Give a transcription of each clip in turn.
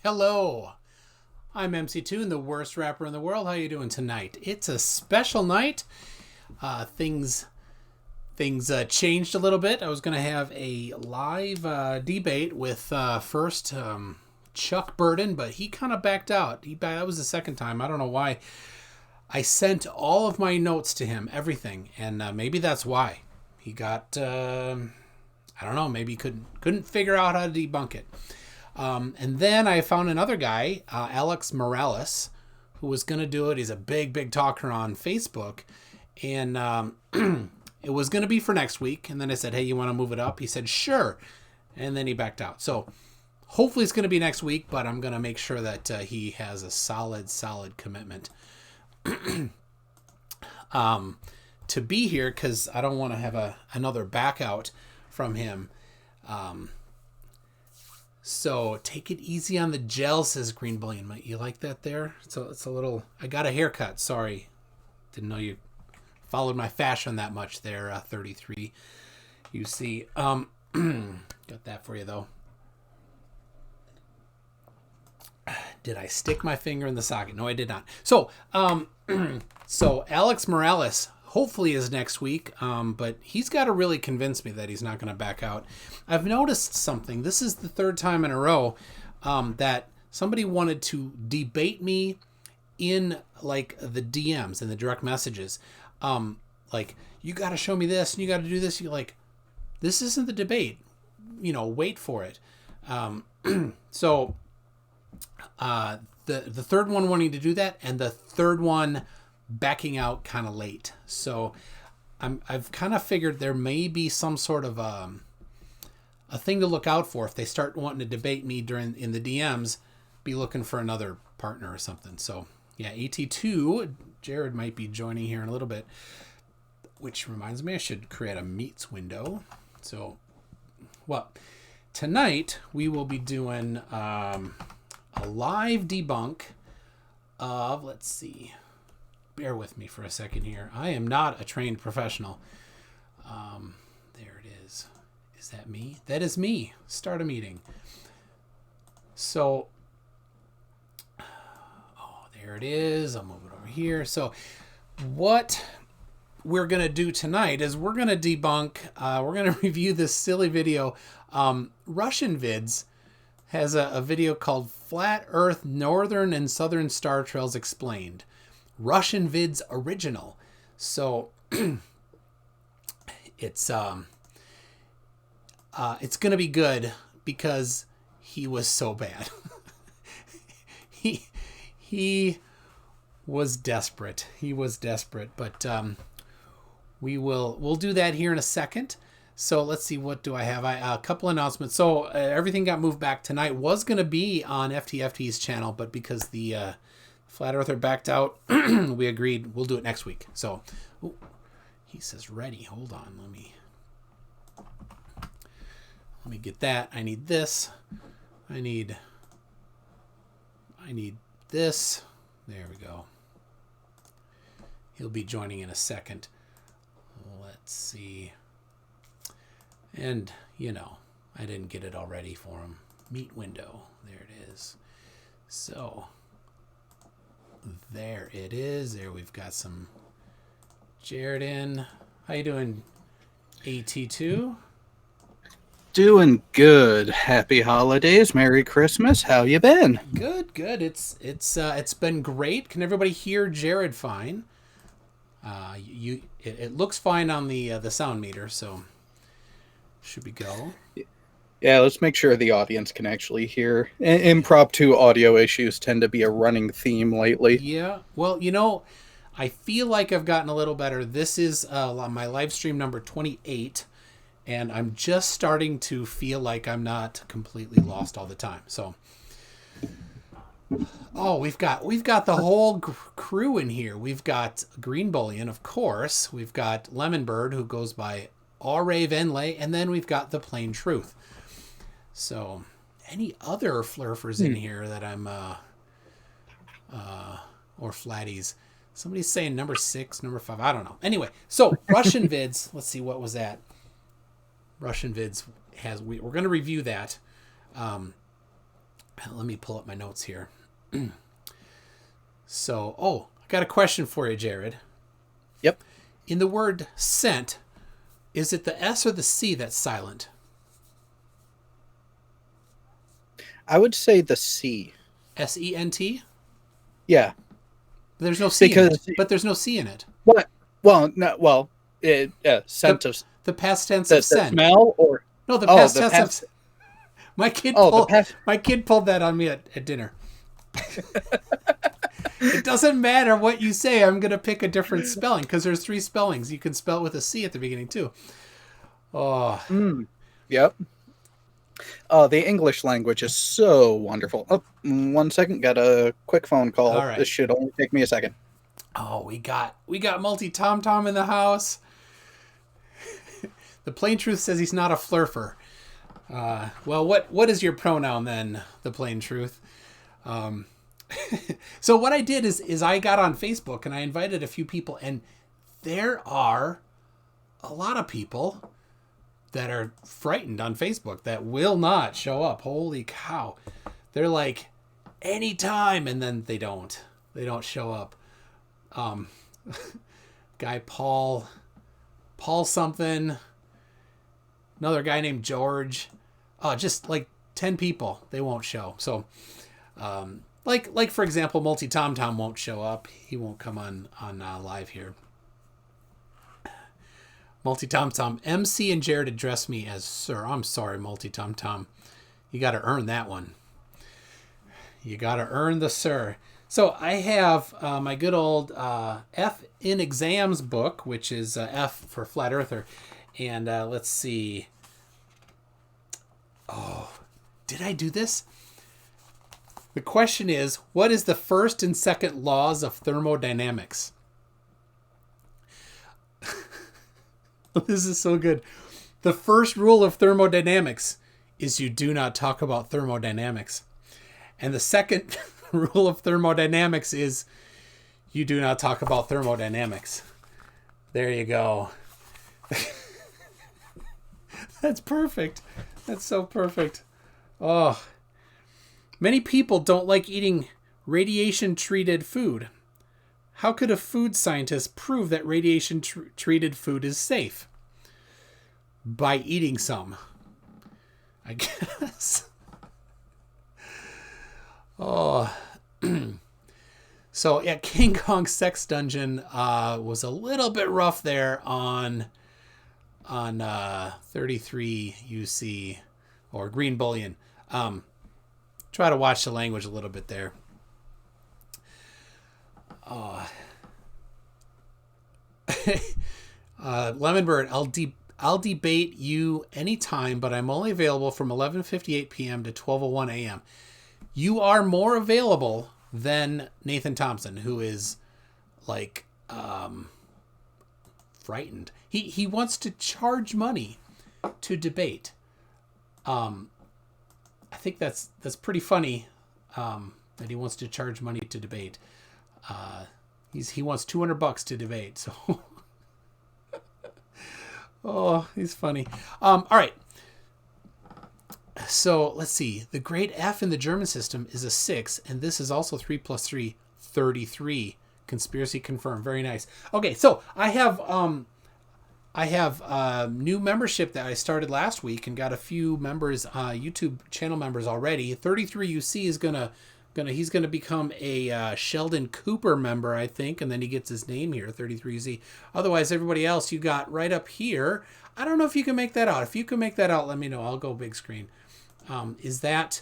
Hello, I'm MC2, the worst rapper in the world. How you doing tonight? It's a special night. Things changed a little bit. I was going to have a live debate with first Chuck Burden, but he kind of backed out. That was the second time. I don't know why. I sent all of my notes to him, everything, and maybe that's why he got. I don't know. Maybe he couldn't figure out how to debunk it. And then I found another guy, Alex Morales, who was going to do it. He's a big talker on Facebook. And it was going to be for next week. And then I said, hey, you want to move it up? He said, sure. And then he backed out. So hopefully it's going to be next week, but I'm going to make sure that he has a solid commitment to be here, because I don't want to have another back out from him. So take it easy on the gel, says Green Bullion. You like that there? So it's a little... I got a haircut. Sorry. Didn't know you followed my fashion that much there, 33. You see. Got that for you, though. Did I stick my finger in the socket? No, I did not. So, so Alex Morales hopefully is next week, but he's got to really convince me that he's not going to back out. I've noticed something. This is the third time in a row that somebody wanted to debate me in like the DMs and the direct messages. Like, you got to show me this and you got to do this. You're like, this isn't the debate. Wait for it. So the third one wanting to do that, and the third one backing out kind of late. So I've kind of figured there may be some sort of a thing to look out for. If they start wanting to debate me in the DMs, be looking for another partner or something. So yeah, AT2, Jared might be joining here in a little bit, which reminds me I should create a meets window. So, well, tonight we will be doing a live debunk of, let's see, bear with me for a second here. I am not a trained professional. There it is. Is that me? That is me. Start a meeting. So, there it is. I'll move it over here. So, what we're going to do tonight is we're going to debunk, we're going to review this silly video. RussianVids has a video called Flat Earth Northern and Southern Star Trails Explained. RussianVids original. So it's going to be good because he was so bad. he was desperate. But we'll do that here in a second. So let's see, what do I have? A couple announcements. So everything got moved back tonight. Was going to be on FTFT's channel, but because the Flat Earther backed out, we agreed we'll do it next week. So he says ready. Hold on. Let me get that. I need this. I need this. There we go. He'll be joining in a second. Let's see. And, I didn't get it already for him. Meet window. There it is. So, there it is. There we've got some Jared in. How you doing, AT2? Doing good. Happy holidays. Merry Christmas. How you been? Good. It's been great. Can everybody hear Jared fine? It looks fine on the sound meter, so should we go? Yeah, let's make sure the audience can actually hear. Impromptu audio issues tend to be a running theme lately. Yeah. Well, I feel like I've gotten a little better. This is my live stream number 28, and I'm just starting to feel like I'm not completely lost all the time. So, we've got the whole crew in here. We've got Green Bullion, of course. We've got Lemon Bird, who goes by Aure Venlay, and then we've got the Plain Truth. So, any other flurfers in here that I'm or flatties? Somebody's saying number 6, number 5. I don't know. Anyway, so RussianVids. Let's see, what was that? RussianVids has. We're going to review that. Let me pull up my notes here. So, I got a question for you, Jared. Yep. In the word scent, is it the S or the C that's silent? I would say the C. SENT? Yeah. There's no C in it. But there's no C in it. What? Well, no. Well, scent of the past tense of scent. Smell or no, the past tense of. My kid pulled that on me at dinner. It doesn't matter what you say. I'm gonna pick a different spelling because there's 3 spellings. You can spell it with a C at the beginning too. Oh. Yep. The English language is so wonderful. Oh, 1 second. Got a quick phone call. All right. This should only take me a second. Oh, we got Multi Tom Tom in the house. The plain truth says he's not a flurfer. Well, what is your pronoun then? The plain truth. So what I did is I got on Facebook and I invited a few people, and there are a lot of people that are frightened on Facebook that will not show up. Holy cow. They're like, anytime, and then they don't show up. Guy Paul something, another guy named George, just like 10 people, they won't show. So, like for example, Multi Tom Tom won't show up. He won't come on live here. Multi Tom Tom, MC and Jared address me as sir. I'm sorry, Multi Tom Tom. You got to earn that one. You got to earn the sir. So I have my good old F in Exams book, which is F for Flat Earther. And let's see. Oh, did I do this? The question is, what is the first and second laws of thermodynamics? This is so good. The first rule of thermodynamics is you do not talk about thermodynamics. And the second rule of thermodynamics is you do not talk about thermodynamics. There you go. That's perfect. That's so perfect. Oh. Many people don't like eating radiation-treated food. How could a food scientist prove that radiation-treated food is safe? By eating some, I guess. Oh. So, yeah, King Kong Sex Dungeon was a little bit rough there on 33 UC or Green Bullion. Try to watch the language a little bit there. Lemonbird, I'll debate you anytime, but I'm only available from 11:58 p.m. to 12:01 a.m. You are more available than Nathan Thompson, who is like frightened. He wants to charge money to debate. I think that's pretty funny that he wants to charge money to debate. He wants $200 to debate. So, oh, he's funny. All right. So let's see. The grade F in the German system is a 6, and this is also 3 plus 3, 33. Conspiracy confirmed. Very nice. Okay, so I have new membership that I started last week and got a few members, YouTube channel members already. 33 UC is he's gonna become a Sheldon Cooper member, I think, and then he gets his name here, 33 UC. Otherwise, everybody else you got right up here. I don't know if you can make that out. If you can make that out, let me know. I'll go big screen. Is that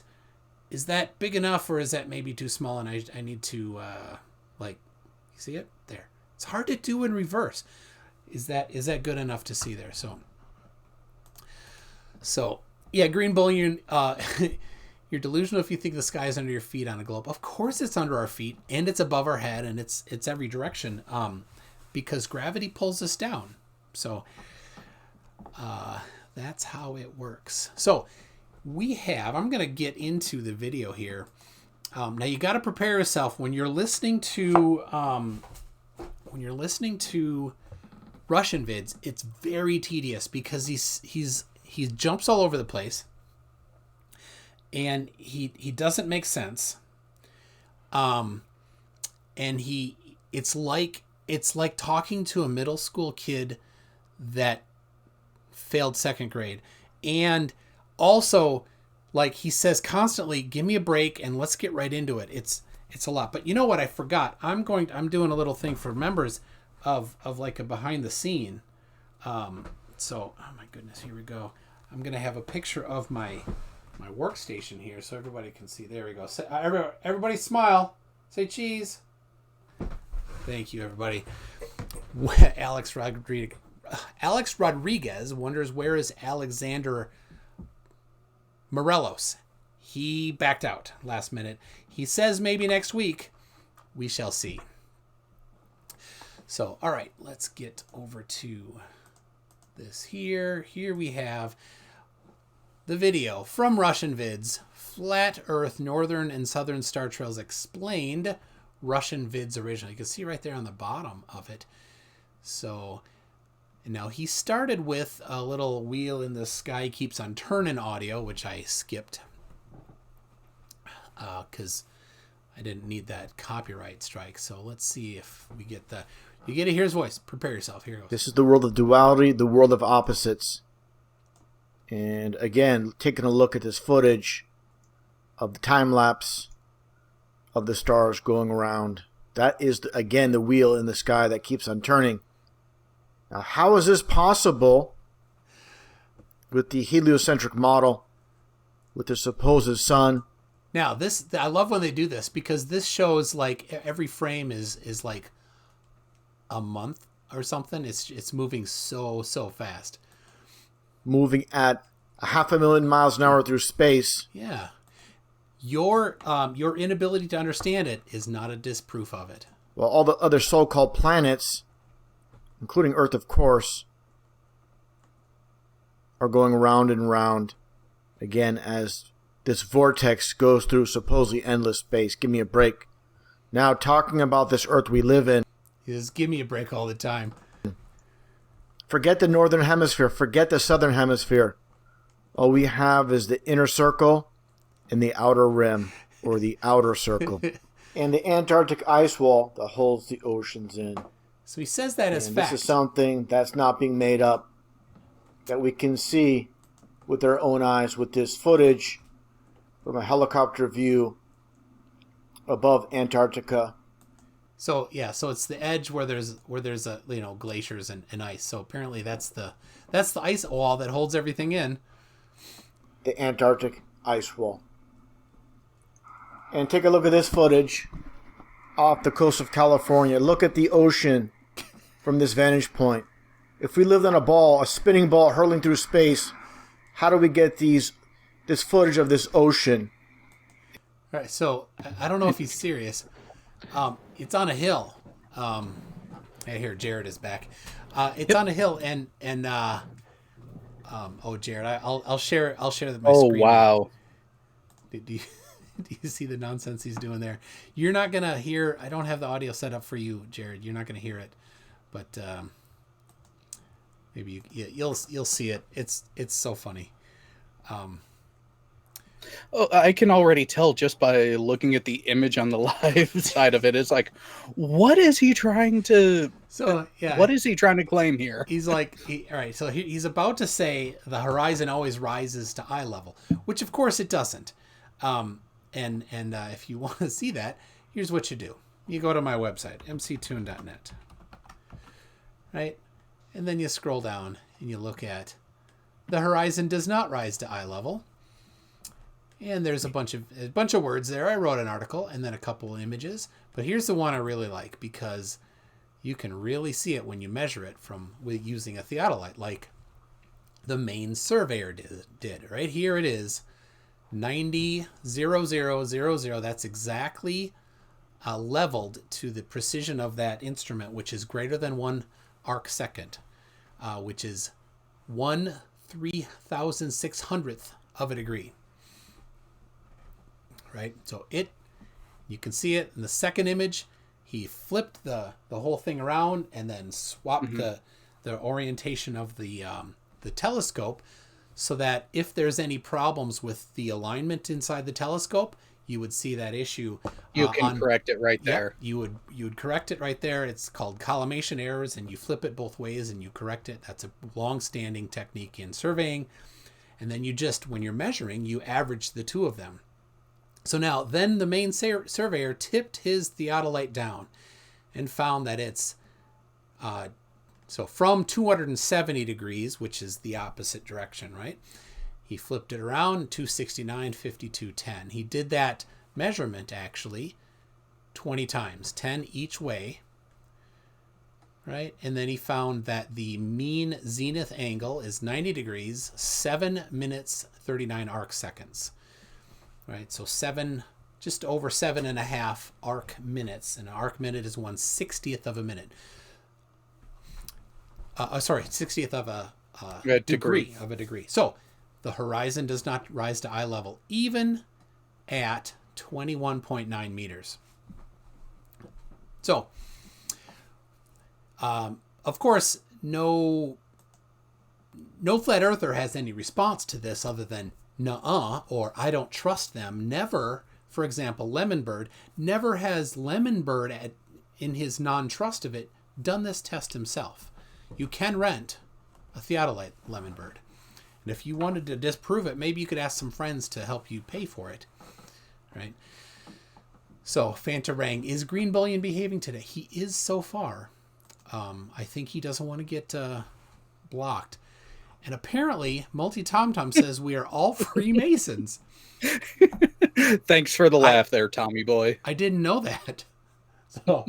big enough, or is that maybe too small? And I need to you see it there. It's hard to do in reverse. Is that good enough to see there? So yeah, Green Bullion. You're delusional if you think the sky is under your feet on a globe. Of course, it's under our feet and it's above our head and it's every direction. Because gravity pulls us down. So that's how it works. So I'm going to get into the video here. Now you got to prepare yourself when you're listening to RussianVids. It's very tedious because he jumps all over the place, and he doesn't make sense. And it's like talking to a middle school kid that failed second grade. And also, like, he says constantly, give me a break and let's get right into it. It's a lot. But you know what? I forgot. I'm doing a little thing for members of like a behind the scene. So, oh my goodness, here we go. I'm going to have a picture of my workstation here so everybody can see. There we go. Everybody smile. Say cheese. Thank you, everybody. Alex Rodriguez wonders, where is Alexander Morelos? He backed out last minute. He says maybe next week. We shall see. So, all right, let's get over to this here. Here we have the video from RussianVids. Flat Earth, Northern and Southern Star Trails Explained. RussianVids original. You can see right there on the bottom of it. So, now he started with a little wheel in the sky keeps on turning audio, which I skipped because I didn't need that copyright strike. So let's see if we get the... You get to hear his voice. Prepare yourself. Here it goes. This is the world of duality, the world of opposites. And again, taking a look at this footage of the time lapse of the stars going around. That is, again, the wheel in the sky that keeps on turning. Now, how is this possible with the heliocentric model, with the supposed sun? Now, this, I love when they do this, because this shows like every frame is like a month or something. It's moving so fast. Moving at 500,000 miles an hour through space. Yeah. Your inability to understand it is not a disproof of it. Well, all the other so-called planets, including Earth, of course, are going round and round, again, as this vortex goes through supposedly endless space. Give me a break. Now, talking about this Earth we live in. He says, give me a break all the time. Forget the northern hemisphere. Forget the southern hemisphere. All we have is the inner circle and the outer rim, or the outer circle. And the Antarctic ice wall that holds the oceans in. So he says that as fact. This is something that's not being made up, that we can see with our own eyes with this footage from a helicopter view above Antarctica. So yeah, so it's the edge where there's a, glaciers and ice. So apparently that's the ice wall that holds everything in. The Antarctic ice wall. And take a look at this footage off the coast of California. Look at the ocean from this vantage point. If we lived on a spinning ball hurling through space, how do we get this footage of this ocean? All right, so I don't know if he's serious. It's on a hill. Here, Jared is back. It's on a hill, and Jared, I'll share my screen. Oh, wow. Do you see the nonsense he's doing there? You're not gonna hear. I don't have the audio set up for you, Jared. You're not gonna hear it, but maybe you'll see it. It's so funny. I can already tell just by looking at the image on the live side of it. It's like, what is he trying to? So yeah, what is he trying to claim here? He's like, all right. So he's about to say the horizon always rises to eye level, which of course it doesn't. And if you want to see that, here's what you do. You go to my website, mctoon.net. Right? And then you scroll down and you look at the horizon does not rise to eye level. And there's a bunch of words there. I wrote an article and then a couple of images. But here's the one I really like, because you can really see it when you measure it with using a theodolite, like the main surveyor did. Right here it is. 90,0000. That's exactly leveled to the precision of that instrument, which is greater than 1 arc second, which is 1/3600th of a degree. Right? So you can see it in the second image. He flipped the whole thing around and then swapped the orientation of the telescope, so that if there's any problems with the alignment inside the telescope, you would see that issue. You can correct it right there. Yep, you would correct it right there. It's called collimation errors, and you flip it both ways and you correct it. That's a long-standing technique in surveying. And then you just, when you're measuring, you average the two of them. So now, then the main surveyor tipped his theodolite down and found that it's, so from 270 degrees, which is the opposite direction, right? He flipped it around, 269, 52, 10. He did that measurement, actually, 20 times, 10 each way, right? And then he found that the mean zenith angle is 90 degrees, 7 minutes, 39 arc seconds, right? So just over 7.5 arc minutes. And an arc minute is 1/60th of a minute. 60th of a degree of a degree. So the horizon does not rise to eye level, even at 21.9 meters. So, of course, no flat earther has any response to this other than nuh-uh, or I don't trust them. Never, for example, Lemonbird, never has Lemonbird in his non-trust of it done this test himself. You can rent a theodolite Lemonbird. And if you wanted to disprove it, maybe you could ask some friends to help you pay for it, right? So, Fantarang, is Green Bullion behaving today? He is so far. I think he doesn't want to get blocked. And apparently, Multi-Tom-Tom says we are all Freemasons. Thanks for the laugh there, Tommy boy. I didn't know that. So,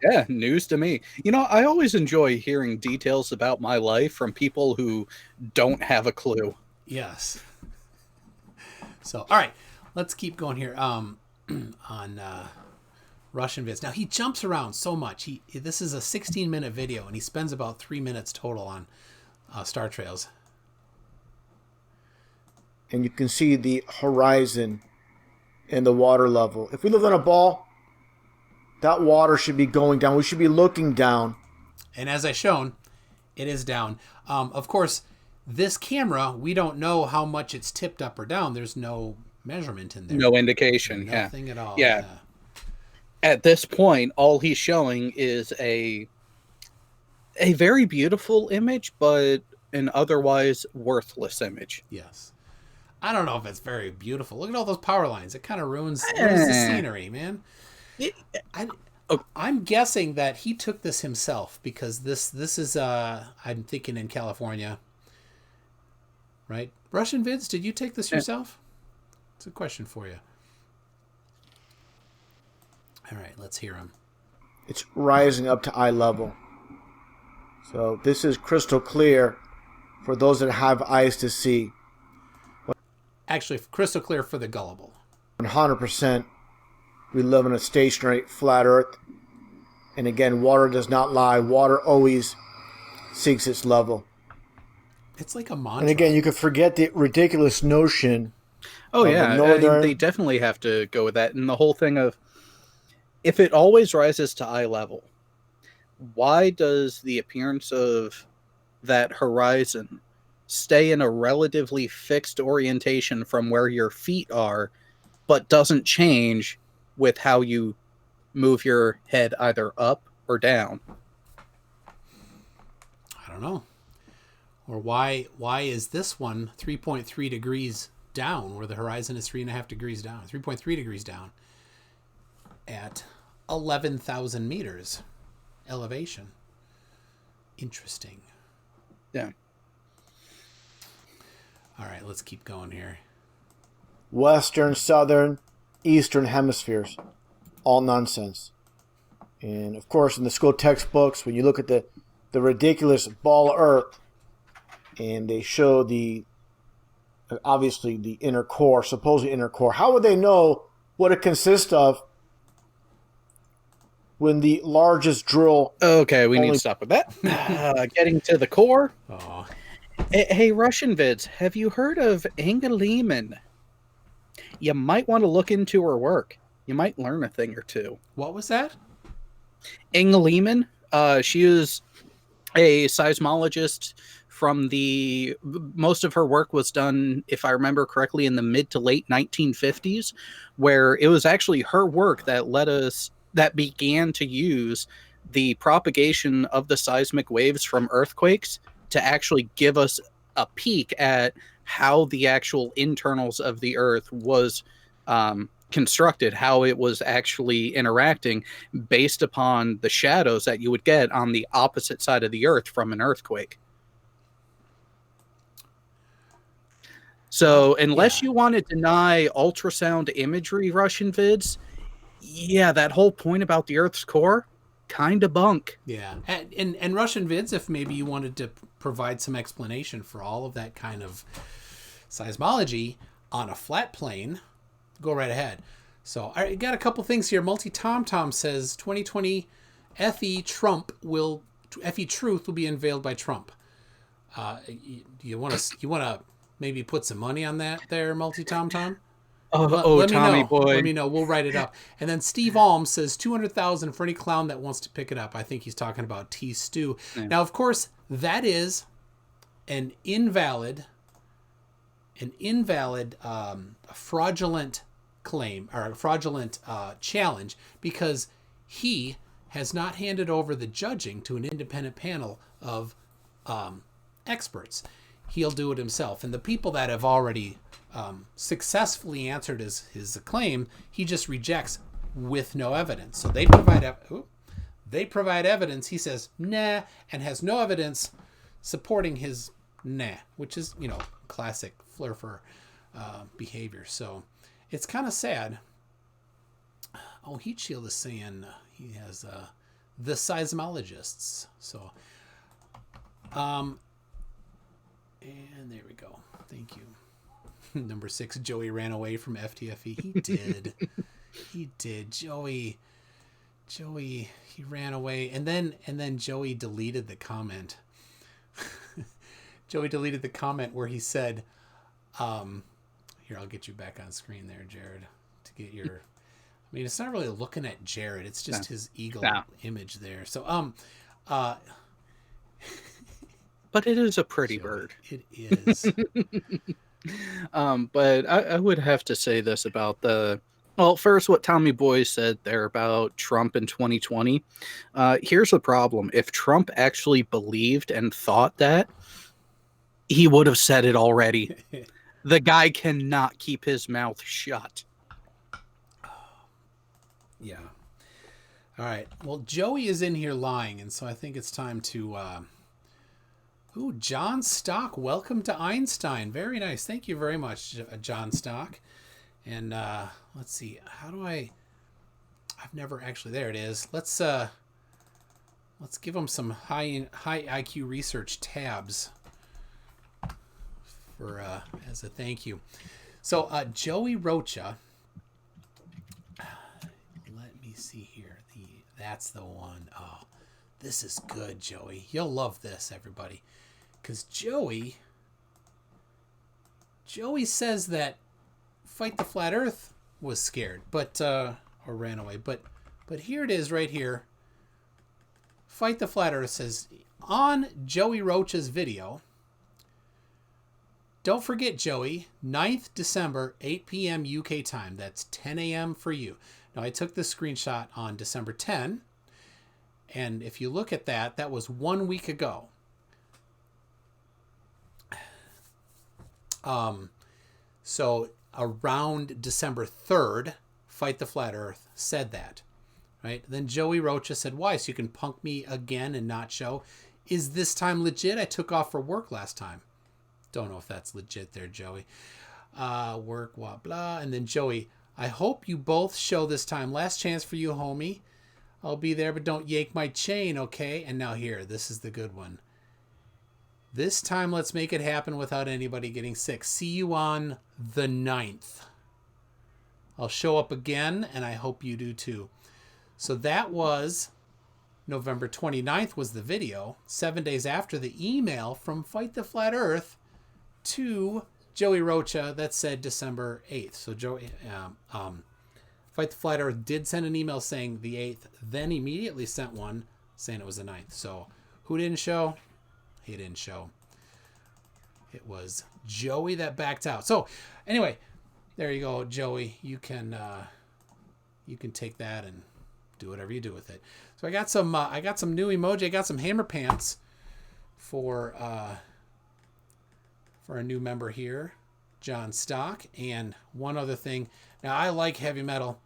yeah, news to me. You know, I always enjoy hearing details about my life from people who don't have a clue. Yes. So, all right, let's keep going here on RussianVids. Now, he jumps around so much. This is a 16-minute video, and he spends about 3 minutes total on star trails. And you can see the horizon and the water level. If we lived on a ball, that water should be going down. We should be looking down. And as I shown, it is down. Of course, this camera, we don't know how much it's tipped up or down. There's no measurement in there. No indication. Nothing at all. Yeah. At this point, all he's showing is a very beautiful image, but an otherwise worthless image. Yes. I don't know if it's very beautiful. Look at all those power lines. It kind of ruins the scenery, man. I'm guessing that he took this himself because this is I'm thinking in California, right? RussianVids, did you take this yourself? It's a question for you. All right, let's hear him. It's rising up to eye level. So this is crystal clear for those that have eyes to see. Actually, crystal clear for the gullible. 100%. We live on a stationary flat earth. And again, water does not lie. Water always seeks its level. It's like a mantra. And again, you can forget the ridiculous notion. Oh, yeah. They definitely have to go with that. And the whole thing of, if it always rises to eye level, why does the appearance of that horizon stay in a relatively fixed orientation from where your feet are, but doesn't change with how you move your head either up or down? I don't know. Or why is this one 3.3 degrees down where the horizon is 3.5 degrees down, 3.3 degrees down at 11,000 meters elevation? Interesting. Yeah. All right, let's keep going here. Western, southern, eastern hemispheres. All nonsense. And of course, in the school textbooks, when you look at the ridiculous ball of earth, and they show obviously the inner core, supposed inner core, how would they know what it consists of when the largest drill... Okay, we need to stop with that. Getting to the core. Oh. Hey, RussianVids, have you heard of Inga Lehman? You might want to look into her work. You might learn a thing or two. What was that? Inga Lehman. She is a seismologist most of her work was done, if I remember correctly, in the mid to late 1950s, where it was actually her work that began to use the propagation of the seismic waves from earthquakes to actually give us a peek at how the actual internals of the earth was constructed, how it was actually interacting based upon the shadows that you would get on the opposite side of the earth from an earthquake. So unless you want to deny ultrasound imagery, RussianVids, yeah, that whole point about the earth's core, kind of bunk. Yeah. And RussianVids, if maybe you wanted to provide some explanation for all of that kind of seismology on a flat plane, go right ahead. So I got a couple things here. Multi Tom Tom says 2020 FE Truth will be unveiled by Trump. You want to maybe put some money on that there, Multi Tom Tom? Let Tommy me know. Boy. Let me know. We'll write it up. And then Steve Alm says 200,000 for any clown that wants to pick it up. I think he's talking about T Stew. Yeah. Now, of course, that is an invalid, fraudulent claim or a fraudulent challenge, because he has not handed over the judging to an independent panel of experts. He'll do it himself. And the people that have already successfully answered his claim, he just rejects with no evidence. So they provide evidence. He says nah, and has no evidence supporting his nah, which is classic flurfer behavior. So it's kind of sad. Oh, Heat Shield is saying he has the seismologists. So and there we go. Thank you. Number 6, Joey ran away from FTFE. He did. He did. Joey, he ran away. And then Joey deleted the comment. Joey deleted the comment where he said, here, I'll get you back on screen there, Jared, to get your, I mean, it's not really looking at Jared. It's just his eagle image there. So, but it is a pretty bird. It is. But I would have to say this about first, what Tommy Boy said there about Trump in 2020. Here's the problem. If Trump actually believed and thought that, he would have said it already. The guy cannot keep his mouth shut. Yeah. All right. Well, Joey is in here lying, and so I think it's time to... John Stock, welcome to Einstein. Very nice. Thank you very much, John Stock. And let's see, how do I've never actually, there it is. Let's give them some high IQ research tabs for as a thank you. So Joey Rocha, let me see here. That's the one. Oh, this is good, Joey. You'll love this, everybody. Because Joey says that Fight the Flat Earth was scared, or ran away. But here it is right here. Fight the Flat Earth says, on Joey Rocha's video, don't forget, Joey, 9th December, 8 p.m. UK time. That's 10 a.m. for you. Now, I took this screenshot on December 10, and if you look at that, that was 1 week ago. So around December 3rd, Fight the Flat Earth said that, right? Then Joey Rocha said, why? So you can punk me again and not show? Is this time legit? I took off for work last time. Don't know if that's legit there, Joey. Work, blah, blah. And then Joey, I hope you both show this time. Last chance for you, homie. I'll be there, but don't yank my chain, okay? And now here, this is the good one. This time, let's make it happen without anybody getting sick. See you on the 9th. I'll show up again, and I hope you do too. So that was November 29th was the video. 7 days after, the email from Fight the Flat Earth to Joey Rocha that said December 8th. So Joey, Fight the Flat Earth did send an email saying the 8th, then immediately sent one saying it was the 9th. So who didn't show? He didn't show. It was Joey that backed out. So anyway, there you go, Joey. You can take that and do whatever you do with it. So I got some new emoji. I got some hammer pants for a new member here, John Stock. And one other thing. Now I like heavy metal,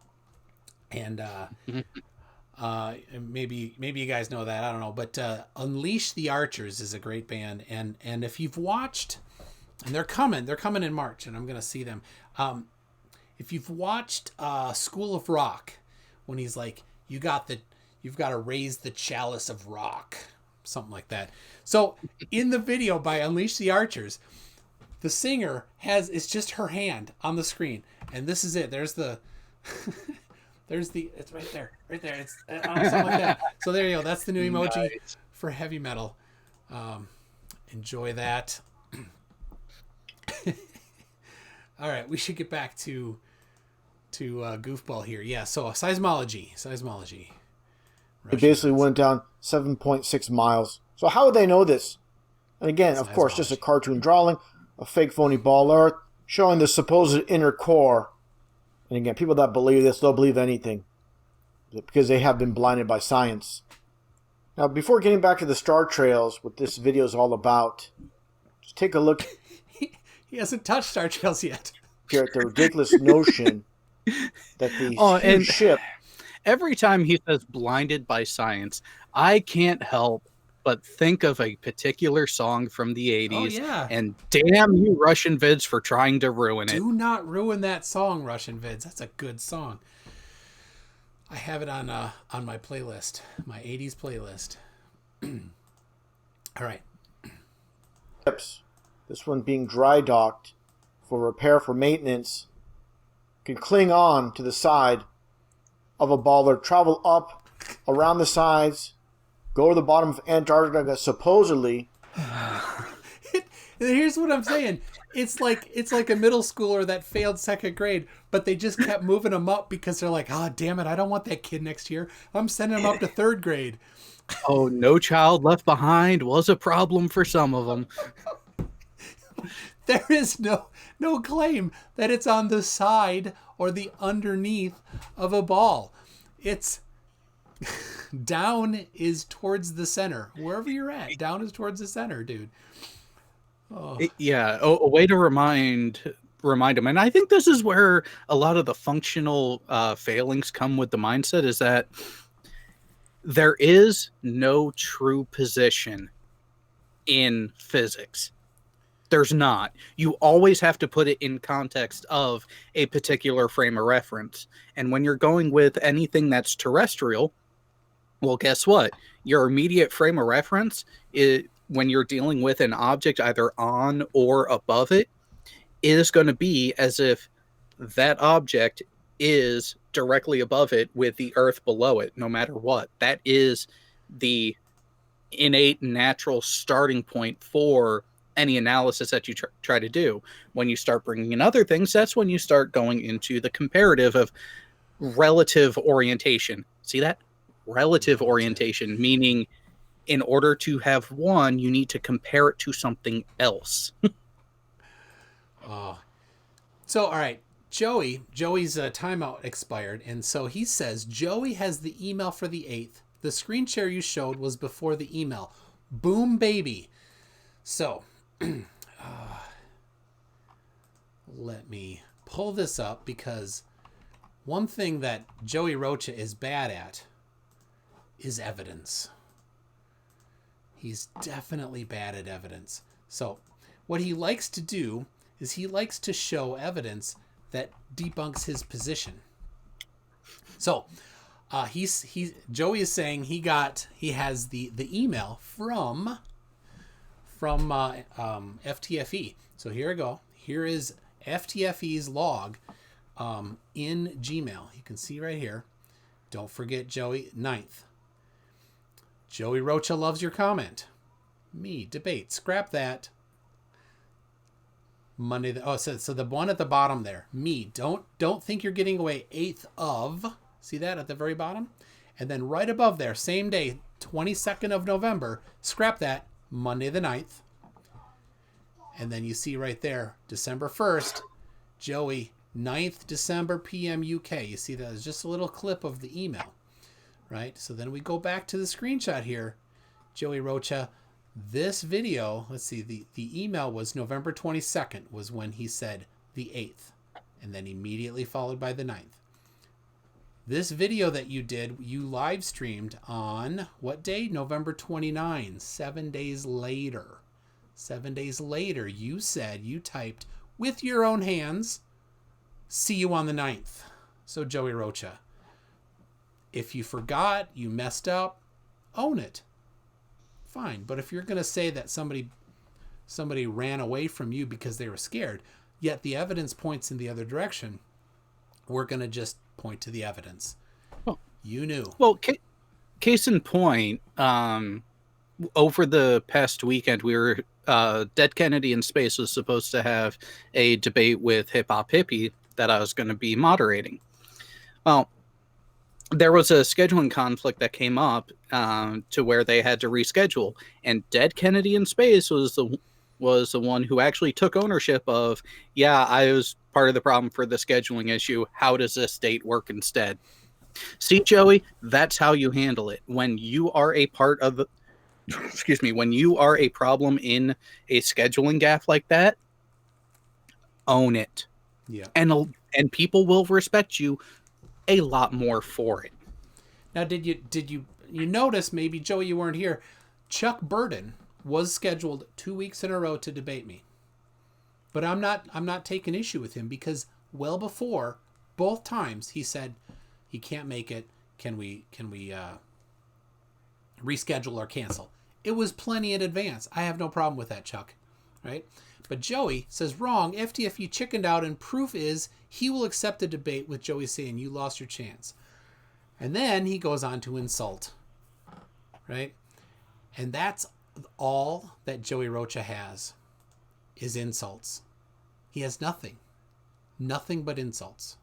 and maybe you guys know that, I don't know, but Unleash the Archers is a great band, and if you've watched, and they're coming in March, and I'm gonna see them. If you've watched School of Rock, when he's like, you've got to raise the chalice of rock, something like that. So in the video by Unleash the Archers, the singer it's just her hand on the screen, and this is it. There's the it's right there. It's something like that. So there you go. That's the new emoji for heavy metal. Enjoy that. All right, we should get back to goofball here. Yeah. So seismology. It basically went down 7.6 miles. So how would they know this? And again, of course, just a cartoon drawing, a fake phony ball earth, showing the supposed inner core. And again, people that believe this, they'll believe anything because they have been blinded by science. Now, before getting back to the star trails, what this video is all about, just take a look. He hasn't touched star trails yet. Here at the ridiculous notion that the ship. Every time he says blinded by science, I can't help but think of a particular song from the 80s. Oh, yeah. And damn you RussianVids for trying to ruin it. Do not ruin that song, RussianVids. That's a good song. I have it on my playlist, my 80s playlist. All right. This one being dry docked for repair for maintenance, can cling on to the side of a baller, travel up around the sides, go to the bottom of Antarctica, supposedly. Here's what I'm saying. It's like a middle schooler that failed second grade, but they just kept moving them up because they're like, oh, damn it, I don't want that kid next year. I'm sending him up to third grade. Oh, No Child Left Behind was a problem for some of them. There is no claim that it's on the side or the underneath of a ball. It's down is towards the center. Wherever you're at, down is towards the center, dude. Oh. A way to remind them. And I think this is where a lot of the functional failings come with the mindset, is that there is no true position in physics. There's not. You always have to put it in context of a particular frame of reference. And when you're going with anything that's terrestrial, well, guess what? Your immediate frame of reference is, when you're dealing with an object either on or above it, is going to be as if that object is directly above it with the earth below it, no matter what. That is the innate natural starting point for any analysis that you try to do. When you start bringing in other things, that's when you start going into the comparative of relative orientation. See that? Relative orientation, meaning in order to have one, you need to compare it to something else. So, all right, Joey's timeout expired, and so he says Joey has the email for the 8th. The screen share you showed was before the email. Boom, baby. So, let me pull this up, because one thing that Joey Rocha is bad at is evidence. He's definitely bad at evidence. So what he likes to do is he likes to show evidence that debunks his position. So Joey is saying he has the email from FTFE. So here we go. Here is FTFE's log in Gmail. You can see right here. Don't forget Joey, 9th. Joey Rocha loves your comment. Me, debate. Scrap that. Monday. So the one at the bottom there. Me, don't think you're getting away. 8th of. See that at the very bottom? And then right above there, same day, 22nd of November. Scrap that. Monday the 9th. And then you see right there, December 1st, Joey, 9th December PM UK. You see that as just a little clip of the email, right? So then we go back to the screenshot here. Joey Rocha, this video, let's see, the email was November 22nd was when he said the 8th, and then immediately followed by the 9th. This video that you did, you live streamed on what day? November 29, 7 days later. 7 days later, you said, you typed with your own hands, see you on the 9th. So Joey Rocha, if you forgot, you messed up, own it. Fine. But if you're going to say that somebody ran away from you because they were scared, yet the evidence points in the other direction, we're going to just point to the evidence. Well, you knew. Well, case in point, over the past weekend, we were Dead Kennedy in Space was supposed to have a debate with Hip Hop Hippie that I was going to be moderating. Well, there was a scheduling conflict that came up to where they had to reschedule, and Dead Kennedy in Space was the one who actually took ownership of, yeah, I was part of the problem for the scheduling issue. How does this date work instead? See, Joey, that's how you handle it. When you are a part of the when you are a problem in a scheduling gaffe like that, own it. Yeah. And people will respect you a lot more for it. Now, did you notice, maybe Joey, you weren't here, Chuck Burden was scheduled 2 weeks in a row to debate me. But I'm not taking issue with him, because well before both times he said he can't make it. Can we reschedule or cancel? It was plenty in advance. I have no problem with that, Chuck. Right? But Joey says, wrong. FTFE chickened out, and proof is he will accept a debate with Joey saying you lost your chance. And then he goes on to insult. Right? And that's all that Joey Rocha has, is insults. He has nothing. Nothing but insults.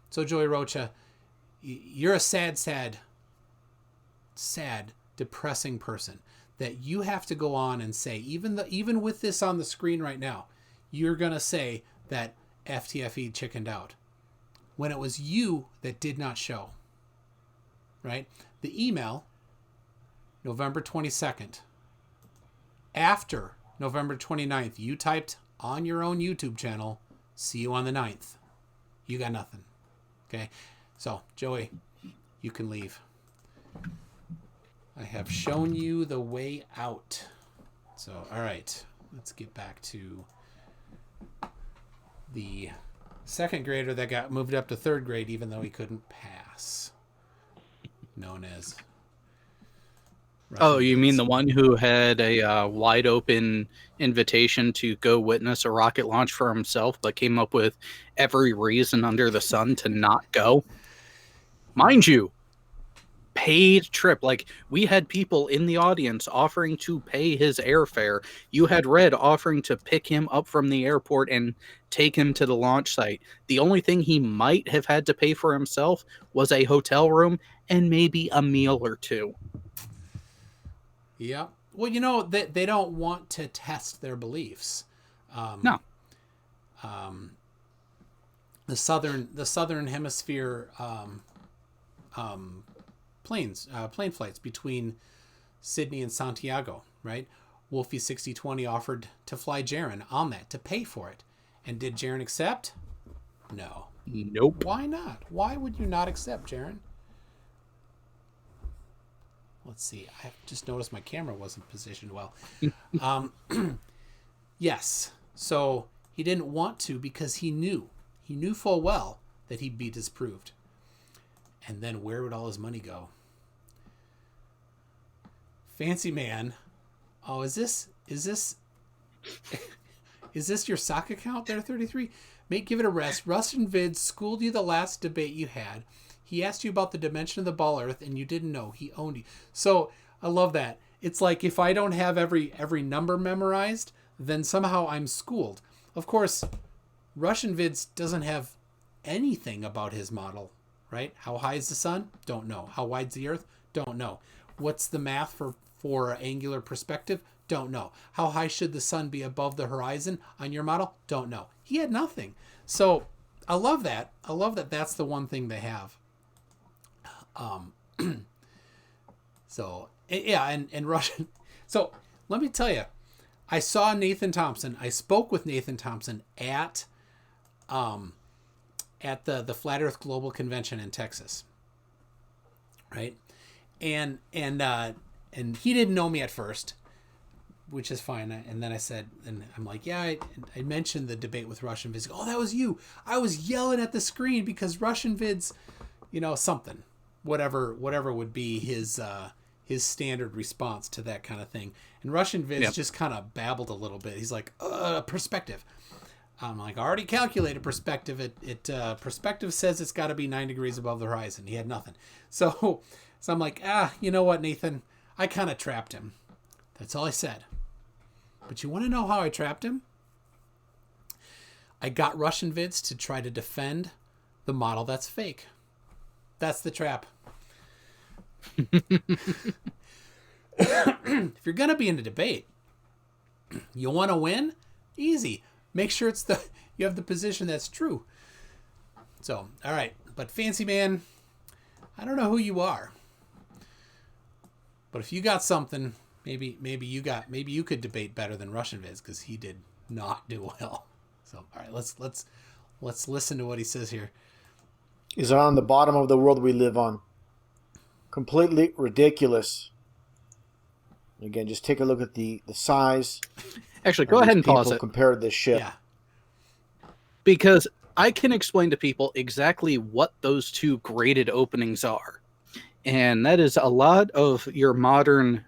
So Joey Rocha, you're a sad, depressing person, that you have to go on and say, even with this on the screen right now, you're going to say that FTFE chickened out, when it was you that did not show. Right? The email, November 22nd. After November 29th, you typed on your own YouTube channel, see you on the 9th. You got nothing. Okay? So, Joey, you can leave. I have shown you the way out. So, all right. Let's get back to the second grader that got moved up to third grade even though he couldn't pass. Known as... Oh, you mean the one who had a wide open invitation to go witness a rocket launch for himself, but came up with every reason under the sun to not go? Mind you, paid trip. Like, we had people in the audience offering to pay his airfare. You had Red offering to pick him up from the airport and take him to the launch site. The only thing he might have had to pay for himself was a hotel room and maybe a meal or two. Yeah. Well, you know, they don't want to test their beliefs. No. The southern hemisphere plane flights between Sydney and Santiago, right? Wolfie 6020 offered to fly Jaron on that, to pay for it. And did Jaron accept? No. Nope. Why not? Why would you not accept, Jaron? Let's see. I just noticed my camera wasn't positioned well. Yes. So he didn't want to because he knew. He knew full well that he'd be disproved. And then where would all his money go? Fancy man. Oh, is this your sock account there, 33? Give it a rest. RussianVids schooled you the last debate you had. He asked you about the dimension of the ball Earth, and you didn't know. He owned you. So I love that. It's like if I don't have every number memorized, then somehow I'm schooled. Of course, RussianVids doesn't have anything about his model, right? How high is the sun? Don't know. How wide's the Earth? Don't know. What's the math for angular perspective? Don't know. How high should the sun be above the horizon on your model? Don't know. He had nothing. So I love that. I love that that's the one thing they have. So, yeah, and Russian. So let me tell you, I saw Nathan Thompson. I spoke with Nathan Thompson at the Flat Earth Global Convention in Texas. Right? And he didn't know me at first, which is fine. And then I said, and I'm like, yeah, I mentioned the debate with RussianVids. Oh, that was you. I was yelling at the screen because RussianVids, something, whatever would be his standard response to that kind of thing. And RussianVids just kind of babbled a little bit. He's like, perspective. I'm like, I already calculated perspective. Perspective says it's got to be 9 degrees above the horizon. He had nothing. So I'm like, you know what, Nathan? I kind of trapped him. That's all I said. But you want to know how I trapped him? I got RussianVids to try to defend the model that's fake. That's the trap. If you're going to be in a debate, you want to win? Easy. Make sure you have the position that's true. So, all right. But Fancy Man, I don't know who you are. But if you got something, maybe you could debate better than RussianVids, because he did not do well. So, all right, let's listen to what he says here. Is on the bottom of the world we live on. Completely ridiculous. Again, just take a look at the size. Actually, go ahead and pause it. Compared to this ship. Yeah. Because I can explain to people exactly what those two graded openings are. And that is a lot of your modern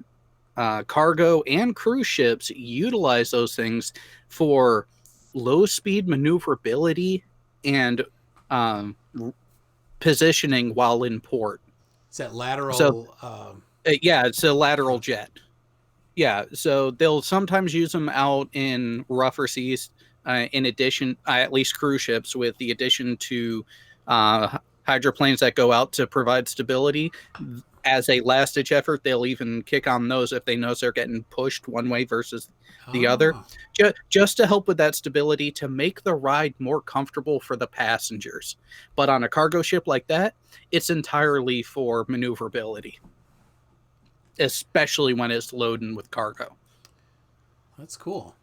cargo and cruise ships utilize those things for low-speed maneuverability and positioning while in port. Is that lateral? So, yeah, it's a lateral jet. Yeah, so they'll sometimes use them out in rougher seas, in addition, at least cruise ships, with the addition to hydroplanes that go out to provide stability. As a last-ditch effort, they'll even kick on those if they know they're getting pushed one way versus the other, just to help with that stability, to make the ride more comfortable for the passengers. But on a cargo ship like that, it's entirely for maneuverability, especially when it's loading with cargo. That's cool.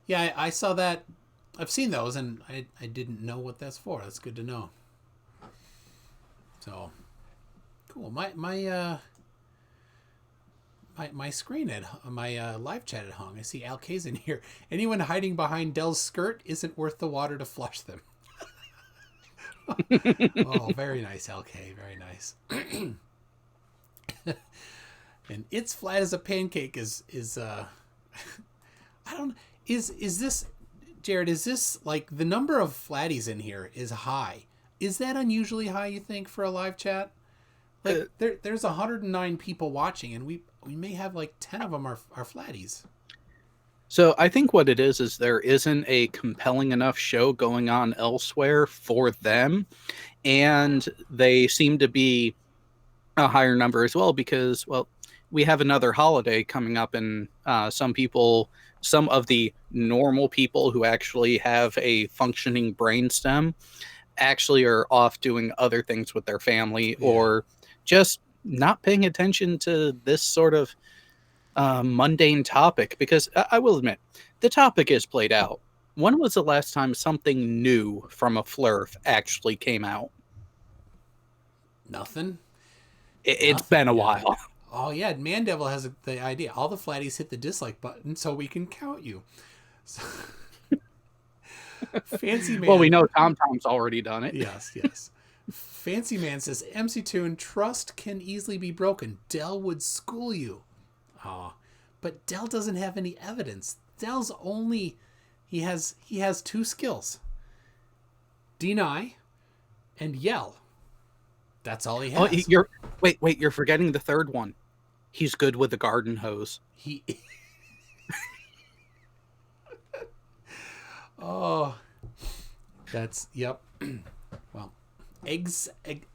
Yeah, I saw that. I've seen those, and I didn't know what that's for. That's good to know. So cool. My screen my live chat had hung. I see Al K's in here. Anyone hiding behind Dell's skirt isn't worth the water to flush them. Oh, very nice, Al K. Very nice. And it's flat as a pancake is I don't, is this, Jared, is this like the number of flatties in here is high? Is that unusually high, you think, for a live chat? Like there's 109 people watching, and we may have like 10 of them are flatties. So I think what it is there isn't a compelling enough show going on elsewhere for them, and they seem to be a higher number as well because, well, we have another holiday coming up, and some of the normal people who actually have a functioning brainstem actually are off doing other things with their family, or just not paying attention to this sort of mundane topic, because I will admit, the topic is played out. When was the last time something new from a flurf actually came out? Nothing. It's been a while. Oh yeah, Mandevil has the idea. All the flatties hit the dislike button so we can count you. So, Fancy Man. Well, we know TomTom's already done it. Yes. Fancy Man says, MC Toon, trust can easily be broken. Dell would school you. Oh, but Dell doesn't have any evidence. Dell's only, he has 2 skills. Deny and yell. That's all he has. Oh, you're forgetting the third one. He's good with the garden hose. Oh, that's, yep. Well, egg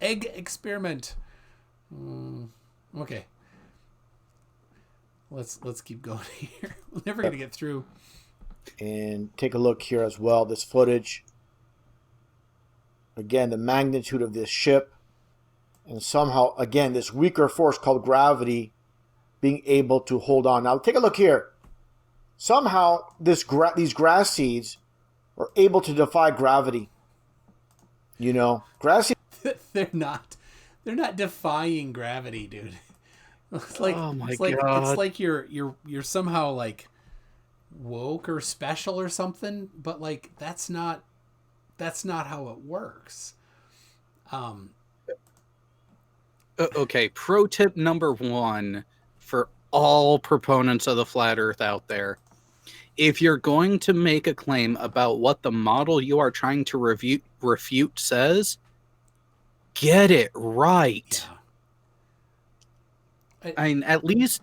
experiment. Okay. let's keep going here. We're never gonna get through. And take a look here as well. This footage. Again, the magnitude of this ship, and somehow again this weaker force called gravity being able to hold on. Now take a look here. Somehow these grass seeds are able to defy gravity. You know, grass seeds. They're not defying gravity, dude. It's like, oh my God. It's like you're somehow like woke or special or something, but like that's not how it works. Okay, pro tip number 1 for all proponents of the flat earth out there. If you're going to make a claim about what the model you are trying to refute says, get it right. Yeah. I mean, at least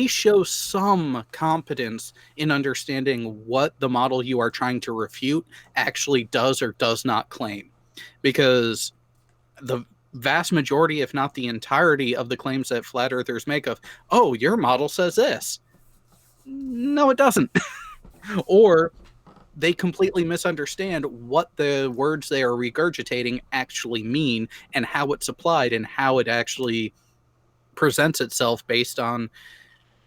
show some competence in understanding what the model you are trying to refute actually does or does not claim. Because the vast majority, if not the entirety, of the claims that flat earthers make of, oh, your model says this. No, it doesn't. Or they completely misunderstand what the words they are regurgitating actually mean and how it's applied and how it actually presents itself based on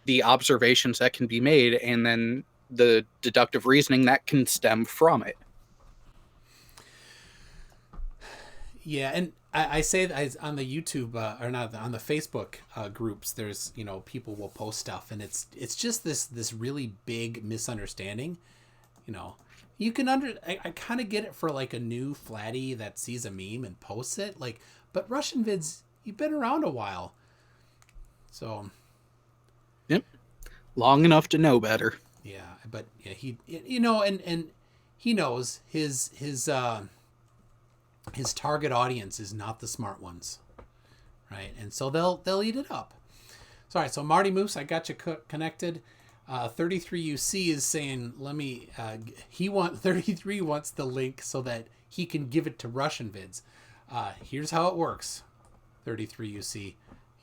the observations that can be made and then the deductive reasoning that can stem from it. Yeah, and I say that on the YouTube or not on the Facebook groups. There's people will post stuff, and it's just this really big misunderstanding. You can I kind of get it for like a new flatty that sees a meme and posts it, like, but RussianVids, you've been around a while, so yep, long enough to know better. Yeah, but yeah, he and he knows his target audience is not the smart ones, right? And so they'll eat it up. So, all right, so Marty Moose, I got you connected. 33UC is saying, he 33 wants the link so that he can give it to RussianVids. Here's how it works, 33UC.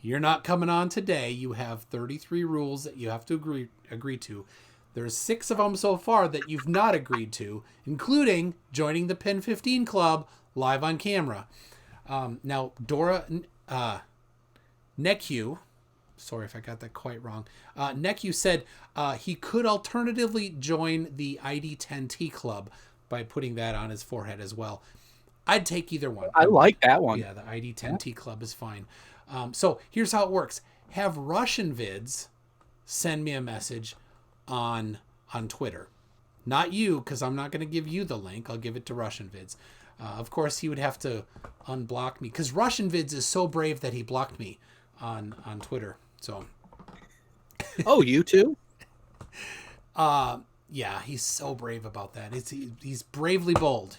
You're not coming on today. You have 33 rules that you have to agree to. There's 6 of them so far that you've not agreed to, including joining the Pen 15 Club live on camera. Now, Dora Necu, sorry if I got that quite wrong. Necu said he could alternatively join the ID10T Club by putting that on his forehead as well. I'd take either one. I like that one. Yeah, the ID10T Club is fine. So here's how it works. Have RussianVids send me a message on Twitter. Not you, because I'm not going to give you the link. I'll give it to RussianVids. Of course, he would have to unblock me, because RussianVids is so brave that he blocked me on Twitter. So, oh, you too? Yeah, he's so brave about that. He's bravely bold,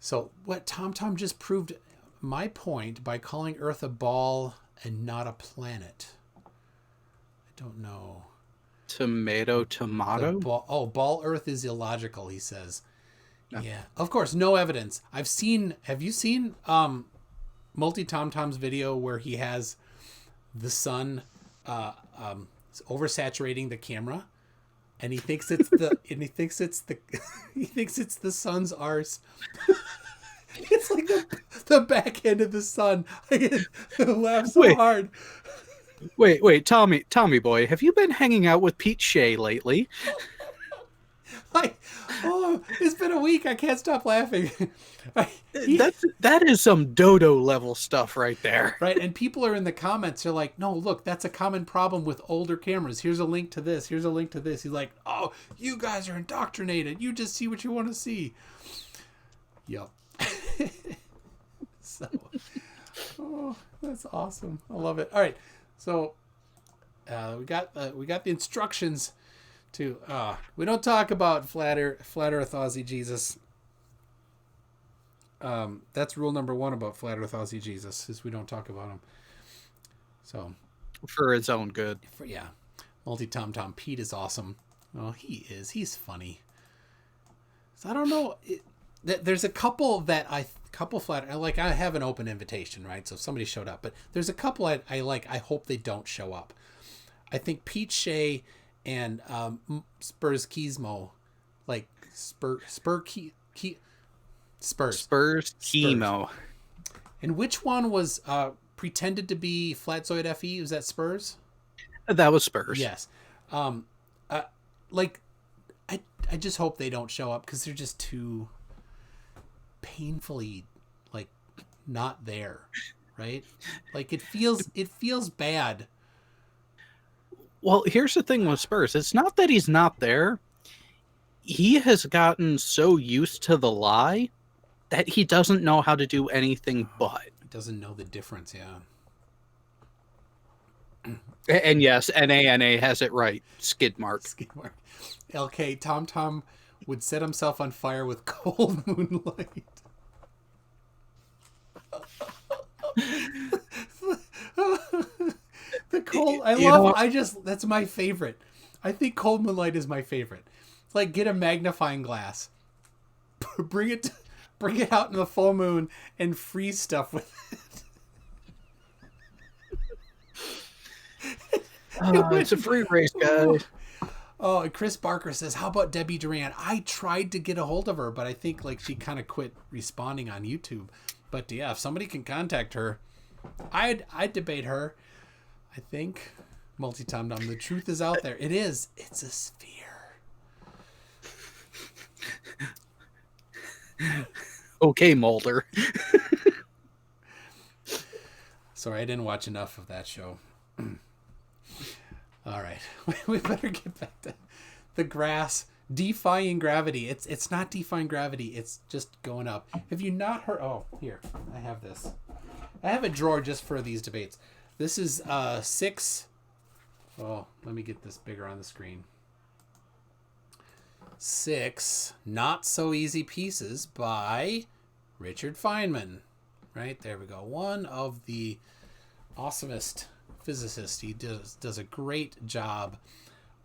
So what TomTom just proved my point by calling Earth a ball and not a planet. I don't know. Tomato. Ball Earth is illogical, he says. No. Yeah, of course, no evidence. Have you seen Multi TomTom's video where he has the sun oversaturating the camera, and he thinks it's the sun's arse. It's like the back end of the sun. I laugh so hard. Wait, Tommy boy, have you been hanging out with Pete Shea lately? It's been a week. I can't stop laughing. That is some dodo level stuff right there. Right, and people are in the comments. They're like, "No, look, that's a common problem with older cameras. Here's a link to this. Here's a link to this." He's like, "Oh, you guys are indoctrinated. You just see what you want to see." Yep. So, that's awesome. I love it. All right, so we got the instructions. We don't talk about flat Earth Aussie Jesus. That's rule number 1 about flat Earth Aussie Jesus, is we don't talk about him. So, for his own good. Multi TomTom Pete is awesome. Oh, he is. He's funny. So I don't know. There's a couple that flat. I have an open invitation, right? So if somebody showed up, but there's a couple I like. I hope they don't show up. I think Pete Shea and Spurs Keysmo, like Spurs Chemo. And which one was pretended to be Flatzoid FE? Was that Spurs? That was Spurs. Yes. Like, I just hope they don't show up because they're just too painfully, like, not there, right? Like, it feels bad. Well, here's the thing with Spurs. It's not that he's not there. He has gotten so used to the lie that he doesn't know how to do anything but. He doesn't know the difference, yeah. And yes, NANA has it right. Skid mark. LK, Tom would set himself on fire with cold moonlight. The cold, that's my favorite. I think cold moonlight is my favorite. It's like, get a magnifying glass, bring it out in the full moon and freeze stuff with it. It's a free race, guys. Oh, and Chris Barker says, how about Debbie Duran? I tried to get a hold of her, but I think like she kind of quit responding on YouTube. But yeah, if somebody can contact her, I'd debate her. I think Multi-Tom Dom, the truth is out there. It is. It's a sphere. Okay, Mulder. Sorry, I didn't watch enough of that show. All right, we better get back to the grass defying gravity. It's not defying gravity. It's just going up. Have you not heard? Oh, here, I have this. I have a drawer just for these debates. This is 6. Oh, let me get this bigger on the screen. 6 Not So Easy Pieces by Richard Feynman. Right, there we go. One of the awesomest physicists. He does a great job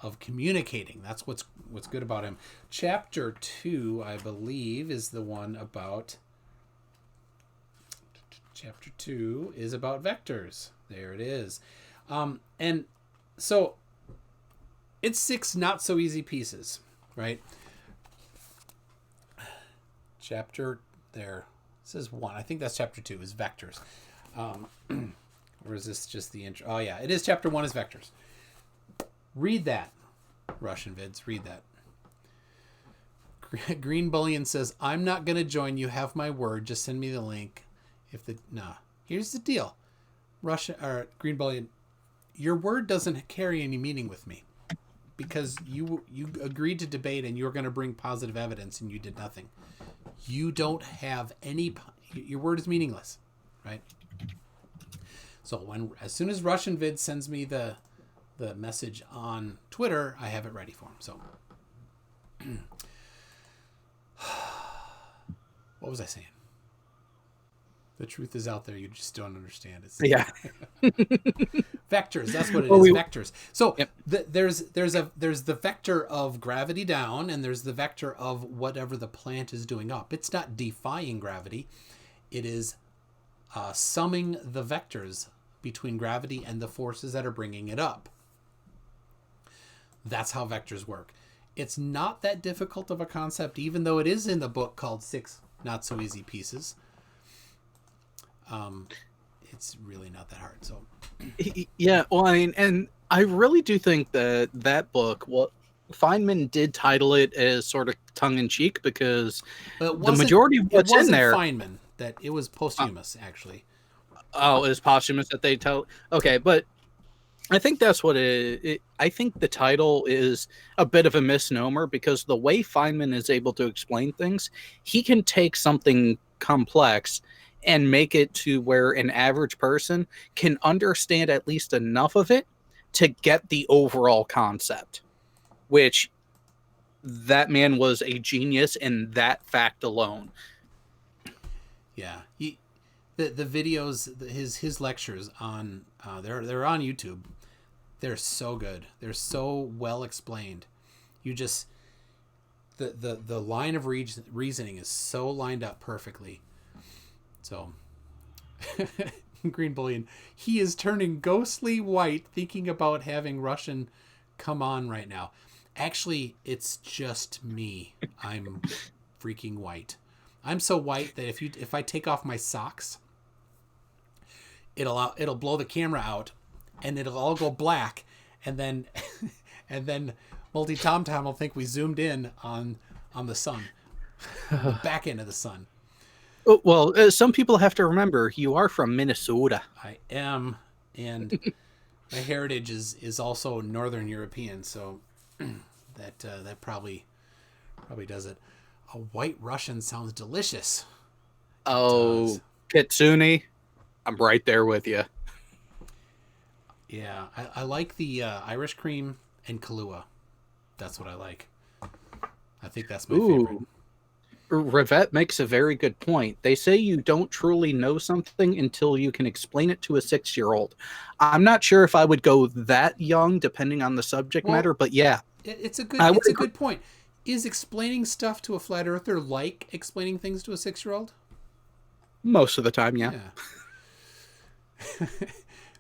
of communicating. That's what's good about him. Chapter 2, I believe, is the one about... Chapter 2 is about vectors. There it is. And so it's 6 not so easy pieces, right? Chapter there. This is 1. I think that's chapter 2 is vectors. Or is this just the intro? Oh yeah, it is chapter 1 is vectors. Read that, RussianVids. Read that. Green Bullion says, I'm not going to join you. Have my word. Just send me the link. Here's the deal. Green Bullion, your word doesn't carry any meaning with me because you agreed to debate and you were going to bring positive evidence and you did nothing. You don't have any, your word is meaningless, right? So as soon as RussianVids sends me the message on Twitter, I have it ready for him. So what was I saying? The truth is out there. You just don't understand it. Yeah. Vectors. That's what it is. Vectors. So yep. There's the vector of gravity down, and there's the vector of whatever the plant is doing up. It's not defying gravity. It is summing the vectors between gravity and the forces that are bringing it up. That's how vectors work. It's not that difficult of a concept, even though it is in the book called 6 Not So Easy Pieces. It's really not that hard. So yeah, well, I mean, and I really do think that book, well, Feynman did title it as sort of tongue-in-cheek because the majority of what's in there... Feynman, that it was posthumous, actually. Oh, it was posthumous that they tell... Okay, but I think that's what I think the title is a bit of a misnomer because the way Feynman is able to explain things, he can take something complex and make it to where an average person can understand at least enough of it to get the overall concept, which that man was a genius in that fact alone. Yeah. The videos, his lectures on, they're on YouTube. They're so good. They're so well explained. You just, the line of reasoning is so lined up perfectly. So Green Bullion. He is turning ghostly white thinking about having Russian come on right now. Actually, it's just me. I'm freaking white. I'm so white that if I take off my socks, it'll blow the camera out, and it'll all go black, and then Multi Tom Tom will think we zoomed in on the sun, the back end of the sun. Oh, well, some people have to remember you are from Minnesota. I am, and my heritage is also Northern European, so that probably does it. A white Russian sounds delicious. Oh, Kitsune, I'm right there with you. Yeah, I like the Irish cream and Kahlua. That's what I like. I think that's my favorite. Rivette makes a very good point. They say you don't truly know something until you can explain it to a 6-year-old. I'm not sure if I would go that young, depending on the subject matter, but yeah. It's a good point. Is explaining stuff to a flat earther like explaining things to a 6-year-old? Most of the time, yeah.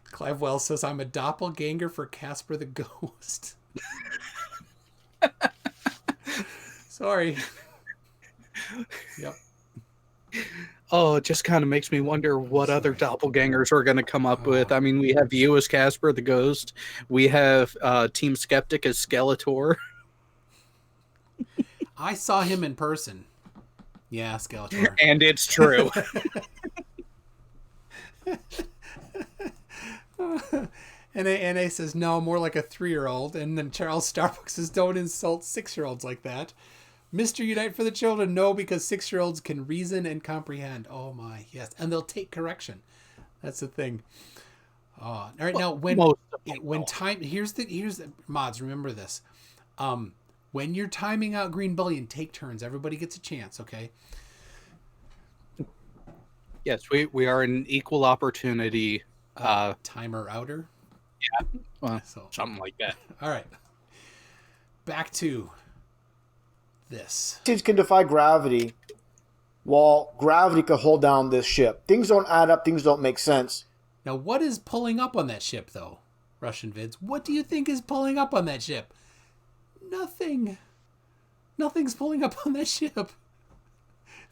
Clive Wells says, I'm a doppelganger for Casper the Ghost. Sorry. Yep. Oh, it just kind of makes me wonder what other doppelgangers we're going to come up with. I mean, we have you as Casper the Ghost. We have Team Skeptic as Skeletor. I saw him in person. Yeah, Skeletor. And it's true. And A says, no, more like a 3-year-old. And then Charles Starbucks says, don't insult 6-year-olds like that. Mr. Unite for the Children, no, because 6-year-olds can reason and comprehend. Oh my, yes. And they'll take correction. That's the thing. All right, now when time, here's the mods, remember this. When you're timing out Green Bullion, take turns. Everybody gets a chance, okay? Yes, we are an equal opportunity timer outer. Yeah, well, something like that. All right, back to this. Things can defy gravity, while gravity can hold down this ship. Things don't add up. Things don't make sense. Now, what is pulling up on that ship, though? RussianVids, what do you think is pulling up on that ship? Nothing. Nothing's pulling up on that ship.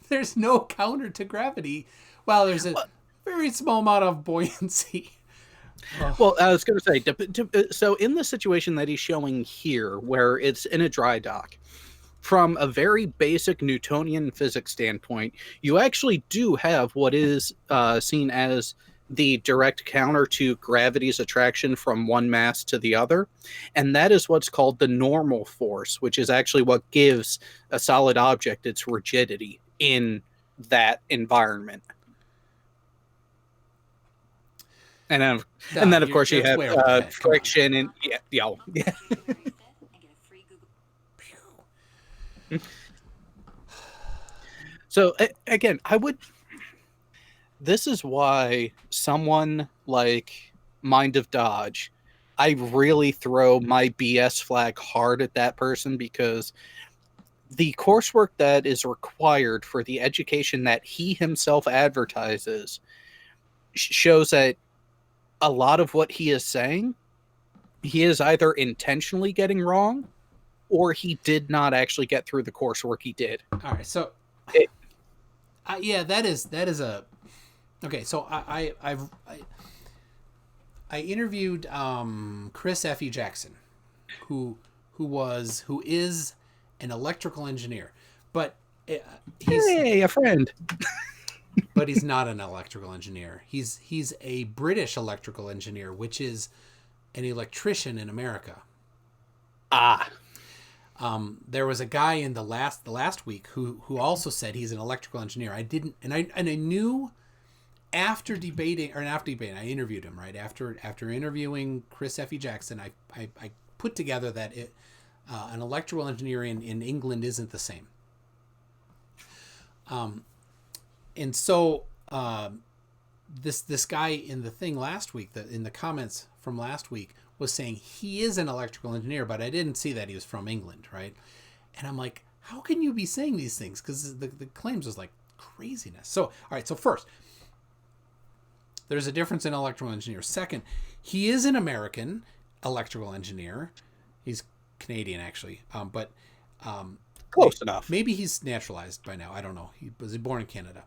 There's no counter to gravity. Well, there's a very small amount of buoyancy. Well, I was going to say, so in the situation that he's showing here, where it's in a dry dock, from a very basic Newtonian physics standpoint, you actually do have what is seen as the direct counter to gravity's attraction from one mass to the other. And that is what's called the normal force, which is actually what gives a solid object its rigidity in that environment. And then of course you have friction and yeah. So again, this is why someone like Mind of Dodge, I really throw my BS flag hard at that person, because the coursework that is required for the education that he himself advertises shows that a lot of what he is saying, he is either intentionally getting wrong, or he did not actually get through the coursework he did. All right, so yeah, that is a okay. So I interviewed Chris F.E. Jackson, who is an electrical engineer, but he's a friend. But he's not an electrical engineer. He's a British electrical engineer, which is an electrician in America. There was a guy in the last week who also said he's an electrical engineer. I knew after debating, I interviewed him right after interviewing Chris F.E. Jackson. I put together that an electrical engineer in England isn't the same. And so this guy in the thing last week, in the comments from last week, was saying he is an electrical engineer, but I didn't see that he was from England, right? And I'm like, how can you be saying these things? Because the claims was like craziness. So, all right, so first, there's a difference in electrical engineer. Second, he is an American electrical engineer. He's Canadian, actually. But close enough. Maybe he's naturalized by now. I don't know. He was born in Canada.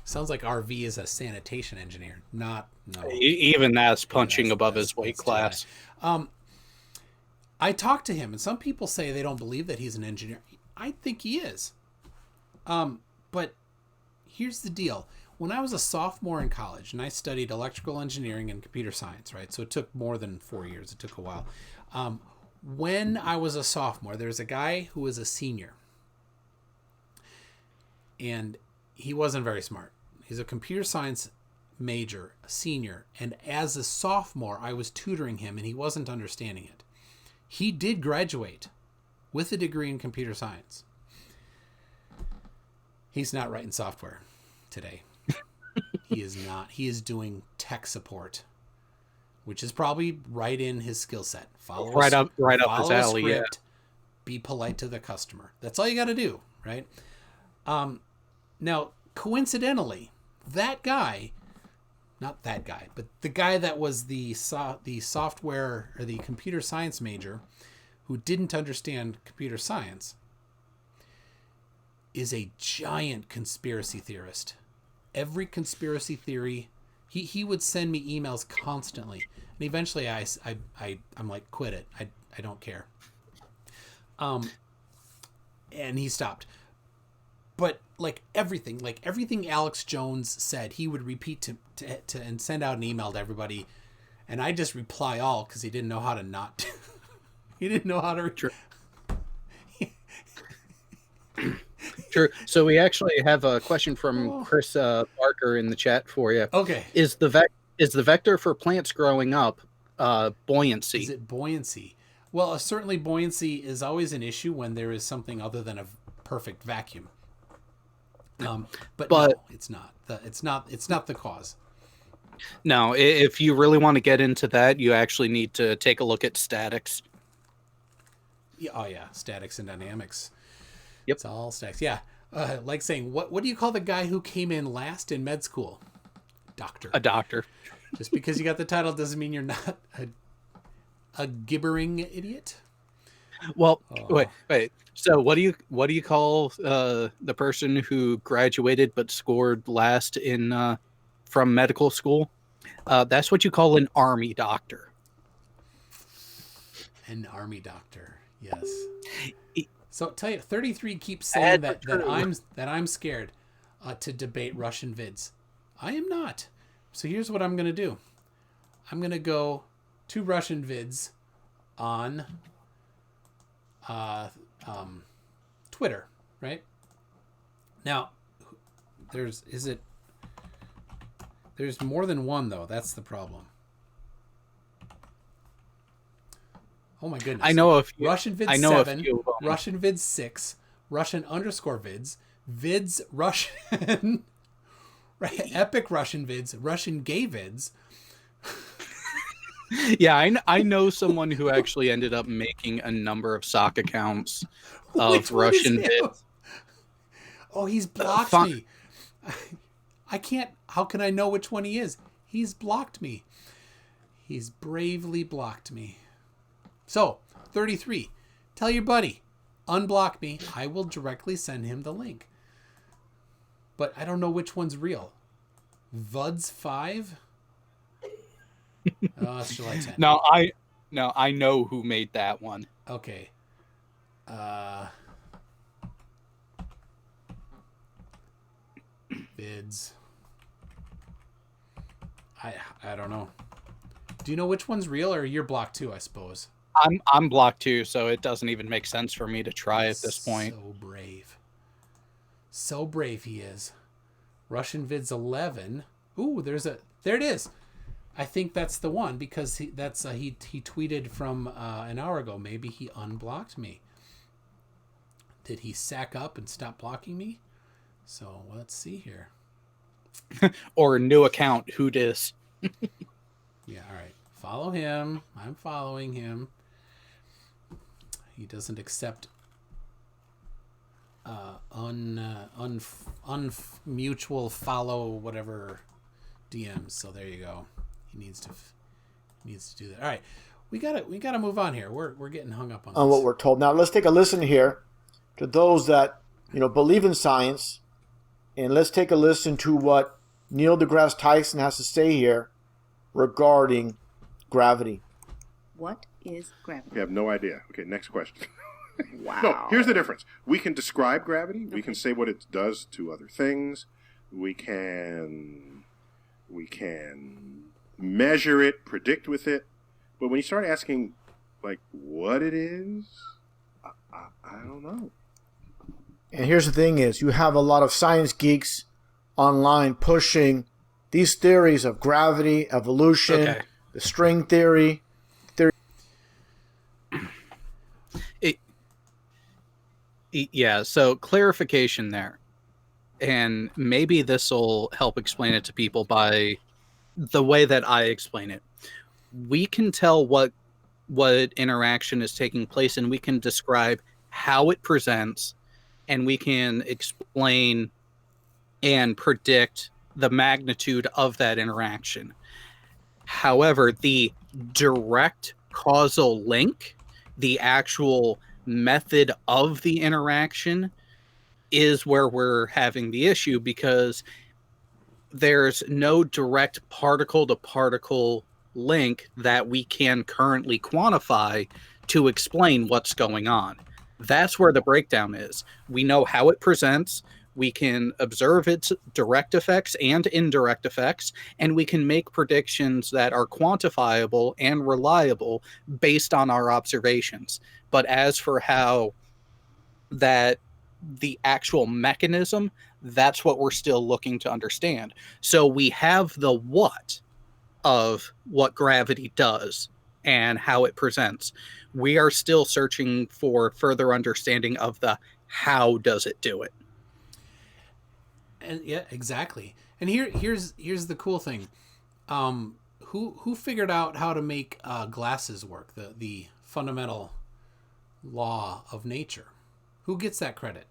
Sounds like RV is a sanitation engineer. No. Even that's punching above his weight class. I talked to him, and some people say they don't believe that he's an engineer. I think he is. But here's the deal. When I was a sophomore in college, and I studied electrical engineering and computer science, right? So it took more than 4 years. It took a while. When I was a sophomore, there was a guy who was a senior. And he wasn't very smart. He's a computer science major, a senior. And as a sophomore, I was tutoring him, and he wasn't understanding it. He did graduate with a degree in computer science. He's not writing software today. He is not. He is doing tech support, which is probably right in his skill set. Follow up his alley. Script, be polite to the customer. That's all you got to do, right? Now, coincidentally, that guy, not that guy, but the guy that was the software or the computer science major who didn't understand computer science, is a giant conspiracy theorist. Every conspiracy theory, he would send me emails constantly, and eventually I'm like, quit it. I don't care. And he stopped. But like everything Alex Jones said, he would repeat to and send out an email to everybody, and I just reply all because he didn't know how to not. He didn't know how to. Sure. So we actually have a question from Chris Barker in the chat for you. Okay. Is the vector for plants growing up buoyancy? Is it buoyancy? Well, certainly buoyancy is always an issue when there is something other than a perfect vacuum. But no, it's not. It's not the cause. No, if you really want to get into that, you actually need to take a look at statics. Yeah, oh yeah, statics and dynamics. Yep. It's all statics. Yeah. Like saying, what do you call the guy who came in last in med school? Doctor. A doctor. Just because you got the title doesn't mean you're not a gibbering idiot. Well, wait. So what do you call the person who graduated but scored last in from medical school? That's what you call an army doctor. An army doctor, yes. So tell you, 33 keeps saying that I'm scared to debate RussianVids. I am not. So here's what I'm gonna do. I'm gonna go to RussianVids on Twitter, right? Now, there's more than one though. That's the problem. Oh my goodness! I know of RussianVids 7, RussianVids 6, Russian_vids, Vids Russian, Epic RussianVids, Russian gay vids. Yeah, I know someone who actually ended up making a number of sock accounts of RussianVids. Oh, he's blocked me. I can't. How can I know which one he is? He's blocked me. He's bravely blocked me. So, 33. Tell your buddy. Unblock me. I will directly send him the link. But I don't know which one's real. Vuds 5? Oh, it's July 10th. No, I know who made that one. Okay. Vids. I don't know. Do you know which one's real, or you're blocked too, I suppose? I'm blocked too, so it doesn't even make sense for me to try at this point. So brave. So brave he is. RussianVids 11. Ooh, there it is. I think that's the one because he tweeted from an hour ago. Maybe he unblocked me. Did he sack up and stop blocking me? So let's see here. Or a new account. Who dis? Yeah, all right. Follow him. I'm following him. He doesn't accept Mutual follow whatever DMs. So there you go. He needs to do that. All right, we gotta move on here. We're getting hung up on what we're told. Now let's take a listen here to those that believe in science, and let's take a listen to what Neil deGrasse Tyson has to say here regarding gravity. What is gravity? We have no idea. Okay, next question. Wow. No, here's the difference. We can describe gravity. Okay. We can say what it does to other things. We can measure it, predict with it. But when you start asking, like, what it is, I don't know. And here's the thing is, you have a lot of science geeks online pushing these theories of gravity, evolution, the string theory. Yeah, so clarification there. And maybe this will help explain it to people by the way that I explain it. We can tell what interaction is taking place, and we can describe how it presents, and we can explain and predict the magnitude of that interaction. However, the direct causal link, the actual method of the interaction, is where we're having the issue, because there's no direct particle to particle link that we can currently quantify to explain what's going on. That's where the breakdown is. We know how it presents, we can observe its direct effects and indirect effects, and we can make predictions that are quantifiable and reliable based on our observations. But as for how that the actual mechanism, that's what we're still looking to understand. So we have the what of what gravity does and how it presents. We are still searching for further understanding of the how does it do it. And yeah, exactly. And here's the cool thing. Who figured out how to make glasses work? The fundamental law of nature. Who gets that credit?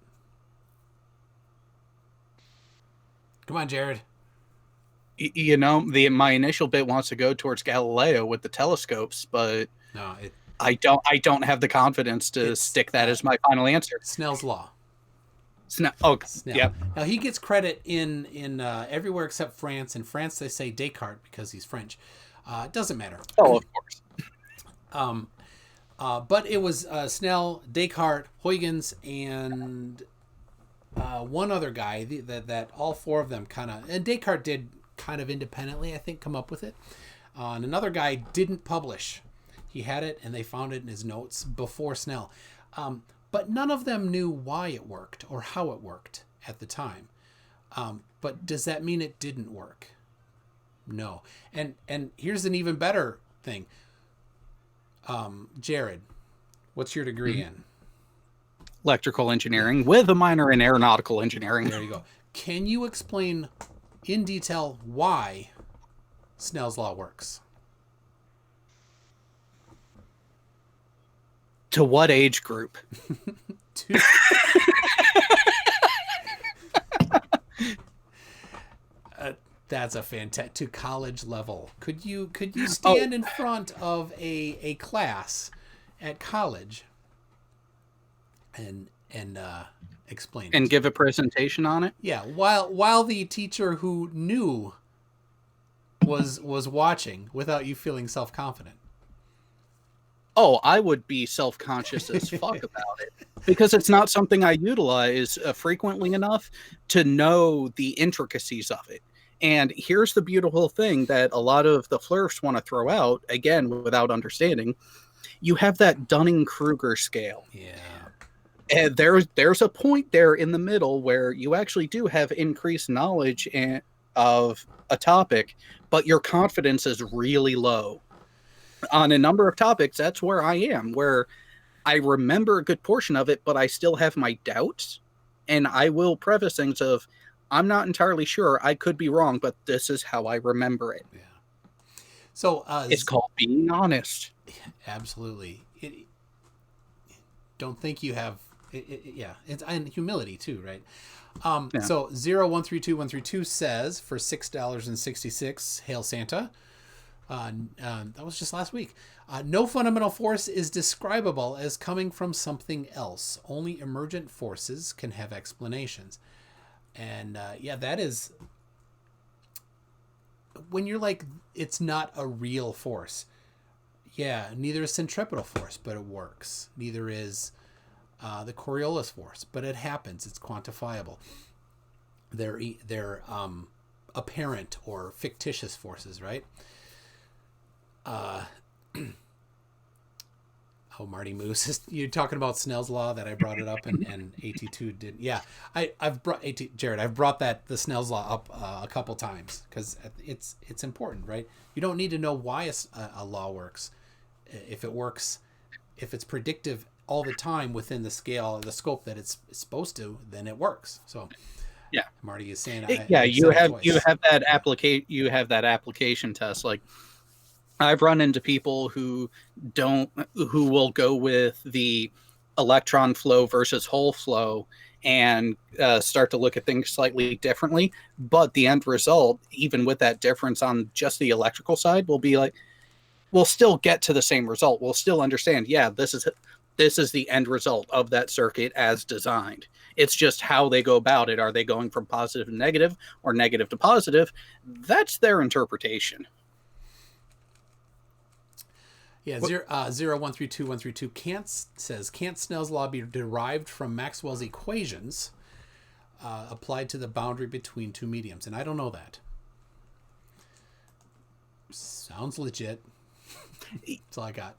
Come on, Jared. My initial bit wants to go towards Galileo with the telescopes, but no, I don't have the confidence to stick that as my final answer. Snell's law. Snell. Yeah. Now he gets credit in everywhere except France. In France, they say Descartes because he's French. It doesn't matter. Oh, of course. But it was Snell, Descartes, Huygens, and one other guy that all four of them and Descartes did kind of independently, I think, come up with it. And another guy didn't publish. He had it, and they found it in his notes before Snell. But none of them knew why it worked or how it worked at the time. But does that mean it didn't work? No. And here's an even better thing. Jared, what's your degree in? Electrical engineering with a minor in aeronautical engineering. There you go. Can you explain in detail why Snell's law works? To what age group? That's a fantastic, to college level. Could you stand in front of a class at college and explain it? And give a presentation on it? Yeah, while the teacher who knew was watching without you feeling self-confident. Oh, I would be self-conscious as fuck about it, because it's not something I utilize frequently enough to know the intricacies of it. And here's the beautiful thing that a lot of the flirts want to throw out, again, without understanding. You have that Dunning-Kruger scale. Yeah. And there's a point there in the middle where you actually do have increased knowledge of a topic, but your confidence is really low. On a number of topics, that's where I am, where I remember a good portion of it, but I still have my doubts. And I will preface things of, I'm not entirely sure. I could be wrong, but this is how I remember it. Yeah. So it's called being honest. Absolutely. Don't think you have Yeah, it's and humility too, right? Yeah. So 0132132 says for $6.66, Hail Santa. That was just last week. No fundamental force is describable as coming from something else. Only emergent forces can have explanations. And yeah, that is when you're like, it's not a real force. Yeah, neither is centripetal force, but it works. Neither is the Coriolis force, but it happens. It's quantifiable. They're apparent or fictitious forces, right? Oh, Marty Moose, you're talking about Snell's law that I brought it up and AT2 did. Yeah, I've brought Jared. I've brought the Snell's law up a couple times because it's important, right? You don't need to know why a law works. If it works, if it's predictive all the time within the scale or the scope that it's supposed to, then it works. So yeah, Marty is saying you have that application test. Like I've run into people who will go with the electron flow versus hole flow and start to look at things slightly differently, but the end result, even with that difference on just the electrical side, will be like, we'll still get to the same result. We'll still understand, yeah, this is the end result of that circuit as designed. It's just how they go about it. Are they going from positive to negative or negative to positive? That's their interpretation. Yeah, 0132132 can't Snell's law be derived from Maxwell's equations applied to the boundary between two mediums? And I don't know that. Sounds legit. That's all I got.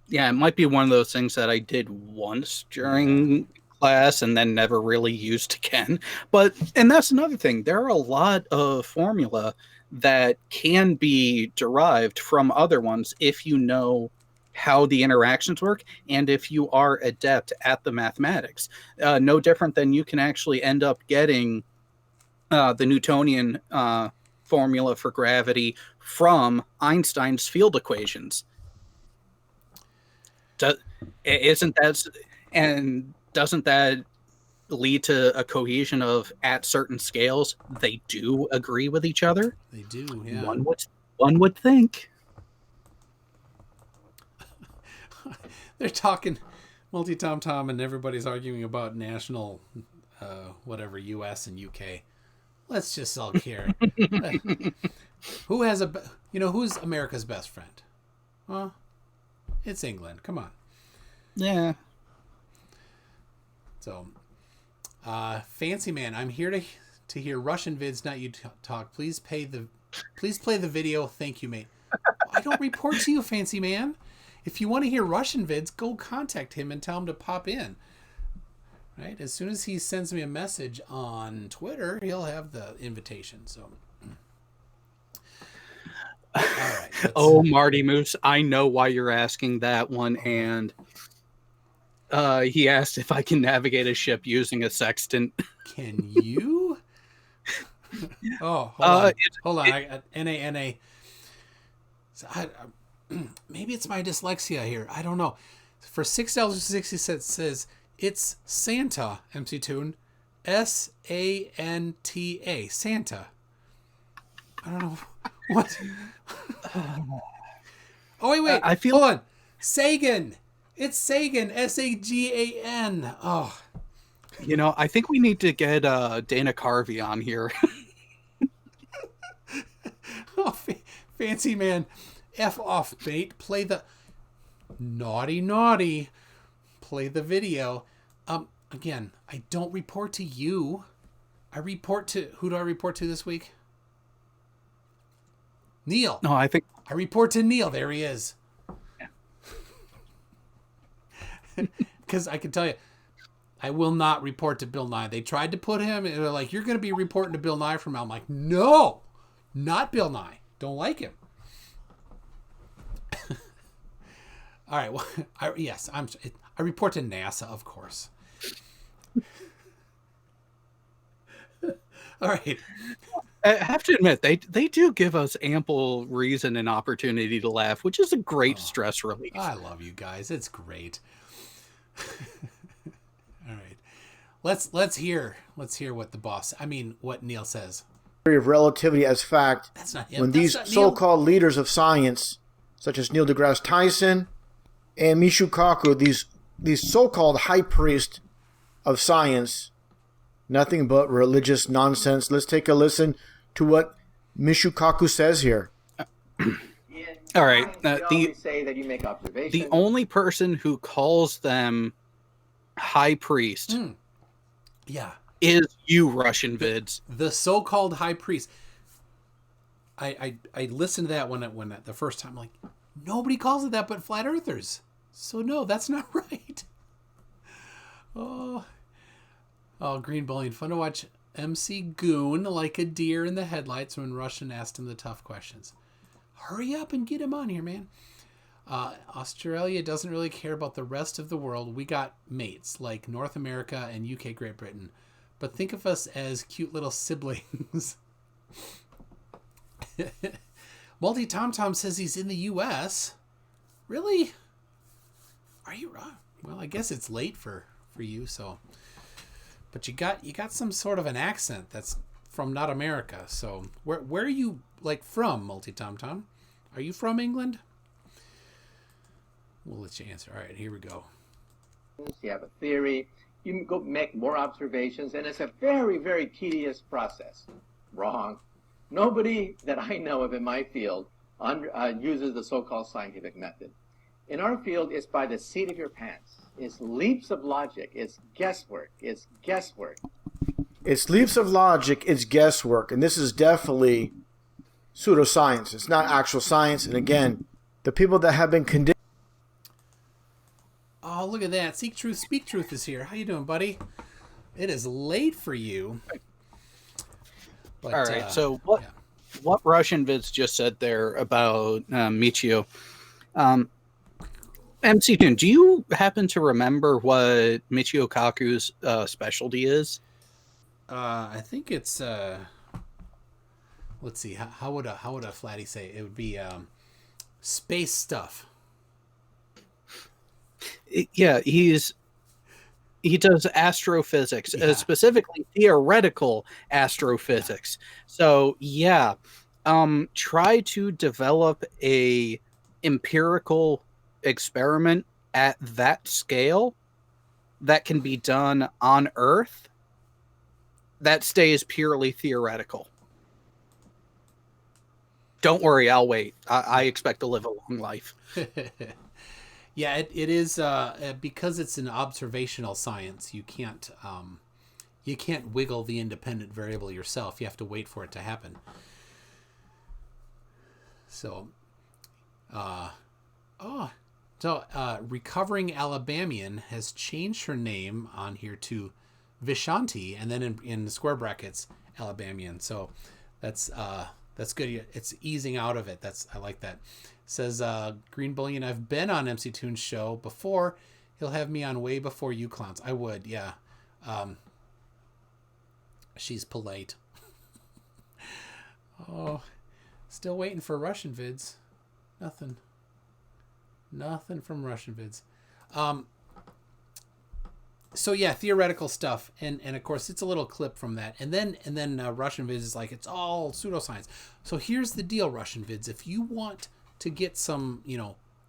Yeah, it might be one of those things that I did once during class and then never really used again. And that's another thing. There are a lot of formula that can be derived from other ones if you know how the interactions work and if you are adept at the mathematics. No different than you can actually end up getting the Newtonian formula for gravity from Einstein's field equations. Doesn't that lead to a cohesion of at certain scales they do agree with each other? They do, yeah. One would think. They're talking multi-tom-tom and everybody's arguing about national whatever, US and UK. Let's just all care. Who has who's America's best friend? Well, it's England. Come on. Yeah. So, Fancy Man, I'm here to hear RussianVids, not you talk. Please play the video. Thank you, mate. I don't report to you, Fancy Man. If you want to hear RussianVids, go contact him and tell him to pop in. Right? As soon as he sends me a message on Twitter, he'll have the invitation. So, all right. Oh, Marty Moose, I know why you're asking that one. And he asked if I can navigate a ship using a sextant. Can you? Oh, hold on. I got NA. So maybe it's my dyslexia here. I don't know. For $6.60 says it's Santa, MC Toon. SANTA. Santa. I don't know. What? Oh, wait. Hold on. Sagan. It's Sagan. SAGAN. Oh. I think we need to get Dana Carvey on here. Oh, Fancy Man. F off, mate. Play the... Naughty. Play the video. Again, I don't report to you. I report to... Who do I report to this week? Neil. No, I report to Neil. There he is. Because I can tell you, I will not report to Bill Nye. They tried to put him, and they're like, you're going to be reporting to Bill Nye from now. I'm like, no, not Bill Nye. Don't like him. All right. Well, I report to NASA, of course. All right. I have to admit, they do give us ample reason and opportunity to laugh, which is a great stress relief. I love you guys. It's great. All right. Let's hear what the boss. I mean, what Neil says. Of relativity as fact. That's not him. When That's these not Neil. so-called leaders of science, such as Neil deGrasse Tyson and Michio Kaku, these so-called high priests of science, nothing but religious nonsense. Let's take a listen to what Michio Kaku says here. All right. Say that you make observations. The only person who calls them high priest Yeah. is you, RussianVids. The so-called high priest. I listened to that when the first time, like, nobody calls it that but flat earthers. So no, that's not right. Oh, Green Bullion. Fun to watch MC goon like a deer in the headlights when Russian asked him the tough questions. Hurry up and get him on here, man. Australia doesn't really care about the rest of the world. We got mates like North America and UK, Great Britain. But think of us as cute little siblings. Multi Tom Tom says he's in the U.S. Really? Are you wrong? Well, I guess it's late for you, so. But you got some sort of an accent that's from not America. So where are you from, Multi Tom Tom? Are you from England? We'll let you answer. All right, here we go. You have a theory. You can go make more observations, and it's a very, very tedious process. Wrong. Nobody that I know of in my field uses the so-called scientific method. In our field, it's by the seat of your pants. It's leaps of logic. It's guesswork. It's guesswork. It's leaps of logic. It's guesswork. And this is definitely pseudoscience. It's not actual science. And again, the people that have been conditioned. Oh, look at that. Seek Truth, Speak Truth is here. How you doing, buddy? It is late for you. But, all right, so what RussianVids just said there about Michio, MC2, do you happen to remember what Michio Kaku's specialty is? I think it's let's see, how would a flatty say it? It would be space stuff. Yeah, he does astrophysics, specifically theoretical astrophysics. So yeah, try to develop a empirical experiment at that scale that can be done on Earth that stays purely theoretical. Don't worry, I'll wait. I expect to live a long life. Yeah, it is because it's an observational science. You can't wiggle the independent variable yourself. You have to wait for it to happen. So, Recovering Alabamian has changed her name on here to Vishanti, and then in the square brackets, Alabamian. So that's good. It's easing out of it. I like that. Says Green Bullion, I've been on MC Toon's show before. He'll have me on way before you clowns. I would, yeah. She's polite. Oh, still waiting for RussianVids. Nothing from RussianVids. So yeah, theoretical stuff, and of course it's a little clip from that, and then RussianVids is like, it's all pseudoscience. So here's the deal, RussianVids. If you want to get some,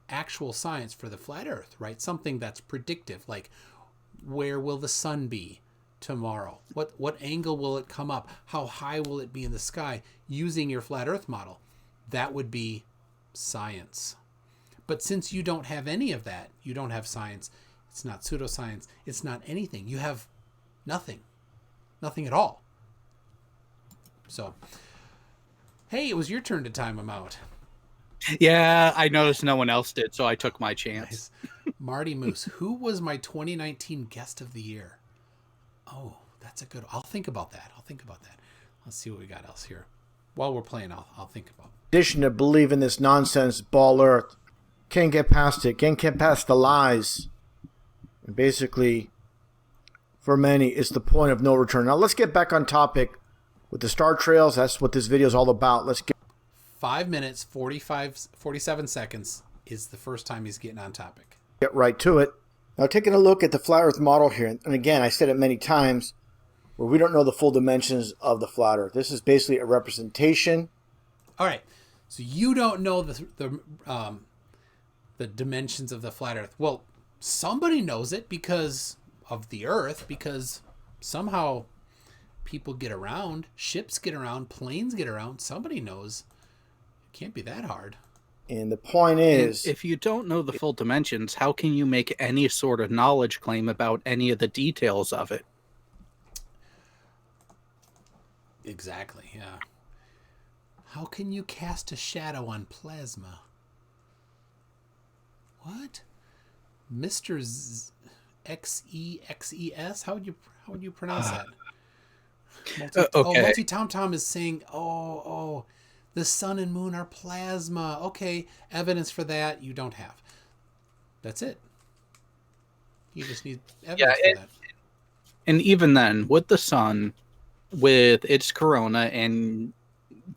actual science for the flat Earth, right? Something that's predictive, like where will the sun be tomorrow? What angle will it come up? How high will it be in the sky? Using your flat Earth model, that would be science. But since you don't have any of that, you don't have science. It's not pseudoscience. It's not anything. You have nothing at all. So, hey, it was your turn to time them out. Yeah, I noticed no one else did, so I took my chance. Nice. Marty Moose, who was my 2019 guest of the year? Oh, that's a good. I'll think about that. Let's see what we got else here. While we're playing, I'll think about. Addition to believe in this nonsense ball Earth, can't get past it. Can't get past the lies. And basically, for many, it's the point of no return. Now let's get back on topic with the star trails. That's what this video is all about. Let's get 5 minutes, 47 seconds is the first time he's getting on topic. Get right to it. Now, taking a look at the flat Earth model here, and again, I said it many times, where we don't know the full dimensions of the flat Earth. This is basically a representation. All right, so you don't know the dimensions of the flat Earth. Well, somebody knows it because of the Earth, because somehow people get around, ships get around, planes get around. Somebody knows. It can't be that hard. And the point is, if you don't know the full dimensions, how can you make any sort of knowledge claim about any of the details of it? Exactly, yeah. How can you cast a shadow on plasma? What? Mr. XEXES? How would you pronounce that? Okay. Multi-Tom is saying, the sun and moon are plasma. Okay, evidence for that you don't have. That's it. You just need evidence for that. And even then, with the sun, with its corona, and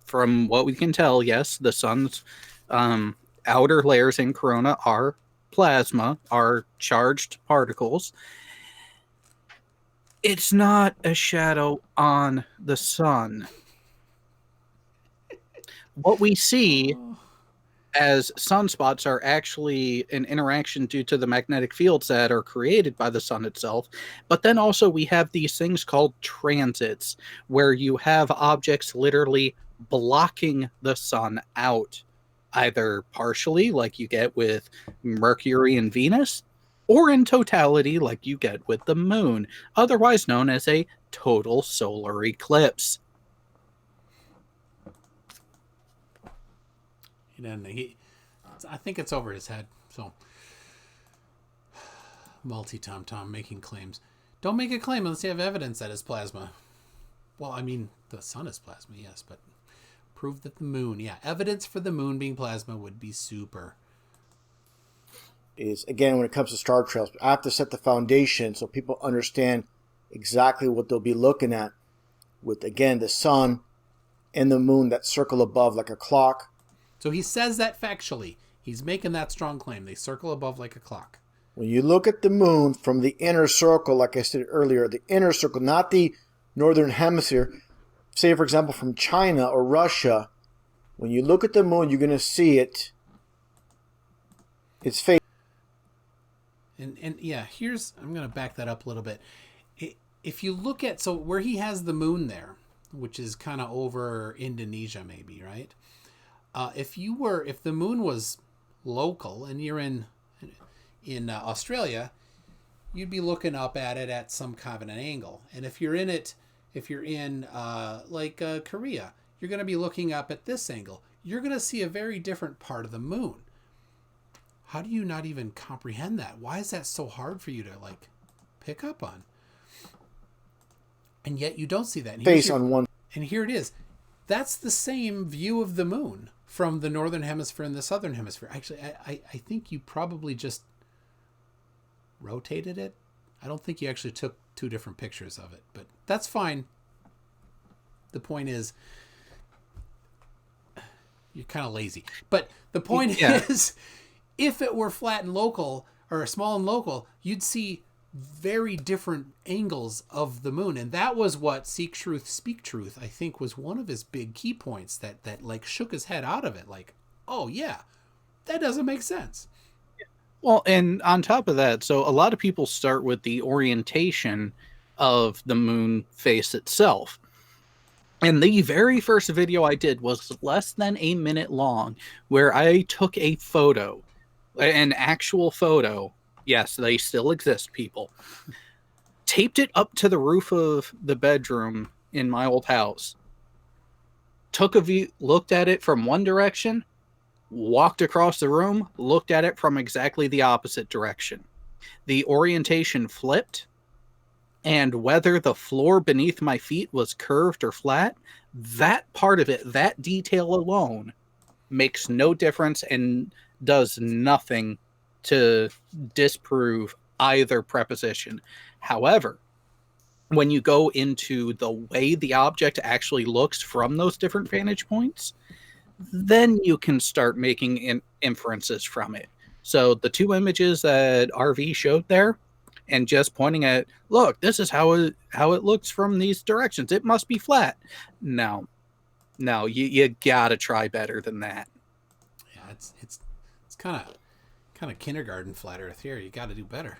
from what we can tell, yes, the sun's outer layers in corona are plasma, are charged particles. It's not a shadow on the sun. What we see as sunspots are actually an interaction due to the magnetic fields that are created by the sun itself. But then also we have these things called transits, where you have objects literally blocking the sun out, either partially, like you get with Mercury and Venus, or in totality, like you get with the moon, otherwise known as a total solar eclipse. I think it's over his head. So, Multi-Tom making claims. Don't make a claim unless you have evidence that it's plasma. Well, I mean, the sun is plasma, yes, but prove that the moon, evidence for the moon being plasma would be super. Is again, when it comes to star trails, I have to set the foundation so people understand exactly what they'll be looking at with, again, the sun and the moon that circle above like a clock. So he says that factually. He's making that strong claim. They circle above like a clock. When you look at the moon from the inner circle, like I said earlier, the inner circle, not the northern hemisphere, say, for example, from China or Russia, when you look at the moon, you're going to see its face. And I'm going to back that up a little bit. If you look at, so where he has the moon there, which is kind of over Indonesia maybe, right? If the moon was local and you're in Australia, you'd be looking up at it at some kind of an angle. And if you're in Korea, you're going to be looking up at this angle. You're going to see a very different part of the moon. How do you not even comprehend that? Why is that so hard for you to pick up on? And yet you don't see that. And here it is. That's the same view of the moon from the northern hemisphere and the southern hemisphere. Actually, I think you probably just rotated it. I don't think you actually took two different pictures of it, but that's fine. The point is, you're kind of lazy. But the point is, if it were flat and local, or small and local, you'd see very different angles of the moon. And that was what Seek Truth, Speak Truth, I think, was one of his big key points that shook his head out of it. Oh yeah, that doesn't make sense. Well, and on top of that, so a lot of people start with the orientation of the moon face itself. And the very first video I did was less than a minute long, where I took a photo, an actual photo. Yes, they still exist, people. Taped it up to the roof of the bedroom in my old house. Took a view, looked at it from one direction, walked across the room, looked at it from exactly the opposite direction. The orientation flipped, and whether the floor beneath my feet was curved or flat, that part of it, that detail alone, makes no difference and does nothing to disprove either preposition. However, when you go into the way the object actually looks from those different vantage points, then you can start making inferences from it. So the two images that RV showed there, and just pointing at, look, this is how it looks from these directions. It must be flat. No, you gotta try better than that. Yeah, it's kind of kindergarten flat Earth here. You got to do better.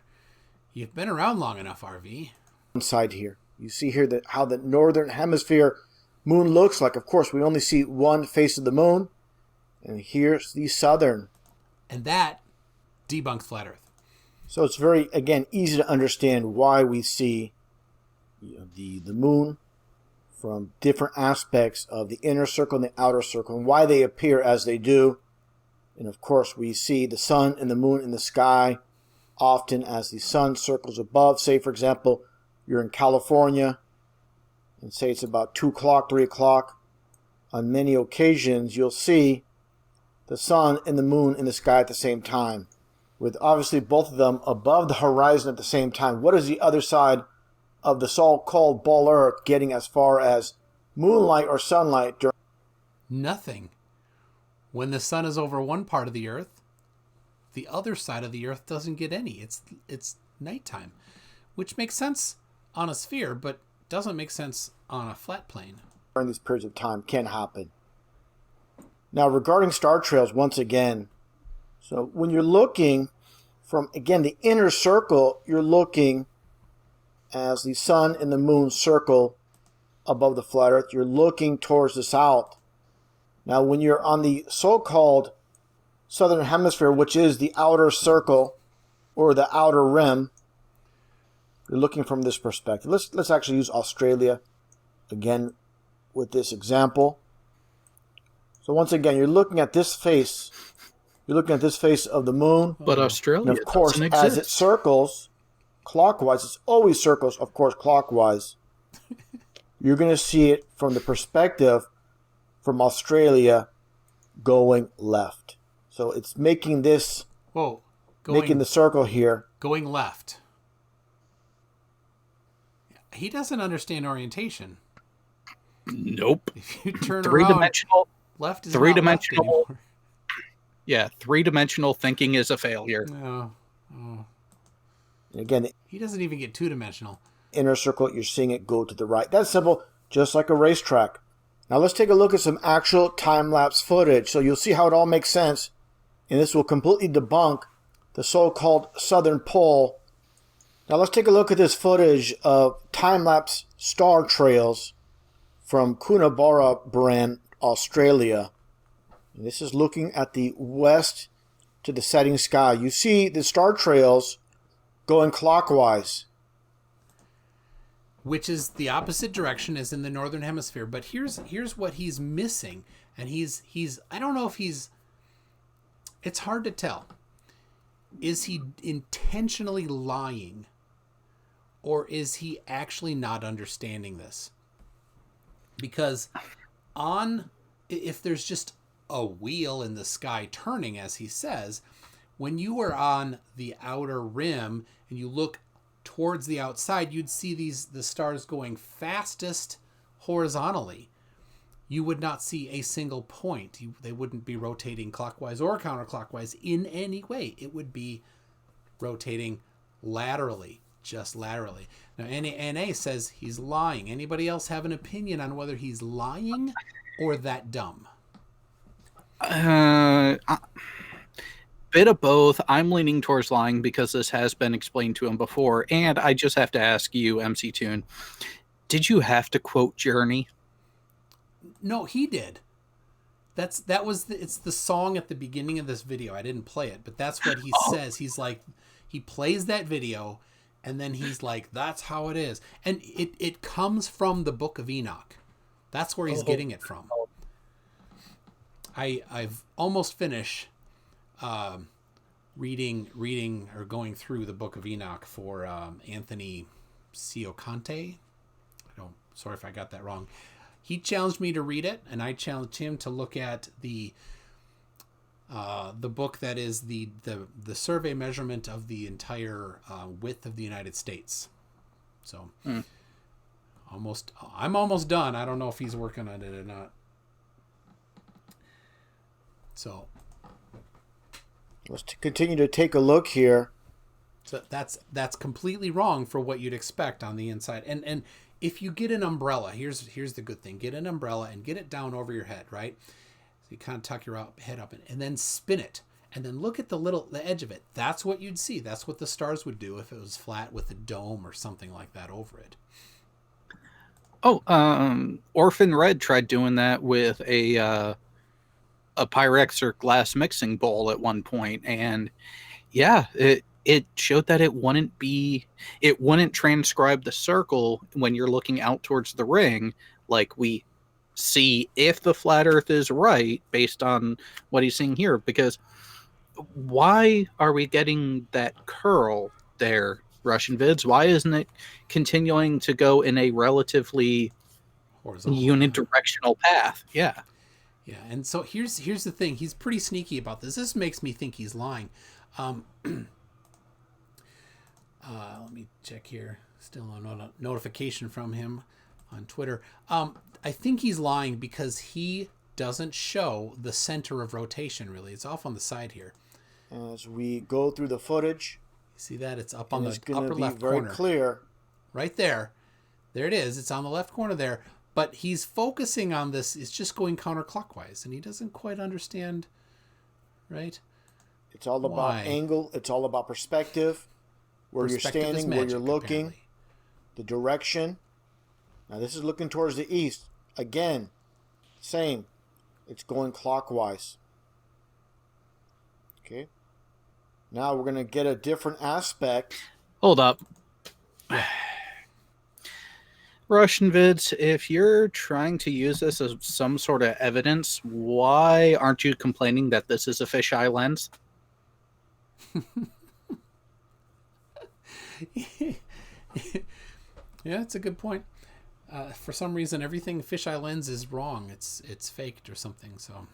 You've been around long enough, RV. Inside here, you see here that how the northern hemisphere moon looks like. Of course, we only see one face of the moon, and here's the southern. And that debunks flat Earth. So it's very, again, easy to understand why we see the moon from different aspects of the inner circle and the outer circle, and why they appear as they do. And of course, we see the sun and the moon in the sky often as the sun circles above. Say, for example, you're in California, and say it's about 2 o'clock, 3 o'clock. On many occasions, you'll see the sun and the moon in the sky at the same time, with obviously both of them above the horizon at the same time. What is the other side of the so-called ball Earth getting as far as moonlight or sunlight during? Nothing. When the sun is over one part of the Earth, the other side of the Earth doesn't get any. It's nighttime, which makes sense on a sphere, but doesn't make sense on a flat plane. During these periods of time can happen. Now, regarding star trails, once again, so when you're looking from, again, the inner circle, you're looking as the sun and the moon circle above the flat Earth. You're looking towards the south. Now, when you're on the so-called southern hemisphere, which is the outer circle or the outer rim, you're looking from this perspective. Let's actually use Australia again with this example. So once again, you're looking at this face. You're looking at this face of the moon. But Australia, and of course, doesn't as it exist. circles clockwise, it always circles, of course, clockwise. You're going to see it from the perspective from Australia going left. So it's making this, making the circle here. Going left. He doesn't understand orientation. Nope. If you turn Three-dimensional. left is Three-dimensional. not left anymore. Yeah, three-dimensional thinking is a failure. No. Oh. Again, the He doesn't even get two-dimensional. inner circle, you're seeing it go to the right. That's simple, just like a racetrack. Now let's take a look at some actual time-lapse footage so you'll see how it all makes sense. And this will completely debunk the so-called Southern Pole. Now let's take a look at this footage of time-lapse star trails from Coonabarra Brand, Australia. And this is looking at the west to the setting sky. You see the star trails going clockwise. Which is the opposite direction as in the northern hemisphere. But here's what he's missing. And he's I don't know if it's hard to tell. Is he intentionally lying? Or is he actually not understanding this? Because if there's just a wheel in the sky turning, as he says, when you are on the outer rim and you look towards the outside, you'd see the stars going fastest horizontally. You would not see a single point. They wouldn't be rotating clockwise or counterclockwise in any way. It would be rotating laterally, just laterally. Now, NA says he's lying. Anybody else have an opinion on whether he's lying or that dumb? Bit of both. I'm leaning towards lying because this has been explained to him before, and I just have to ask you, MC Toon, did you have to quote Journey? No, he did. It's the song at the beginning of this video. I didn't play it, but that's what he says. He's like, he plays that video, and then he's like, that's how it is. And it comes from the Book of Enoch. That's where he's getting it from. I've almost finished reading or going through the Book of Enoch for Anthony Ciocante. Sorry if I got that wrong. He challenged me to read it, and I challenged him to look at the book that is the survey measurement of the entire width of the United States. So I'm almost done. I don't know if he's working on it or not. So Let's continue to take a look here. So that's completely wrong for what you'd expect on the inside. And if you get an umbrella, here's the good thing. Get an umbrella and get it down over your head, right? So you kind of tuck your head up and then spin it. And then look at the edge of it. That's what you'd see. That's what the stars would do if it was flat with a dome or something like that over it. Oh, Orphan Red tried doing that with a Pyrex or glass mixing bowl at one point, and yeah, it showed that it wouldn't transcribe the circle when you're looking out towards the ring, like we see if the flat Earth is right based on what he's seeing here. Because why are we getting that curl there, RussianVids? Why isn't it continuing to go in a relatively unidirectional path? Yeah. Yeah, and so here's the thing. He's pretty sneaky about this. This makes me think he's lying. Let me check here. Still no notification from him on Twitter. I think he's lying because he doesn't show the center of rotation, really. It's off on the side here. As we go through the footage, you see that? It's up on the be upper left very corner. Clear. Right there. There it is. It's on the left corner there. But he's focusing on this. It's just going counterclockwise, and he doesn't quite understand, right? It's all about angle. It's all about perspective. Where you're standing, magic, where you're looking, apparently. The direction. Now this is looking towards the east. Again, same. It's going clockwise. Okay. Now we're going to get a different aspect. Hold up. RussianVids, if you're trying to use this as some sort of evidence, why aren't you complaining that this is a fisheye lens? Yeah, it's a good point. For some reason, everything fisheye lens is wrong. It's faked or something. So,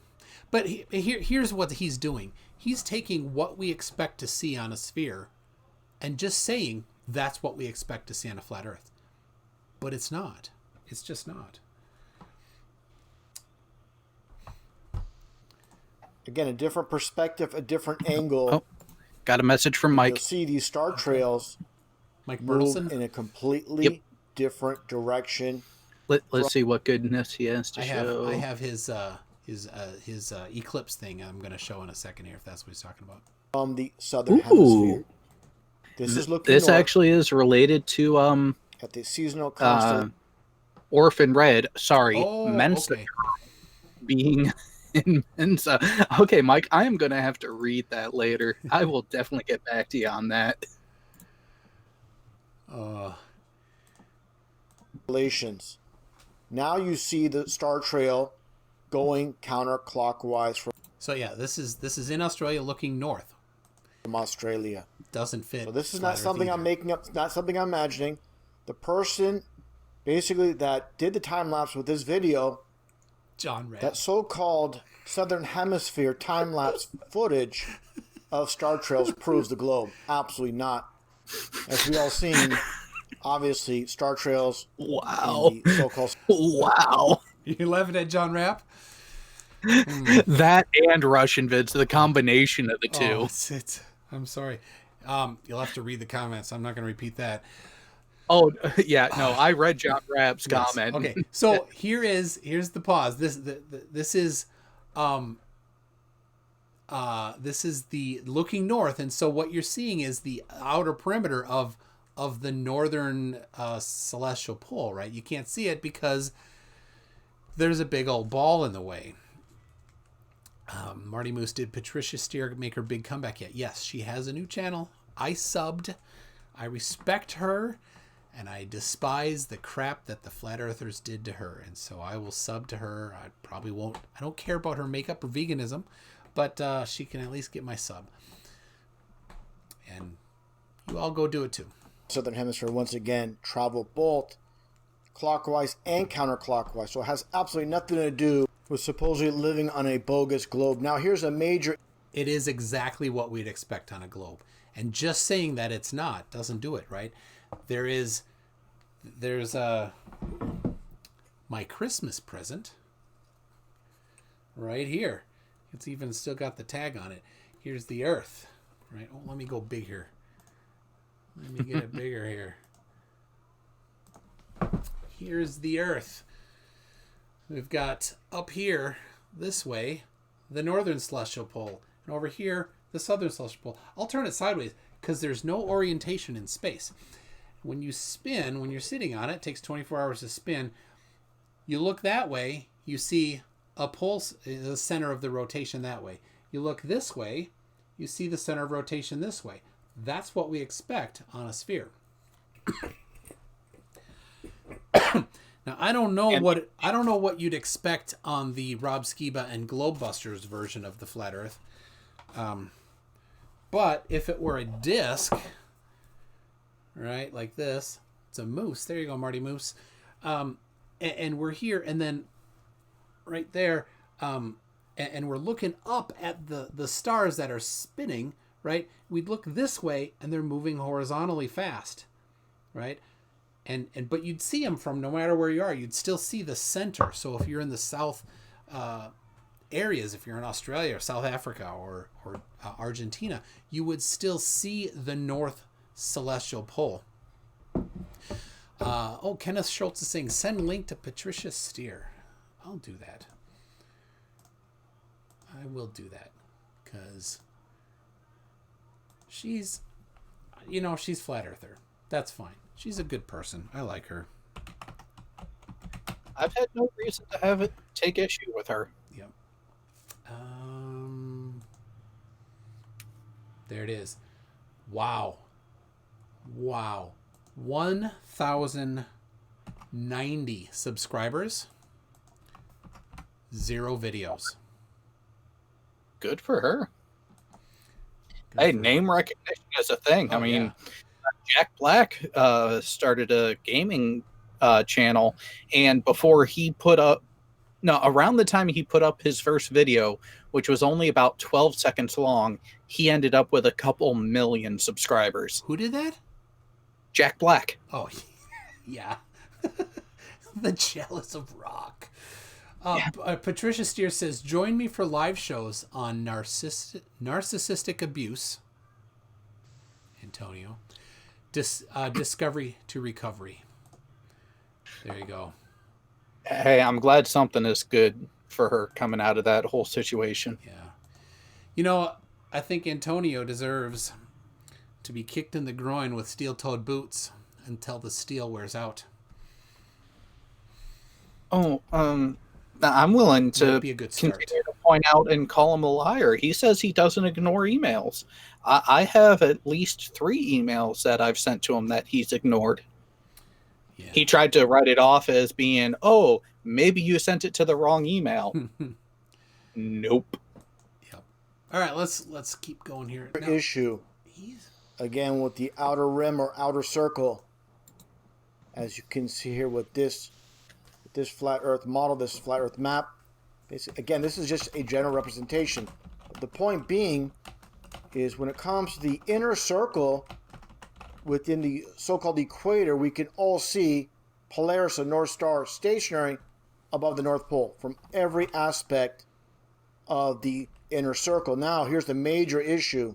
but here's what he's doing. He's taking what we expect to see on a sphere, and just saying that's what we expect to see on a flat Earth. But it's not. It's just not. Again, a different perspective, a different angle. Oh, got a message from Mike. You'll see these star trails Mike move Bertelson in a completely different direction. Let's see what goodness he has to show. I have his eclipse thing I'm going to show in a second here, if that's what he's talking about. From the southern hemisphere. This is looking north. Actually is related to at the seasonal constant. Orphan Red. Sorry, oh, Mensa okay. Being in Mensa. Okay, Mike, I am going to have to read that later. I will definitely get back to you on that. Relations. Now you see the star trail going counterclockwise from. So yeah, this is in Australia, looking north. From Australia. Doesn't fit. So this is not something I'm making up. It's not something I'm imagining. The person, basically, that did the time lapse with this video, John Red. That so-called Southern Hemisphere time lapse footage of star trails proves the globe. Absolutely not. As we all seen, obviously, star trails. Wow. The so-called. Wow. You laughing at John Rapp? That and RussianVids, the combination of the two. I'm sorry. You'll have to read the comments. I'm not going to repeat that. Oh yeah, no, I read John Rapp's comment. Okay, so here's the pause. This is the looking north, and so what you're seeing is the outer perimeter of the northern celestial pole, right? You can't see it because there's a big old ball in the way. Marty Moose, did Patricia Steer make her big comeback yet? Yes, she has a new channel. I subbed. I respect her, and I despise the crap that the flat earthers did to her, and so I will sub to her. I probably won't. I don't care about her makeup or veganism, but she can at least get my sub. And you all go do it too. Southern Hemisphere, once again, travel both clockwise and counterclockwise, so it has absolutely nothing to do with supposedly living on a bogus globe. Now, here's a major... It is exactly what we'd expect on a globe. And just saying that it's not doesn't do it, right? There's my Christmas present right here. It's even still got the tag on it. Here's the Earth, right? Oh, let me go big here. Let me get it bigger here. Here's the Earth. We've got up here, this way, the northern celestial pole. And over here, the southern celestial pole. I'll turn it sideways because there's no orientation in space. When you spin, when you're sitting on it, it takes 24 hours to spin. You look that way, you see a pole, the center of the rotation that way. You look this way, you see the center of rotation this way. That's what we expect on a sphere. Now I don't know what you'd expect on the Rob Skiba and Globebusters version of the flat Earth. But if it were a disc, right, like this, it's a moose. There you go, Marty Moose. And we're here, and then right there, and we're looking up at the stars that are spinning, right? We'd look this way, and they're moving horizontally fast, right? But you'd see them from no matter where you are. You'd still see the center. So if you're in the south areas, if you're in Australia or South Africa or Argentina, you would still see the north celestial pole. Kenneth Schultz is saying, send link to Patricia Steer. I'll do that. I will do that. Because she's flat earther. That's fine. She's a good person. I like her. I've had no reason to have it take issue with her. Yep. There it is. Wow. 1,090 subscribers. 0 videos. Good for her. Name recognition is a thing. I mean, Jack Black started a gaming channel, and before he around the time he put up his first video, which was only about 12 seconds long, he ended up with a couple million subscribers. Who did that? Jack Black. Oh, yeah. The Jealous of Rock. Patricia Steer says, join me for live shows on narcissistic abuse. Antonio. Discovery to recovery. There you go. Hey, I'm glad something is good for her coming out of that whole situation. Yeah. I think Antonio deserves to be kicked in the groin with steel-toed boots until the steel wears out. I'm willing to continue to point out and call him a liar. He says he doesn't ignore emails. I have at least 3 emails that I've sent to him that he's ignored. Yeah. He tried to write it off as being, maybe you sent it to the wrong email. Nope. Yep. All right, let's keep going here. Now, issue again with the outer rim or outer circle, as you can see here with this flat Earth model, this flat Earth map. Again, this is just a general representation. But the point being is when it comes to the inner circle within the so-called equator, we can all see Polaris, a North Star, stationary above the North Pole from every aspect of the inner circle. Now, here's the major issue,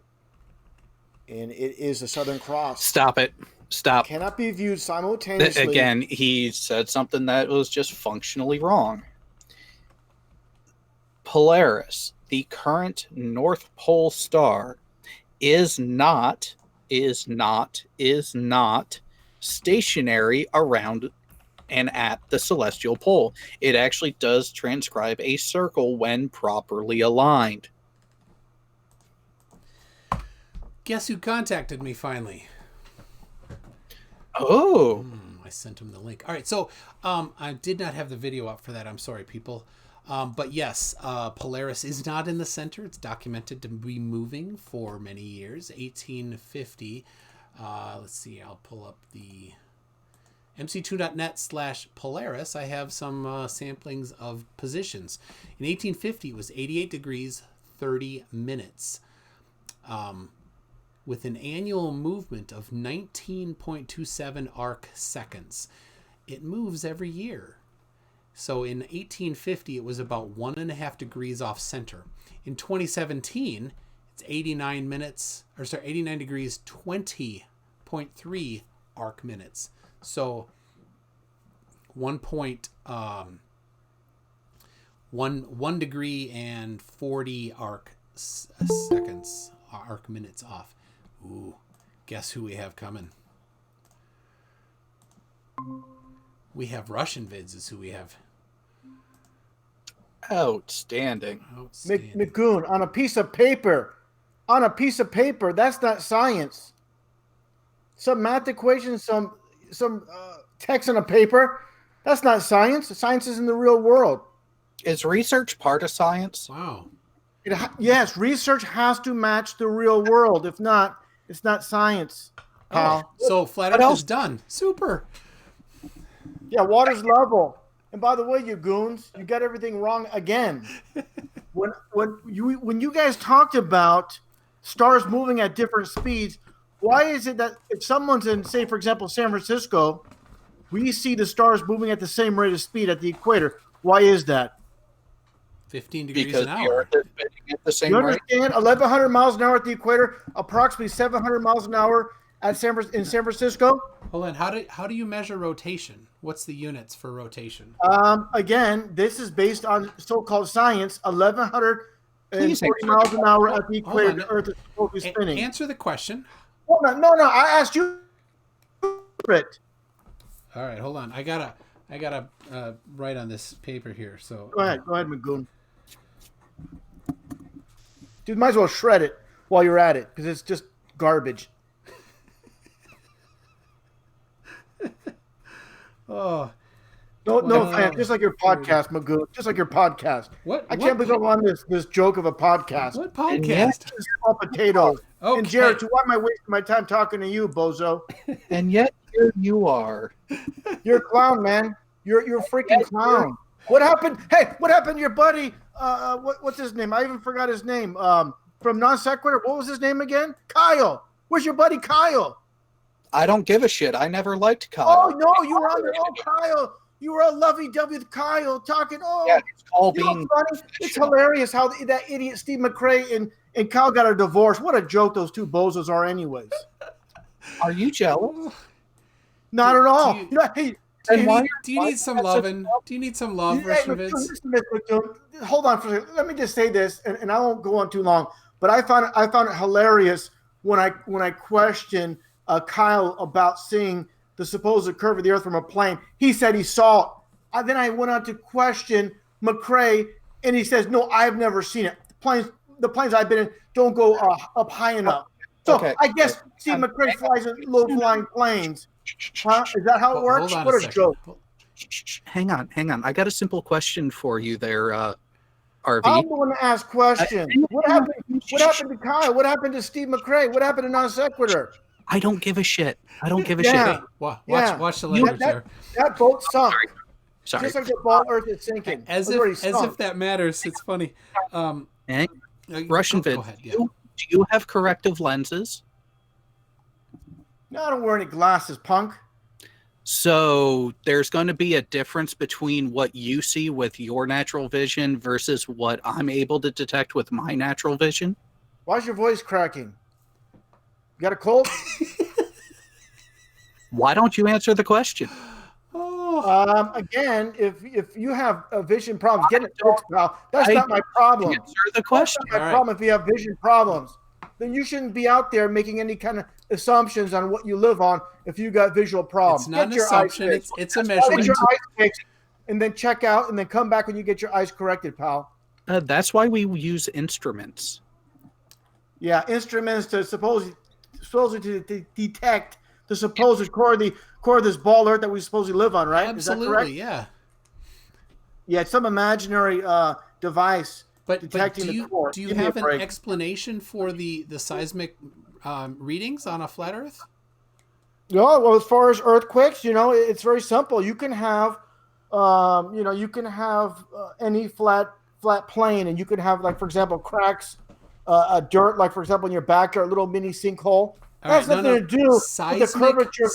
and it is the Southern Cross. Stop it. Stop. It cannot be viewed simultaneously. Again, he said something that was just functionally wrong. Polaris, the current North Pole star, is not stationary around and at the celestial pole. It actually does transcribe a circle when properly aligned. Guess who contacted me finally? Oh. I sent him the link. All right, so I did not have the video up for that. I'm sorry, people. But yes, Polaris is not in the center. It's documented to be moving for many years. 1850. Let's see. I'll pull up the mc2.net/Polaris. I have some samplings of positions. In 1850, it was 88 degrees, 30 minutes. With an annual movement of 19.27 arc seconds. It moves every year. So in 1850, it was about 1.5 degrees off center. In 2017, it's It's 89 minutes, or sorry, 89 degrees, 20.3 arc minutes. So 1 degree and 40 arc seconds, arc minutes off. Ooh, guess who we have coming? We have RussianVids is who we have. Outstanding. McGoon, on a piece of paper, that's not science. Some math equation, some text on a paper, that's not science. Science is in the real world. Is research part of science? Wow. Yes, research has to match the real world. If not, it's not science. Oh, so flat Earth is done. Super. Yeah, water's level. And by the way, you goons, you got everything wrong again. When you guys talked about stars moving at different speeds, why is it that if someone's in, say, for example, San Francisco, we see the stars moving at the same rate of speed at the equator? Why is that? 15 degrees Because an hour. the Earth is spinning at the same You rate. understand? 1,100 miles an hour at the equator, approximately 700 miles an hour in San Francisco. Hold on. How do you measure rotation? What's the units for rotation? Again, this is based on so-called science. 1,140 miles an hour at the equator. The Earth is supposed to be spinning. Answer the question. Hold on. No. I asked you. It. All right, hold on. I gotta write on this paper here. So Go ahead, Magoon. Dude, might as well shred it while you're at it because it's just garbage. Oh. No, fan. Just like your podcast, Magoo. Just like your podcast. What? I can't believe I'm on this joke of a podcast. What podcast? All potatoes. Okay. And Jared, so why am I wasting my time talking to you, bozo? And yet here you are. You're a clown, man. You're a freaking clown. What happened? Hey, what happened to your buddy? What's his name? I even forgot his name. From Non Sequitur. What was his name again? Kyle. Where's your buddy Kyle? I don't give a shit. I never liked Kyle. Oh no, you were on there. Oh, Kyle. You were all lovey-dovey with Kyle talking. Oh, yeah, it's all you know being funny. It's hilarious how that idiot Steve McRae and Kyle got a divorce. What a joke those two bozos are, anyways. Are you jealous? Not at all. Do you need some loving? Do you need some love, RussianVids? Hold on for a second. Let me just say this, and I won't go on too long. But I found it hilarious when I questioned Kyle about seeing the supposed curve of the Earth from a plane. He said he saw it. Then I went on to question McRae, and he says, "No, I've never seen it. The planes I've been in don't go up high enough." So okay. I guess Steve McRae flies in low-flying planes. Huh? Is that how it works? What a joke. Hang on. I got a simple question for you there, RV. I'm the one to ask questions. What happened to Kyle? What happened to Steve McRae? What happened to Non Sequitur? I don't give a shit. Shit. Watch the language there. That boat sunk. Sorry. Just like the ball Earth is sinking. As if that matters. It's funny. RussianVids, do you have corrective lenses? No, I don't wear any glasses, punk. So there's going to be a difference between what you see with your natural vision versus what I'm able to detect with my natural vision? Why's your voice cracking? You got a cold? Why don't you answer the question? Again, if you have vision problems, get it fixed, pal. That's not my problem. Answer the question. That's not my problem. If you have vision problems, then you shouldn't be out there making any kind of assumptions on what you live on if you got visual problems. It's not an assumption. It's a measurement. Get your eyes fixed and then check out and then come back when you get your eyes corrected, pal. That's why we use instruments. Yeah, instruments to supposedly to detect the supposed core of this ball Earth that we supposedly live on, right? Absolutely, is that correct? Yeah. Yeah, it's some imaginary device detecting the core. Do you have an explanation for the seismic readings on a flat Earth? No, well, as far as earthquakes, it's very simple. You can have, any flat plane, and you can have, like, for example, cracks, dirt, like, for example, in your backyard, a little mini sinkhole. That has nothing to do with the curvature of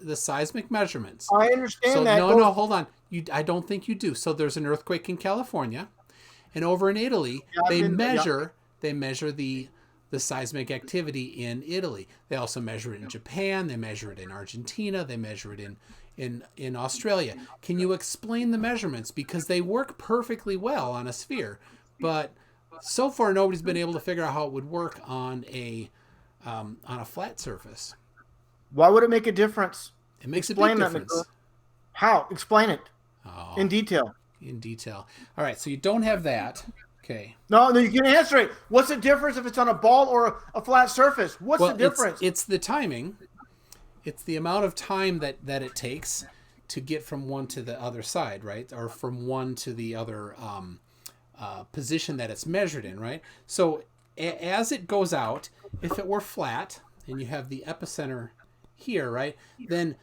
the seismic measurements. I understand that. No, hold on. I don't think you do. So there's an earthquake in California, and over in Italy, they measure they measure the seismic activity in Italy. They also measure it in Japan. They measure it in Argentina. They measure it in Australia. Can you explain the measurements? Because they work perfectly well on a sphere, but so far nobody's been able to figure out how it would work on a flat surface. Why would it make a difference? It makes Explain a big that, difference. Nicola. How? Explain it Oh, in detail. in detail. All right, so you don't have that. Okay. No, you can answer it. What's the difference if it's on a ball or a flat surface? What's the difference? It's the timing. It's the amount of time that it takes to get from one to the other side, right? Or from one to the other position that it's measured in, right? So as it goes out, if it were flat and you have the epicenter here, right? Then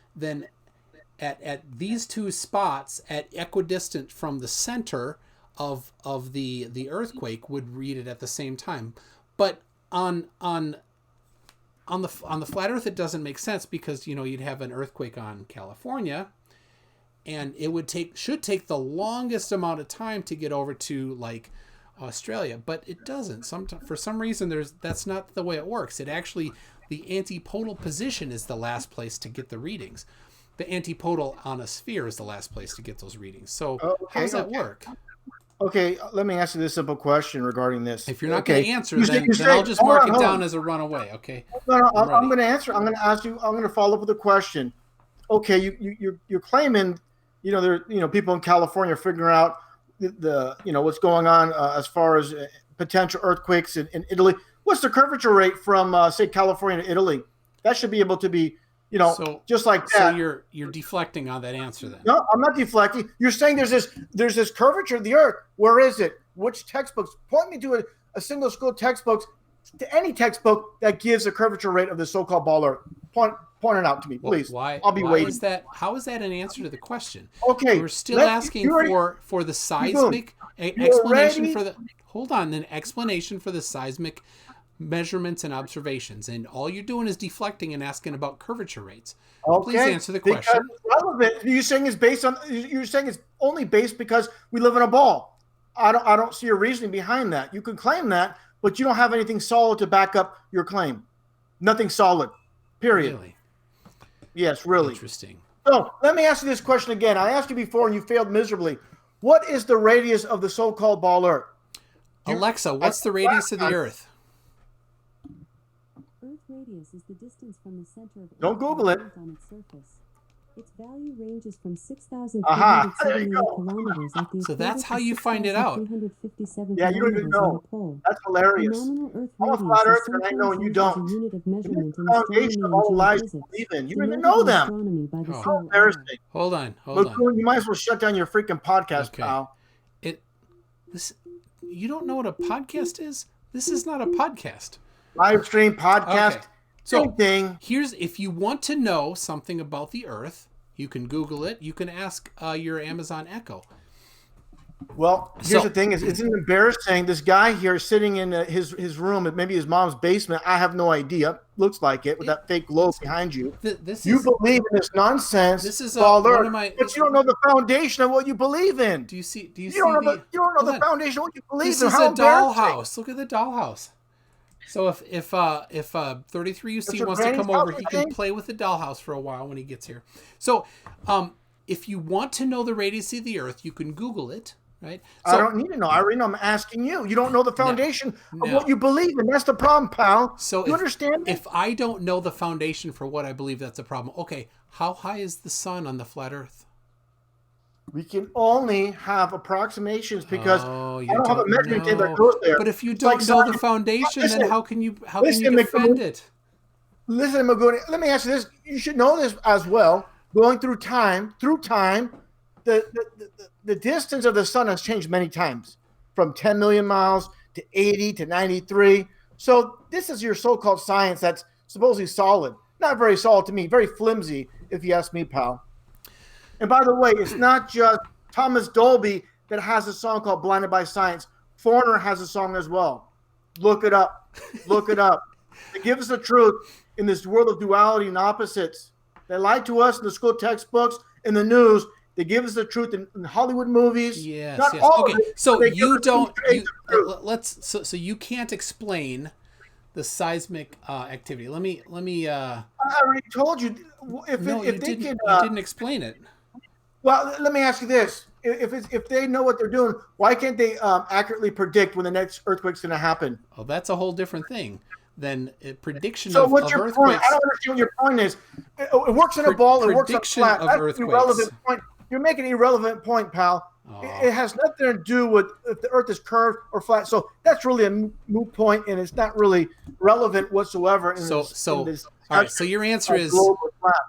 at these two spots at equidistant from the center of the earthquake would read it at the same time. But on the flat Earth, it doesn't make sense because you'd have an earthquake on California, and it should take the longest amount of time to get over to like Australia, but it doesn't. For some reason, that's not the way it works. It actually, the antipodal position is the last place to get the readings. The antipodal on a sphere is the last place to get those readings. So how does that work? Okay, let me ask you this simple question regarding this. If you're not going to answer, then say, I'll just mark it down as a runaway. Okay. No, I'm going to answer. I'm going to ask you. I'm going to follow up with a question. Okay, you're claiming, there, people in California are figuring out the what's going on as far as potential earthquakes in Italy. What's the curvature rate from say California to Italy? That should be able to be, just like that. So you're deflecting on that answer then. No, I'm not deflecting. You're saying there's this curvature of the Earth. Where is it? Which textbooks? Point me to a single school textbook, to any textbook that gives a curvature rate of the so-called ball Earth. Point it out to me, please. Why? I'll be waiting. How is that an answer to the question? Okay, we're still asking for the seismic explanation for the. Hold on, an explanation for the seismic measurements and observations, and all you're doing is deflecting and asking about curvature rates. Okay. Please answer the question. Because it's relevant. You're saying it's only based because we live in a ball. I don't see a reasoning behind that. You can claim that, but you don't have anything solid to back up your claim. Nothing solid. Period. Really? Yes, really. Interesting. So let me ask you this question again. I asked you before and you failed miserably. What is the radius of the so-called ball Earth? Alexa, what's the radius of the Earth? Earth radius is the distance from the center of Earth. Don't Google it. On its surface. Its value ranges from 6,478 kilometers at the So that's how you find it out. Yeah, you don't even know. That's hilarious. I'm a flat earther and I know and you don't. The foundation of all lies you believe in. You don't even know them. How embarrassing. Hold on. You might as well shut down your freaking podcast, pal. You don't know what a podcast is? This is not a podcast. Live stream podcast. Okay. So thing. If you want to know something about the Earth, you can Google it. You can ask your Amazon Echo. Well, here's the thing: isn't it embarrassing? This guy here sitting in his room, maybe his mom's basement. I have no idea. Looks like it with that fake globe behind you. You believe in this nonsense. This is but you don't know the foundation of what you believe in. Do you see? You don't know the foundation of what you believe in. This is a dollhouse. Look at the dollhouse. So if 33UC wants to come over, he can play with the dollhouse for a while when he gets here. So if you want to know the radius of the Earth, you can Google it, right? So, I don't need to know. I'm asking you. You don't know the foundation of what you believe in. That's the problem, pal. So you understand? If I don't know the foundation for what I believe, that's a problem. Okay, how high is the sun on the flat Earth? We can only have approximations because I don't have a measurement tape that goes there. But if you don't know the foundation, then how can you defend it? Listen, Maguni, let me ask you this. You should know this as well. Going through time, the distance of the sun has changed many times, from 10 million miles to 80 to 93. So this is your so-called science that's supposedly solid. Not very solid to me, very flimsy, if you ask me, pal. And by the way, it's not just Thomas Dolby that has a song called Blinded by Science. Foreigner has a song as well. Look it up. Look it up. They give us the truth in this world of duality and opposites. They lie to us in the school textbooks, in the news. They give us the truth in Hollywood movies. Yes. Not yes. all Okay. of it, So but they give you us don't. the You, truth. so you can't explain the seismic activity. Let me. I already told you. If No, you they didn't. can, You didn't explain it. well, let me ask you this: if they know what they're doing, why can't they accurately predict when the next earthquake's going to happen? Oh, that's a whole different thing than a prediction So of what's your earthquakes. point? I don't understand what your point is. It works in a ball. It works on Prediction flat. of That's earthquakes. an irrelevant point. You're making an irrelevant point, pal. It has nothing to do with if the Earth is curved or flat. So that's really a moot point, and it's not really relevant whatsoever. In this, All right. So your answer is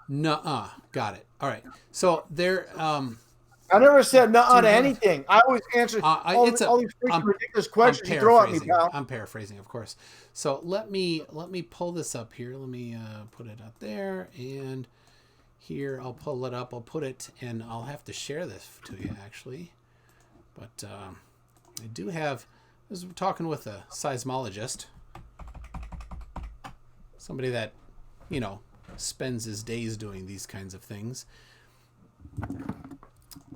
no. Got it. All right. So there. I never said no to anything. I always answer all these freaking ridiculous questions you throw at me, pal. I'm paraphrasing, of course. So let me pull this up here. Let me put it up there, and here I'll pull it up. I'll put it, and I'll have to share this to you actually. But I do have. We're talking with a seismologist, somebody that spends his days doing these kinds of things.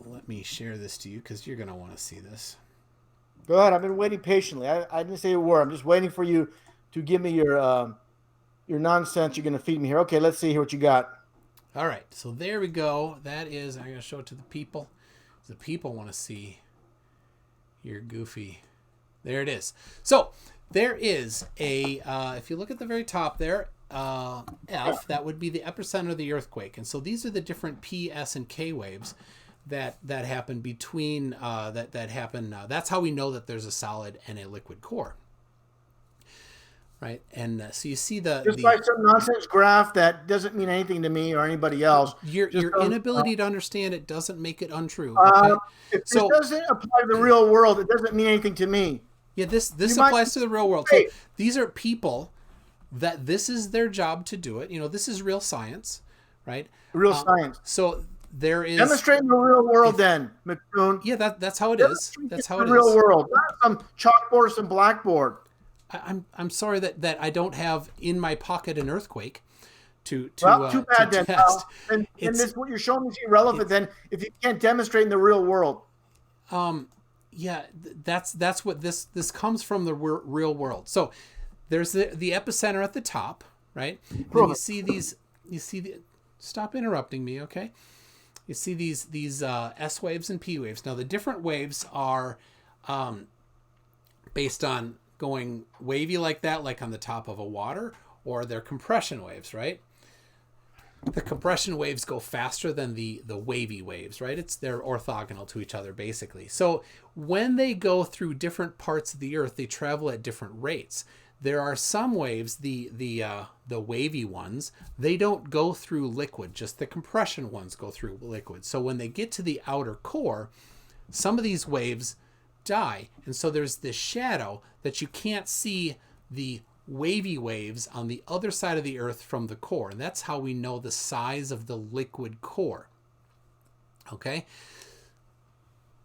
Let me share this to you because you're going to want to see this. Go ahead. I've been waiting patiently. I didn't say a word. I'm just waiting for you to give me your nonsense you're going to feed me here. Okay, let's see here what you got. All right. So there we go. That is, I'm going to show it to the people. The people want to see your goofy. There it is. So there is a, if you look at the very top there, F, that would be the epicenter of the earthquake. And so these are the different P, S, and K waves that happen between that happen. That's how we know that there's a solid and a liquid core, right? And so you see just like some nonsense graph that doesn't mean anything to me or anybody else. Your inability to understand it doesn't make it untrue. Okay? If it doesn't apply to the real world, it doesn't mean anything to me. Yeah, this applies to the real world. So these are people that this is their job to do it. This is real science, right? Real science. So there is demonstrating the real world, then, McCoon. Yeah, that's how it is. That's how it is. The real world, not some chalkboard or some blackboard. I'm sorry that I don't have in my pocket an earthquake to too bad to then, test. And this what you're showing me is irrelevant then if you can't demonstrate in the real world. Yeah, that's what this comes from, the real world. So there's the epicenter at the top, right? And you see these. Stop interrupting me, okay? You see these S waves and P waves. Now the different waves are based on going wavy like that, like on the top of a water, or they're compression waves, right? The compression waves go faster than the wavy waves, right? They're orthogonal to each other, basically. So when they go through different parts of the Earth, they travel at different rates. There are some waves, the wavy ones, they don't go through liquid. Just the compression ones go through liquid. So when they get to the outer core, some of these waves die. And so there's this shadow that you can't see the wavy waves on the other side of the Earth from the core. And that's how we know the size of the liquid core. Okay?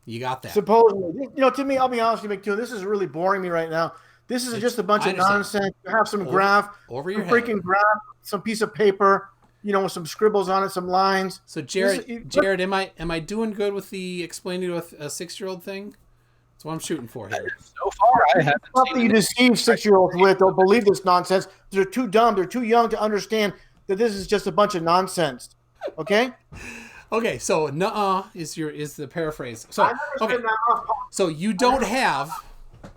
You got that. Supposedly. To me, I'll be honest with you, McToon, this is really boring me right now. This is just a bunch of nonsense. You have some graph, over your freaking head. graph, some piece of paper, with some scribbles on it, some lines. So Jared, am I doing good with the explaining to a 6-year-old thing? That's what I'm shooting for here. So far, I haven't seen you deceive 6-year-olds with. They'll believe this nonsense. They're too dumb. They're too young to understand that this is just a bunch of nonsense. Okay. Okay, so nuh-uh is the paraphrase. So okay, so you don't have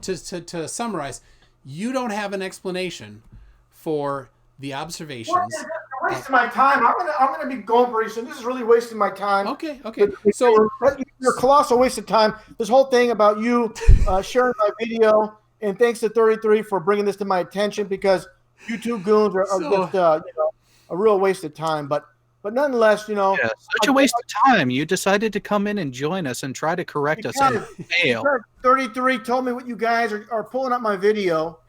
to summarize, you don't have an explanation for the observations. You're wasting my time. I'm gonna be going pretty soon. This is really wasting my time. Okay. So you're a colossal waste of time. This whole thing about you sharing my video, and thanks to 33 for bringing this to my attention, because you two goons are just a real waste of time. But nonetheless, yeah, such a waste of time. You decided to come in and join us and try to correct us and fail. 33 told me what you guys are pulling up my video,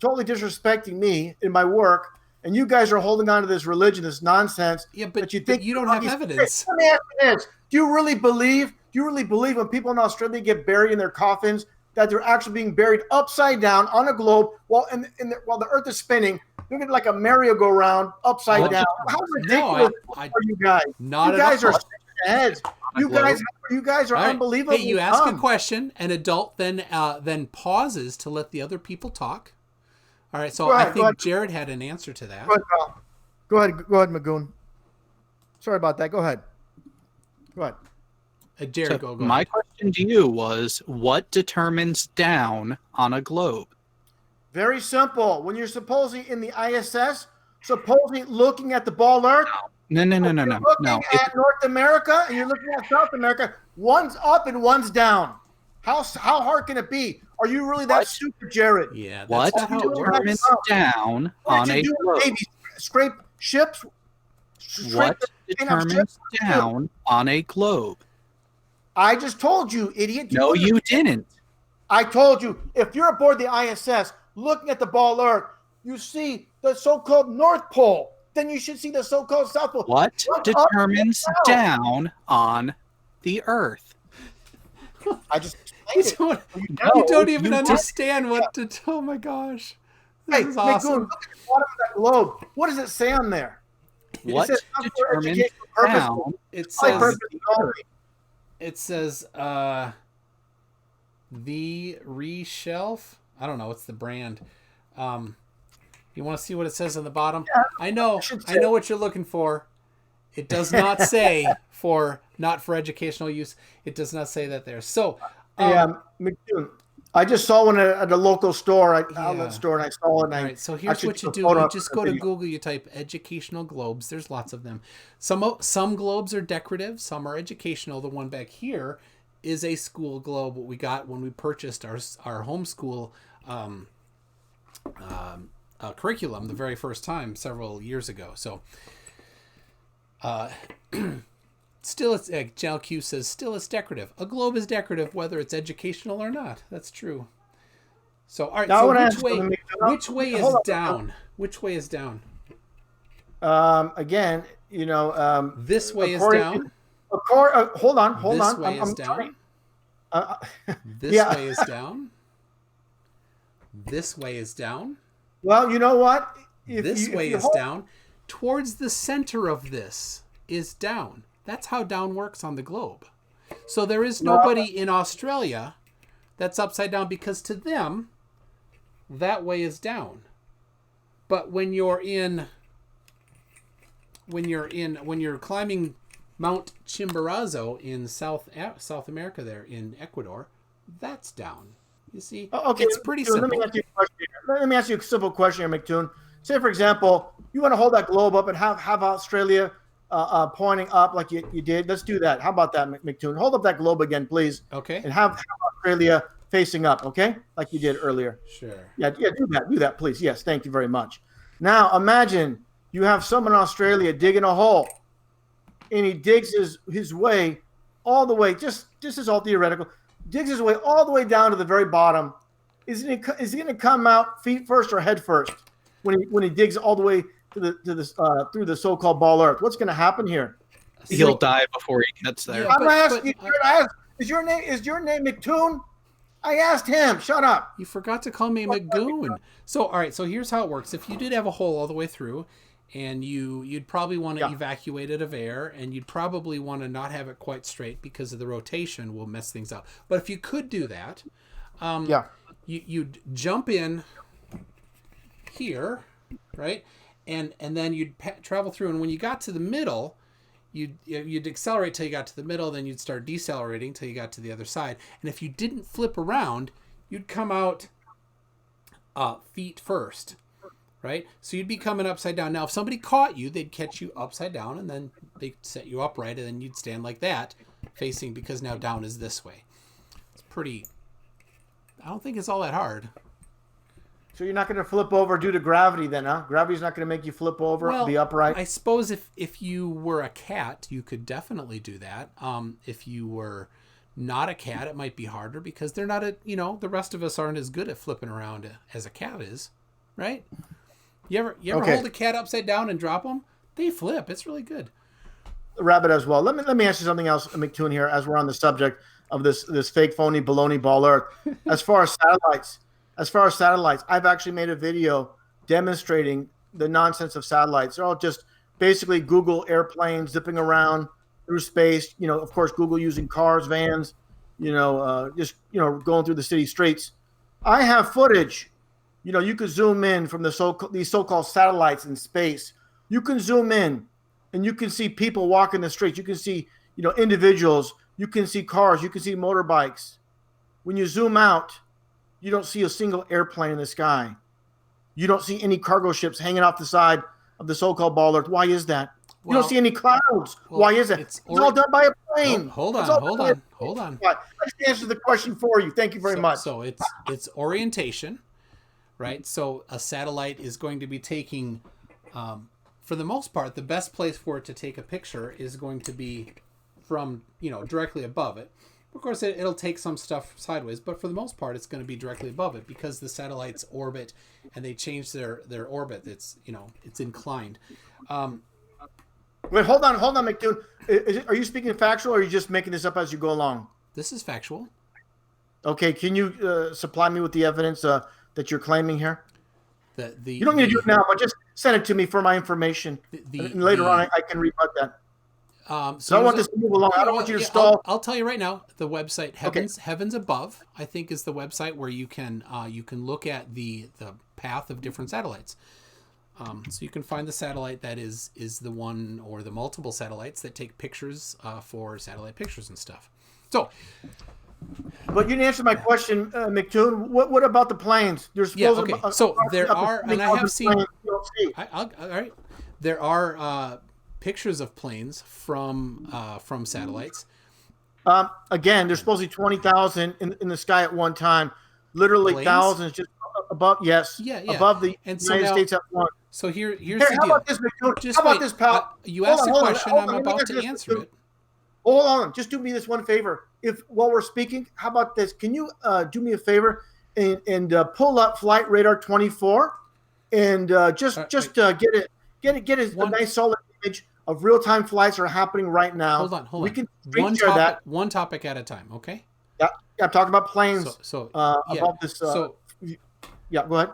totally disrespecting me in my work, and you guys are holding on to this religion, this nonsense. Yeah, but you think you don't have evidence. Let me ask you this: Do you really believe when people in Australia get buried in their coffins that they're actually being buried upside down on a globe while the Earth is spinning? Look at like a merry-go-round upside down. How ridiculous are you guys? Not you guys at all. are heads. You guys are All right. unbelievable. Hey, you ask a question, an adult then pauses to let the other people talk. All right, so I think Jared had an answer to that. Go ahead, Magoon. Sorry about that. Go ahead. Jared, So go my ahead. question to you was, what determines down on a globe? Very simple. When you're supposedly in the ISS, supposedly looking at the ball Earth. No. You're looking at North America and you're looking at South America. One's up and one's down. How hard can it be? Are you really that stupid, Jared? Yeah, that's What not how it works. determines down on a globe? Baby, scrape ships? What determines down on a globe? I just told you, idiot. No, you didn't. I told you, if you're aboard the ISS looking at the ball Earth, you see the so-called North Pole. Then you should see the so-called South Pole. What determines down on the Earth? I just explained you don't even understand what to. Oh my gosh, this is awesome. Magoon, look at the bottom of that globe. What does it say on there? What determines down? It says the reshelf. I don't know. It's the brand. You want to see what it says on the bottom? Yeah, I know what you're looking for. It does not say not for educational use. It does not say that there. So, McDoon, I just saw one at a local store, outlet store, and I saw it. All right, so here's what you do. You just go to Google, you type educational globes. There's lots of them. Some globes are decorative, some are educational. The one back here is a school globe, what we got when we purchased our homeschool curriculum the very first time several years ago. So, still, it's Jal Q says, still it's decorative. A globe is decorative, whether it's educational or not. That's true. So, all right. So which way is down? Which way is down? Again, this way is down. Hold on. This way is down. This way is down. This way is down. Well, you know what? This way is down. Towards the center of this is down. That's how down works on the globe. So there is nobody in Australia that's upside down, because to them, that way is down. But when you're climbing Mount Chimborazo in South America, there in Ecuador, that's down. You see, okay, it's pretty simple. Let me ask you a simple question here, McToon. Say, for example, you want to hold that globe up and have Australia pointing up like you did. Let's do that. How about that, McToon? Hold up that globe again, please. Okay. And have Australia facing up, okay? Like you did earlier. Sure. Yeah, do that, please. Yes, thank you very much. Now, imagine you have someone in Australia digging a hole, and he digs his way all the way, just as all theoretical, digs his way all the way down to the very bottom. Is he going to come out feet first or head first when he digs all the way to through the so-called ball Earth? What's going to happen here? He'll die before he gets there. I'm asking you. Is your name McToon? I asked him. Shut up. You forgot to call me McGoon. So, all right. So here's how it works. If you did have a hole all the way through, and you'd probably want to evacuate it of air, and you'd probably want to not have it quite straight because of the rotation will mess things up. But if you could do that, you'd jump in here, right? And then you'd travel through, and when you got to the middle, you'd accelerate till you got to the middle, then you'd start decelerating till you got to the other side. And if you didn't flip around, you'd come out feet first, right? So you'd be coming upside down. Now, if somebody caught you, they'd catch you upside down, and then they'd set you upright, and then you'd stand like that, facing, because now down is this way. It's pretty... I don't think it's all that hard. So you're not going to flip over due to gravity then, huh? Gravity's not going to make you flip over, be upright? I suppose if you were a cat, you could definitely do that. If you were not a cat, it might be harder because they're not the rest of us aren't as good at flipping around as a cat is, right? You ever hold a cat upside down and drop them? They flip. It's really good. The rabbit as well. Let me ask you something else, McToon, here, as we're on the subject of this fake, phony, baloney ball Earth. As far as satellites, I've actually made a video demonstrating the nonsense of satellites. They're all just basically Google airplanes zipping around. through space. Of course, Google using cars, vans, just going through the city streets. I have footage. You could zoom in from these so-called satellites in space. You can zoom in, and you can see people walking the streets. You can see individuals. You can see cars. You can see motorbikes. When you zoom out, you don't see a single airplane in the sky. You don't see any cargo ships hanging off the side of the so-called ball Earth. Why is that? You don't see any clouds. Why is that? It's all done by a plane. Hold on. Let's answer the question for you. Thank you very much. So it's orientation, right? So a satellite is going to be taking, for the most part, the best place for it to take a picture is going to be from, directly above it. Of course, it'll take some stuff sideways, but for the most part, it's going to be directly above it because the satellites orbit and they change their orbit. It's inclined. Wait, hold on, McDoon. Are you speaking factual, or are you just making this up as you go along? This is factual. Okay, can you supply me with the evidence that you're claiming here? You don't need to do it now, but just send it to me for my information. And later on, I can rebut that. So I want this to move along. I don't want you to stall. I'll tell you right now. The website Heavens Above, I think, is the website where you can look at the path of different satellites. So you can find the satellite that is the one or the multiple satellites that take pictures for satellite pictures and stuff. So, but you didn't answer my question, McToon. What about the planes? There's So there are, and I have seen. All right, there are pictures of planes from satellites. Again, there's supposed to be 20,000 in the sky at one time. Literally planes? Thousands just above. Yes, above the United States at once. So here's Hey, the how deal. about this, McToon? How about this, pal? You asked a question. Hold on. I'm about to answer it. Hold on. Just do me this one favor. If while we're speaking, how about this? Can you do me a favor and pull up Flight Radar 24 and get a nice solid image of real-time flights that are happening right now. Hold on. We can one topic at a time, okay? Yeah, I'm talking about planes. About this. Yeah, go ahead.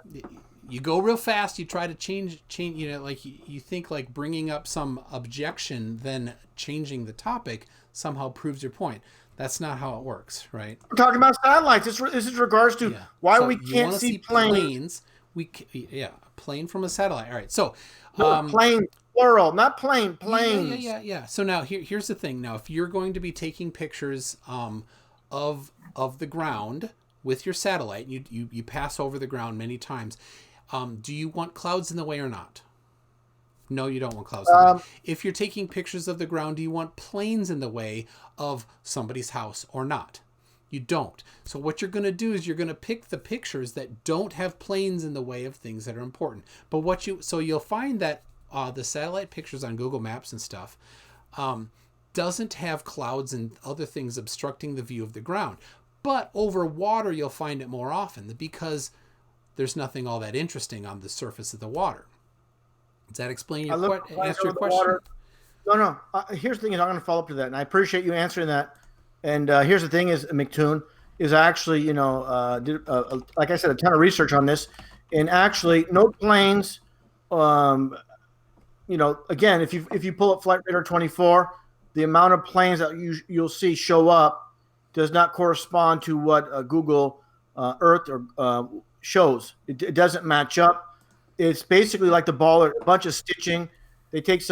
You go real fast. You try to change. Like you think like bringing up some objection, then changing the topic somehow proves your point. That's not how it works, right? We're talking about satellites. This is regards to why we can't see planes. A plane from a satellite. All right, so plane plural, not plane. Planes. Yeah. So now here's the thing. Now, if you're going to be taking pictures of the ground with your satellite, you pass over the ground many times. Do you want clouds in the way or not? No, you don't want clouds in the way. If you're taking pictures of the ground, do you want planes in the way of somebody's house or not? You don't. So what you're going to do is you're going to pick the pictures that don't have planes in the way of things that are important. But you'll find that the satellite pictures on Google Maps and stuff doesn't have clouds and other things obstructing the view of the ground. But over water, you'll find it more often because there's nothing all that interesting on the surface of the water. Does that explain answer your question? Water. No. Here's the thing is I'm going to follow up to that, and I appreciate you answering that. And here's the thing is, McToon, is I actually, did, like I said, a ton of research on this. And actually, no planes, again, if you pull up Flight Radar 24, the amount of planes that you'll see show up does not correspond to what Google Earth shows. It doesn't match up. It's basically like the ball, a bunch of stitching. They take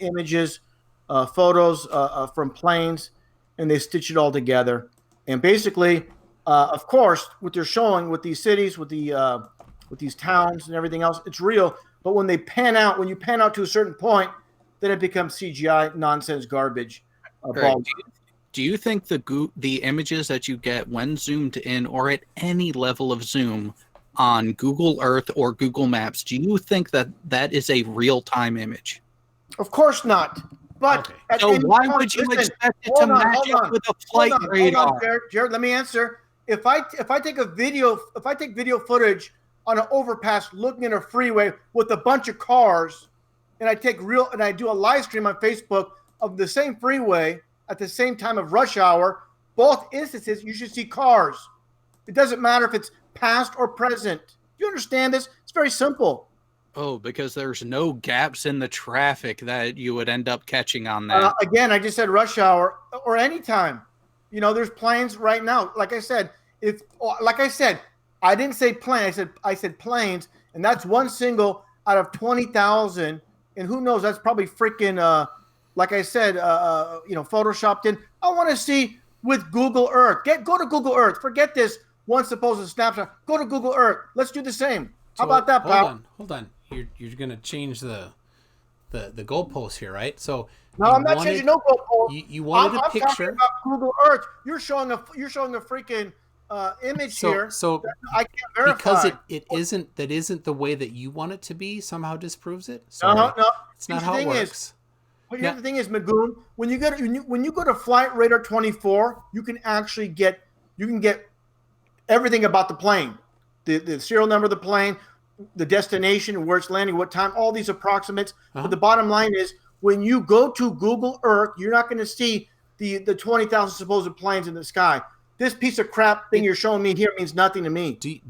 images, photos from planes, and they stitch it all together. And basically, of course, what they're showing with these cities, with these towns and everything else, it's real. But when you pan out to a certain point, then it becomes CGI nonsense garbage. Right. Do you think the images that you get when zoomed in or at any level of zoom on Google Earth or Google Maps, do you think that is a real-time image? Of course not. But so why would you expect it to match up with a flight radar? Hold on, Jared, let me answer. If I take video footage on an overpass looking at a freeway with a bunch of cars, and I do a live stream on Facebook of the same freeway at the same time of rush hour, both instances you should see cars. It doesn't matter if it's past or present. Do you understand this? It's very simple. Oh, because there's no gaps in the traffic that you would end up catching on that. Again, I just said rush hour or anytime. There's planes right now. Like I said, I didn't say plane. I said planes, and that's one single out of 20,000. And who knows? That's probably freaking, like I said, photoshopped in. I want to see with Google Earth. Go to Google Earth. Forget this one supposed snapshot. Go to Google Earth. Let's do the same. How about that, pal? Hold on. You're gonna change the goalpost here, right? So no, I'm not changing no goalpost. You wanted a picture. I'm talking about Google Earth. You're showing a freaking image here. So that I can't verify because it isn't the way that you want it to be. Somehow disproves it. Sorry. No, it's not how it works. Here's the thing is, Magoon, when you go to Flight Radar 24, you can actually get everything about the plane, the serial number of the plane, the destination, where it's landing, what time, all these approximates. But the bottom line is, when you go to Google Earth, you're not going to see the 20,000 supposed planes in the sky. This piece of crap thing you're showing me here means nothing to me. They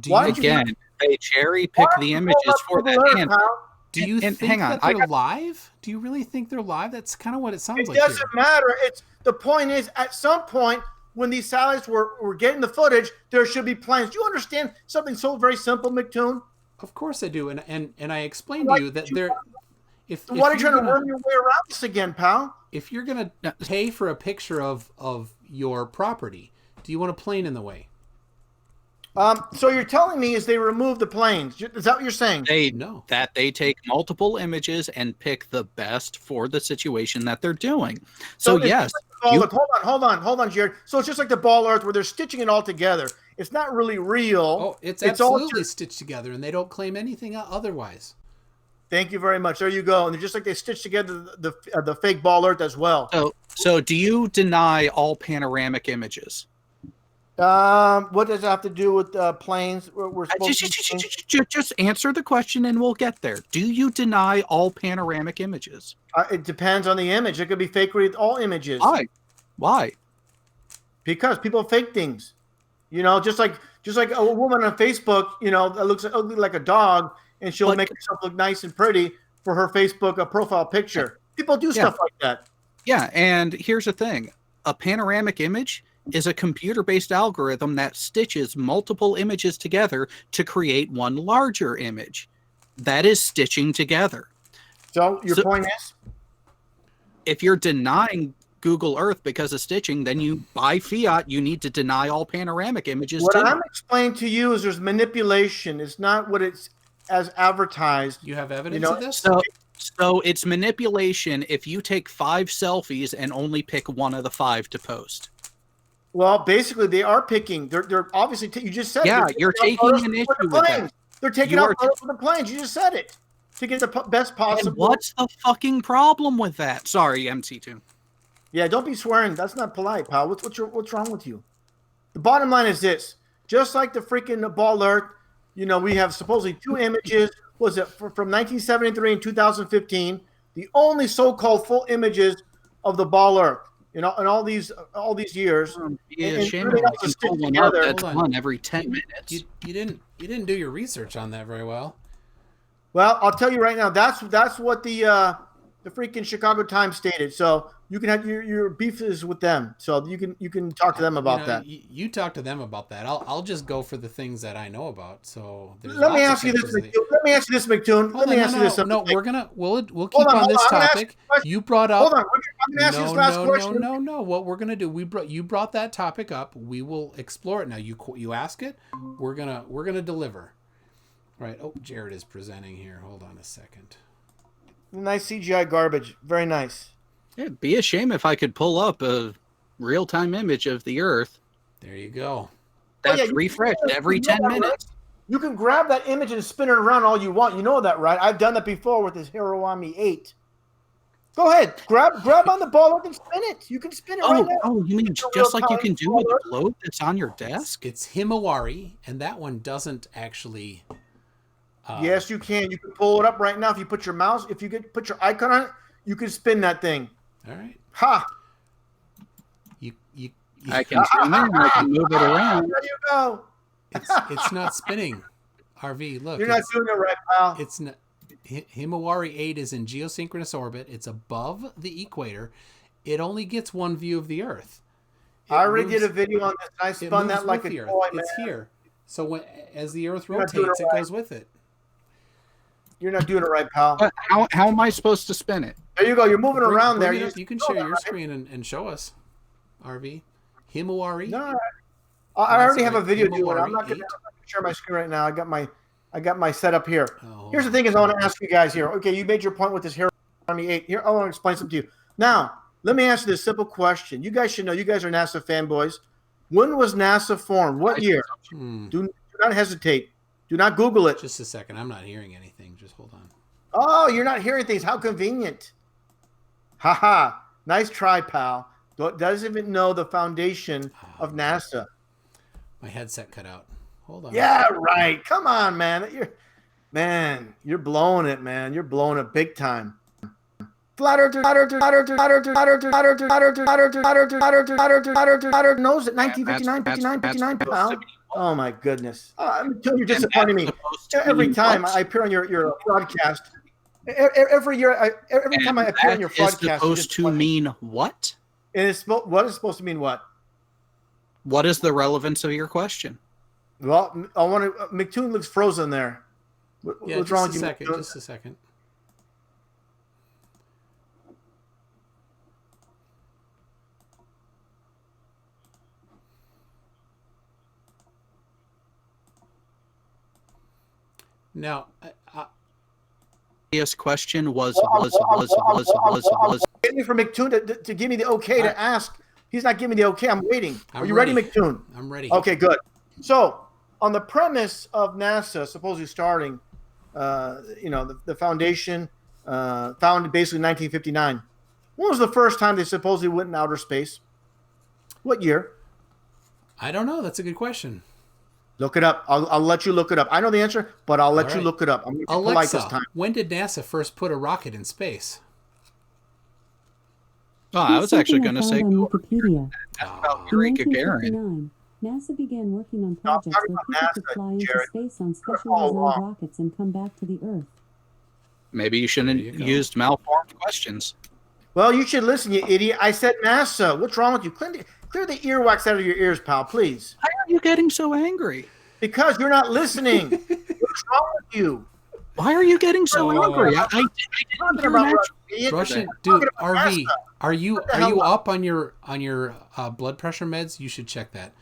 cherry pick the images for that. Do you think that they're live? Do you really think they're live? That's kind of what it sounds like. It doesn't matter. The point is, at some point, when these satellites were getting the footage, there should be planes. Do you understand something so very simple, McToon? Of course I do, and I explained to you that there. Why are you trying to worm your way around this again, pal? If you're gonna pay for a picture of your property, do you want a plane in the way? So you're telling me is they remove the planes? Is that what you're saying? They take multiple images and pick the best for the situation that they're doing. So yes. Hold on, Jared. So it's just like the Ball Earth where they're stitching it all together. It's not really real. Oh, it's absolutely stitched together, and they don't claim anything otherwise. Thank you very much. There you go. And they're just like they stitched together the fake Ball Earth as well. So do you deny all panoramic images? What does it have to do with planes? Just answer the question and we'll get there. Do you deny all panoramic images? It depends on the image. It could be fakery with all images. Why? Because people fake things. Just like a woman on Facebook, that looks ugly like a dog, and she'll make herself look nice and pretty for her Facebook profile picture. People do stuff like that. Yeah, and here's the thing. A panoramic image is a computer-based algorithm that stitches multiple images together to create one larger image. That is stitching together. So your point is? If you're denying Google Earth because of stitching, then you, by fiat, you need to deny all panoramic images too. What I'm explaining to you is there's manipulation. It's not what it's as advertised. You have evidence of this? So it's manipulation if you take 5 selfies and only pick one of the 5 to post. Well, basically, they are picking. They're obviously. You just said. Yeah, you're taking an issue with that. They're taking out photos of the planes. You just said it to get the best possible. And what's the fucking problem with that? Sorry, MC2. Yeah, don't be swearing. That's not polite, pal. What's wrong with you? The bottom line is this: just like the freaking Ball Earth, we have supposedly 2 images. Was it from 1973 and 2015? The only so-called full images of the Ball Earth. In all these years, that's one every 10 minutes. You didn't do your research on that very well. Well, I'll tell you right now. That's what the freaking Chicago Times stated. So you can have your beef is with them. So you can talk to them about that. You talk to them about that. I'll just go for the things that I know about. So let me ask you this, McToon. We'll keep on this topic. You brought up. Hold on. I'm gonna ask you this last question. No. What we're gonna do? You brought that topic up. We will explore it now. You ask it. We're gonna deliver. Right. Oh, Jared is presenting here. Hold on a second. Nice CGI garbage. Very nice. It'd be a shame if I could pull up a real-time image of the Earth. There you go. That's refreshed every 10 minutes. You can grab that image and spin it around all you want. You know that, right? I've done that before with this Hiroami 8. Go ahead. Grab on the ball and spin it. You can spin it right now. Oh, you mean just like you can do with the globe that's on your desk? It's Himawari, and that one doesn't actually... yes, you can. You can pull it up right now. If you put your mouse, put your icon on it, you can spin that thing. All right. Ha! I can zoom in. I can move it around. There you go. It's not spinning. RV, look. You're not doing it right, pal. It's not. Himawari 8 is in geosynchronous orbit. It's above the equator. It only gets one view of the Earth. I already did a video on this. I spun that like a toy, man. It's here. So as the Earth rotates, it goes with it. You're not doing it right, pal. How am I supposed to spin it? There you go. You're moving around there. You can share your screen and show us. RV. Himawari. No, I already have a video doing it. I'm not going to share my screen right now. I got my setup here. Oh. Here's the thing: is I want to ask you guys here. Okay, you made your point with this Hero Army 8. Here, I want to explain something to you. Now, let me ask you this simple question. You guys should know. You guys are NASA fanboys. When was NASA formed? What year? Do not hesitate. Do not Google it. Just a second. I'm not hearing anything. Just hold on. Oh, you're not hearing things. How convenient. Haha. Nice try, pal. Doesn't even know the foundation of NASA. My headset cut out. Hold on. Yeah, right. Come on, man. You're blowing it, man. You're blowing it big time. Flat Earth knows it. 1959, pal. Oh my goodness. You're disappointing me. Every time I appear on your broadcast, every time I appear on your broadcast, is supposed to mean what? And what is supposed to mean what? What is the relevance of your question? Well, I want to. McToon looks frozen there. What's wrong with you? Just a second. Now, question was waiting for McToon to give me the okay to ask. He's not giving me the okay. I'm waiting. Are you ready, McToon? I'm ready. Okay, good. So, on the premise of NASA supposedly starting, the foundation founded basically in 1959. When was the first time they supposedly went in outer space? What year? I don't know. That's a good question. Look it up. I'll let you look it up. I know the answer, but I'll let you look it up. I'm going to be polite this time. When did NASA first put a rocket in space? Oh, I was actually going to say Wikipedia. about Yuri Gagarin. NASA began working on projects where people could fly into space on special designed rockets and come back to the Earth. Maybe you shouldn't have used malformed questions. Well, you should listen, you idiot. I said NASA. What's wrong with you? Clear the earwax out of your ears, pal, please. Why are you getting so angry? Because you're not listening. What's wrong with you? Why are you getting so angry? I didn't hear an actual Russian dude, RV. Are you up on your blood pressure meds? You should check that.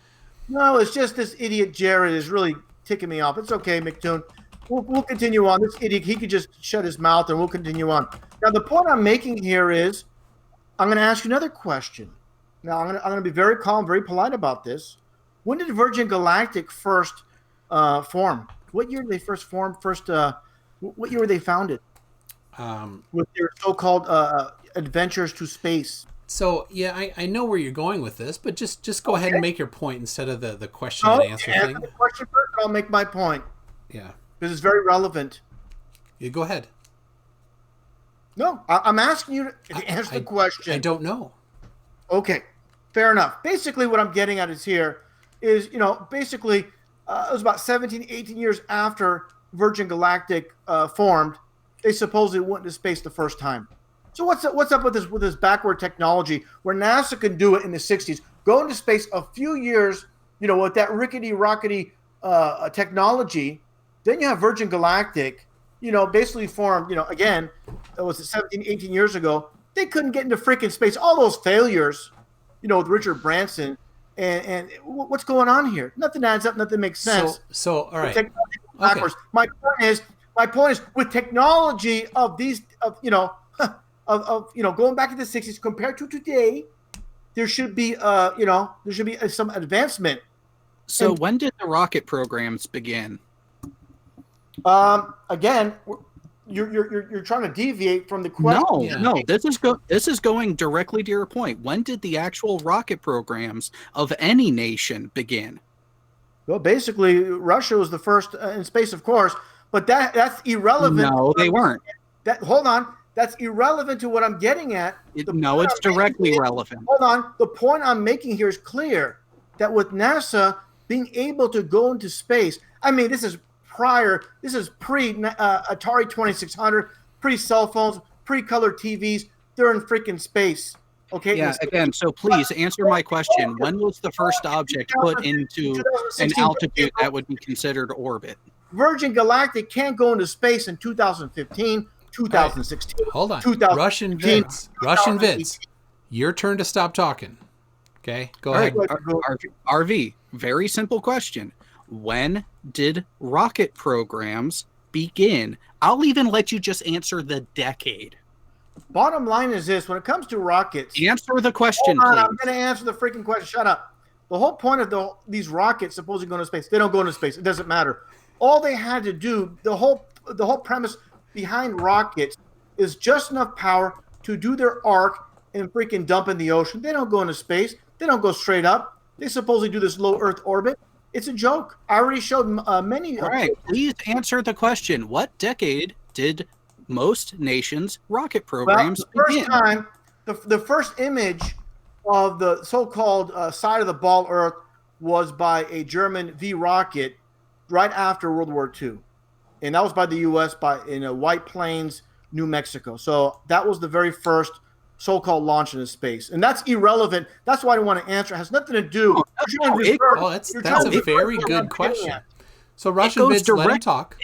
No, it's just this idiot Jared is really ticking me off. It's okay, McToon. We'll continue on. This idiot, he could just shut his mouth and we'll continue on. Now, the point I'm making here is I'm going to ask you another question. Now, I'm going to be very calm, very polite about this. When did Virgin Galactic first form? What year did they first form? What year were they founded? With their so-called adventures to space. So, yeah, I know where you're going with this, but just go ahead and make your point instead of the question and answer thing. The question first, I'll make my point. Yeah. Because it's very relevant. You go ahead. No, I'm asking you to answer the question. I don't know. Okay, fair enough. Basically, what I'm getting at is it was about 17, 18 years after Virgin Galactic formed, they supposedly went into space the first time. So what's up with this backward technology where NASA can do it in the 60s, go into space a few years, with that rickety-rockety technology, then you have Virgin Galactic, basically formed, again, it was 17, 18 years ago. They couldn't get into freaking space. All those failures, with Richard Branson, and what's going on here? Nothing adds up. Nothing makes sense. So all right. Backwards. Okay. My point is, with technology of these, going back to the 60s compared to today, there should be, some advancement. So when did the rocket programs begin? Again, you're trying to deviate from the question. No. This is going directly to your point. When did the actual rocket programs of any nation begin? Well, basically, Russia was the first in space, of course, but that's irrelevant. No, they weren't. Hold on. That's irrelevant to what I'm getting at. It's directly relevant. Hold on. The point I'm making here is clear that with NASA being able to go into space, I mean, this is prior. This is pre Atari 2600, pre cell phones, pre color TVs. They're in freaking space. Okay. Yeah. Again, so please answer my question. When was the first object put into an altitude that would be considered orbit? Virgin Galactic can't go into space in 2015, 2016. Right. Hold on. RussianVids. Your turn to stop talking. Okay, go ahead. RV, very simple question. When did rocket programs begin? I'll even let you just answer the decade. Bottom line is this: when it comes to rockets, answer the question, please. I'm going to answer the freaking question. Shut up. The whole point of these rockets supposedly going to space, they don't go into space. It doesn't matter. All they had to do, the whole premise behind rockets is just enough power to do their arc and freaking dump in the ocean. They don't go into space. They don't go straight up. They supposedly do this low Earth orbit. It's a joke. I already showed many. All right, please answer the question. What decade did most nations' rocket programs begin? The first image of the so-called side of the ball Earth was by a German V rocket right after World War II, and that was by the U.S. in White Plains, New Mexico. So that was the very first so-called launch into space, and that's irrelevant. That's why I don't want to answer. It has nothing to do. That's a very good question. So RussianVids, let him talk.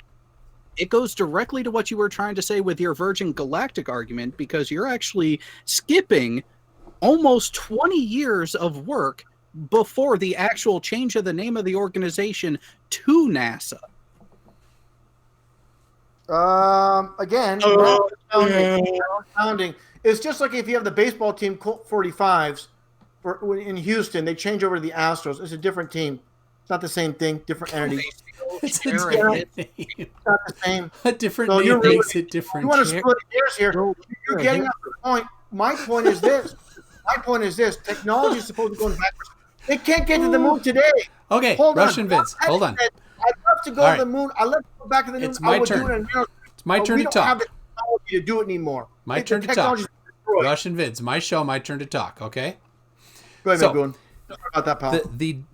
It goes directly to what you were trying to say with your Virgin Galactic argument, because you're actually skipping almost 20 years of work before the actual change of the name of the organization to NASA. Again, sounding. It's just like if you have the baseball team Colt 45s in Houston, they change over to the Astros. It's a different team. It's not the same thing. Different entity. It's a different name. It's not the same. A different name makes it different. You want to split hairs here. You're getting off the point. My point is this. Technology is supposed to go backwards. They can't get to the moon today. Okay, RussianVids. Hold on. I'd love to go to the moon. I'd love to go back to the moon. It's my turn. It's my turn to talk. We don't have the technology to do it anymore. My turn to talk. RussianVids. My show, my turn to talk. Okay? Go ahead, Goon. About that, pal.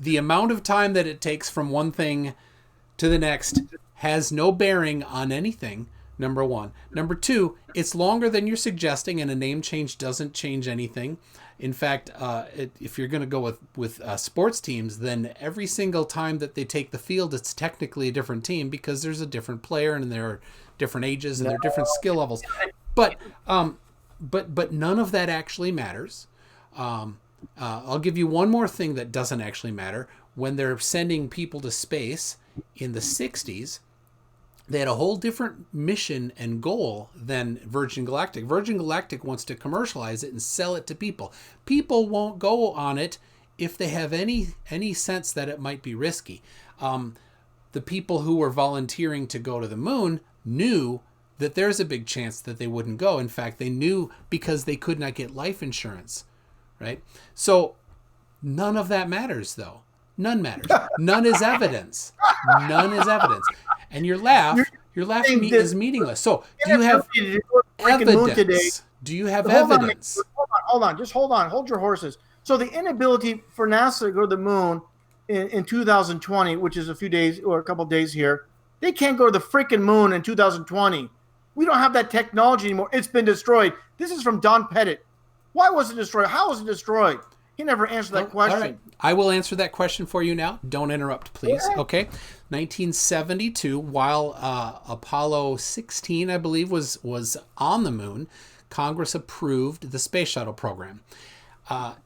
The amount of time that it takes from one thing to the next has no bearing on anything, number one. Number two, it's longer than you're suggesting, and a name change doesn't change anything. In fact, if you're going to go with sports teams, then every single time that they take the field, it's technically a different team because there's a different player and there are different ages and there are different skill levels. But none of that actually matters. I'll give you one more thing that doesn't actually matter. When they're sending people to space in the 60s, they had a whole different mission and goal than Virgin Galactic. Virgin Galactic wants to commercialize it and sell it to people. People won't go on it if they have any sense that it might be risky. The people who were volunteering to go to the moon knew that there's a big chance that they wouldn't go. In fact, they knew because they could not get life insurance, right? So none of that matters, though. None matters. None is evidence. None is evidence. And your laughing is meaningless. So do you have evidence? Do you have evidence? Hold on. Just hold on. Hold your horses. So the inability for NASA to go to the moon in 2020, which is a few days or a couple of days here, they can't go to the freaking moon in 2020. We don't have that technology anymore. It's been destroyed. This is from Don Pettit. Why was it destroyed? How was it destroyed? He never answered that question. All right. I will answer that question for you now. Don't interrupt, please. Okay. 1972, while Apollo 16, I believe, was on the moon, Congress approved the space shuttle program.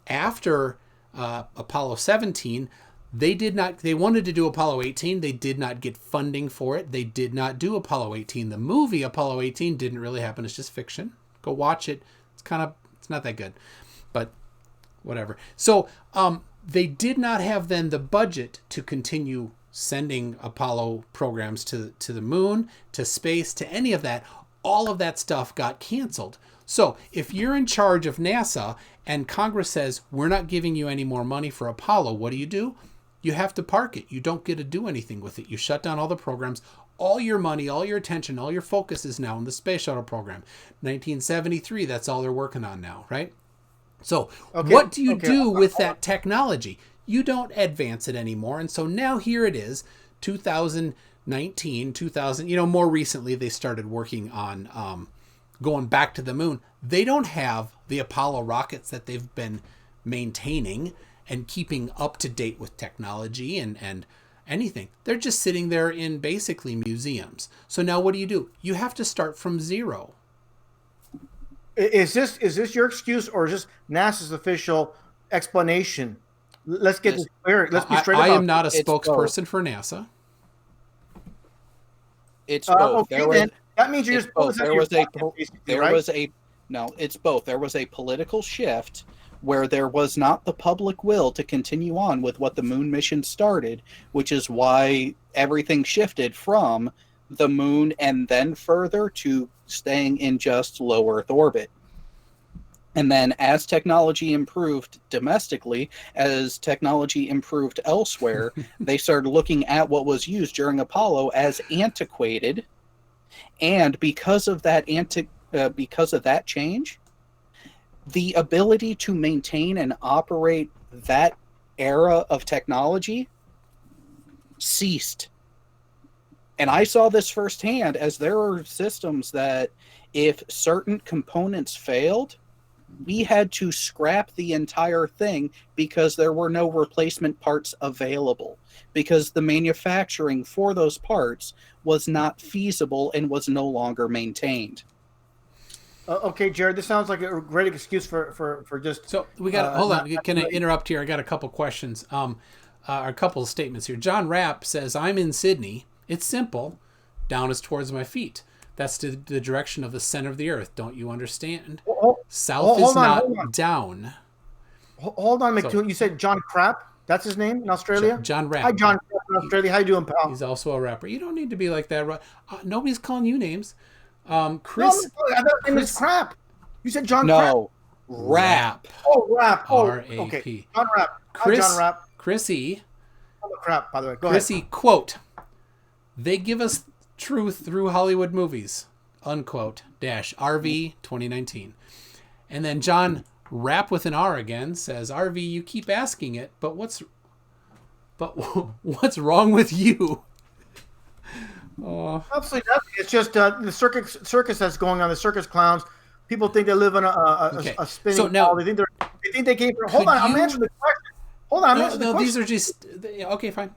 After Apollo 17, they wanted to do Apollo 18. They did not get funding for it. They did not do Apollo 18. The movie Apollo 18 didn't really happen. It's just fiction. Go watch it. It's not that good, but whatever. So they did not have then the budget to continue sending Apollo programs to the moon, to space, to any of that. All of that stuff got canceled. So if you're in charge of NASA and Congress says, we're not giving you any more money for Apollo, what do? You have to park it. You don't get to do anything with it. You shut down all the programs. All your money, all your attention, all your focus is now in the space shuttle program. 1973, that's all they're working on now, right? So what do you do with that technology? You don't advance it anymore. And so now here it is, 2019, 2000, more recently they started working on going back to the moon. They don't have the Apollo rockets that they've been maintaining and keeping up to date with technology and anything. They're just sitting there in basically museums. So now what do? You have to start from zero. Is this your excuse, or is this NASA's official explanation? Let's get this clear. Let's be straight about it. I am not a spokesperson for NASA. It's both. Okay, that means you're just both. No, it's both. There was a political shift where there was not the public will to continue on with what the moon mission started, which is why everything shifted from the moon and then further to staying in just low Earth orbit. And then as technology improved domestically, as technology improved elsewhere, they started looking at what was used during Apollo as antiquated. And because of that change, the ability to maintain and operate that era of technology ceased. And I saw this firsthand, as there are systems that if certain components failed, we had to scrap the entire thing because there were no replacement parts available, because the manufacturing for those parts was not feasible and was no longer maintained. Okay, Jared, this sounds like a great excuse for just... So we got hold on. Can I interrupt here? I got a couple questions. A couple of statements here. John Rapp says, I'm in Sydney. It's simple. Down is towards my feet. That's the direction of the center of the Earth. Don't you understand? South is not down. Hold on, McToon. You said John Krapp? That's his name in Australia? John Rapp. Hi, John Krapp in Australia. How you doing, pal? He's also a rapper. You don't need to be like that. Nobody's calling you names. Chris. No, I thought his name is Krapp. You said John Krapp? No, Rapp. Oh, Rapp. Oh, R-A-P. okay. John Rapp. Hi, John Rapp. Chrissy. Oh, Krapp, by the way. Go Chrissy, ahead. quote, they give us truth through Hollywood movies, unquote, RV 2019. And then John Rapp with an R again says, RV, you keep asking it, but what's wrong with you? Absolutely nothing. It's just the circus that's going on, the circus clowns. People think they live in a spinning so now, ball. They think they came from... Hold on, I'm answering the question. Hold on, I'm answering the question. These are just... Okay, fine.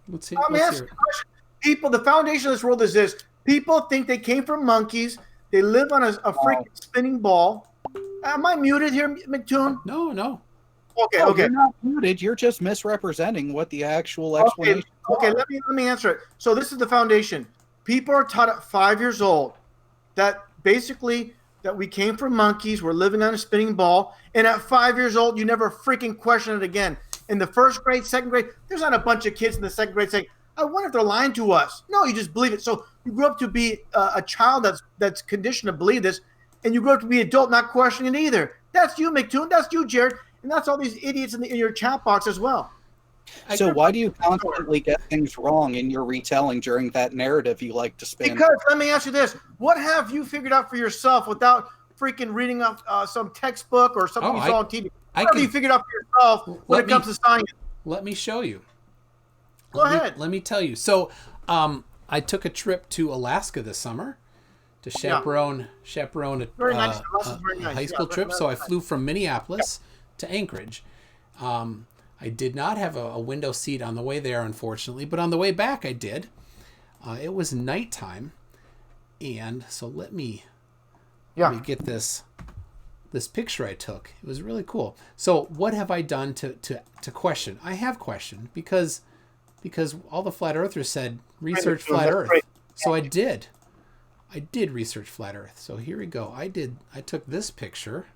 Let's see. I'm answering the question. People, the foundation of this world is this. People think they came from monkeys. They live on a freaking spinning ball. Am I muted here, McToon? No. Okay. You're not muted. You're just misrepresenting what the actual explanation is. Okay, let me answer it. So this is the foundation. People are taught at 5 years old that basically that we came from monkeys, we're living on a spinning ball, and at 5 years old, you never freaking question it again. In the first grade, second grade, there's not a bunch of kids in the second grade saying, I wonder if they're lying to us. No, you just believe it. So you grew up to be a child that's conditioned to believe this, and you grew up to be an adult not questioning it either. That's you, McToon. That's you, Jared. And that's all these idiots in your chat box as well. So why do you constantly get things wrong in your retelling during that narrative you like to spin? Because let me ask you this. What have you figured out for yourself without freaking reading up some textbook or something you saw on TV? What have you figured out for yourself when it comes to science? Let me show you. Go ahead. Let me tell you. So I took a trip to Alaska this summer to chaperone a high school trip. So I flew from Minneapolis to Anchorage. I did not have a window seat on the way there, unfortunately, but on the way back I did. It was nighttime, and so let me get this picture I took. It was really cool. So what have I done to question? I have questioned because all the flat earthers said research flat earth. So I did research flat earth. So here we go. I took this picture.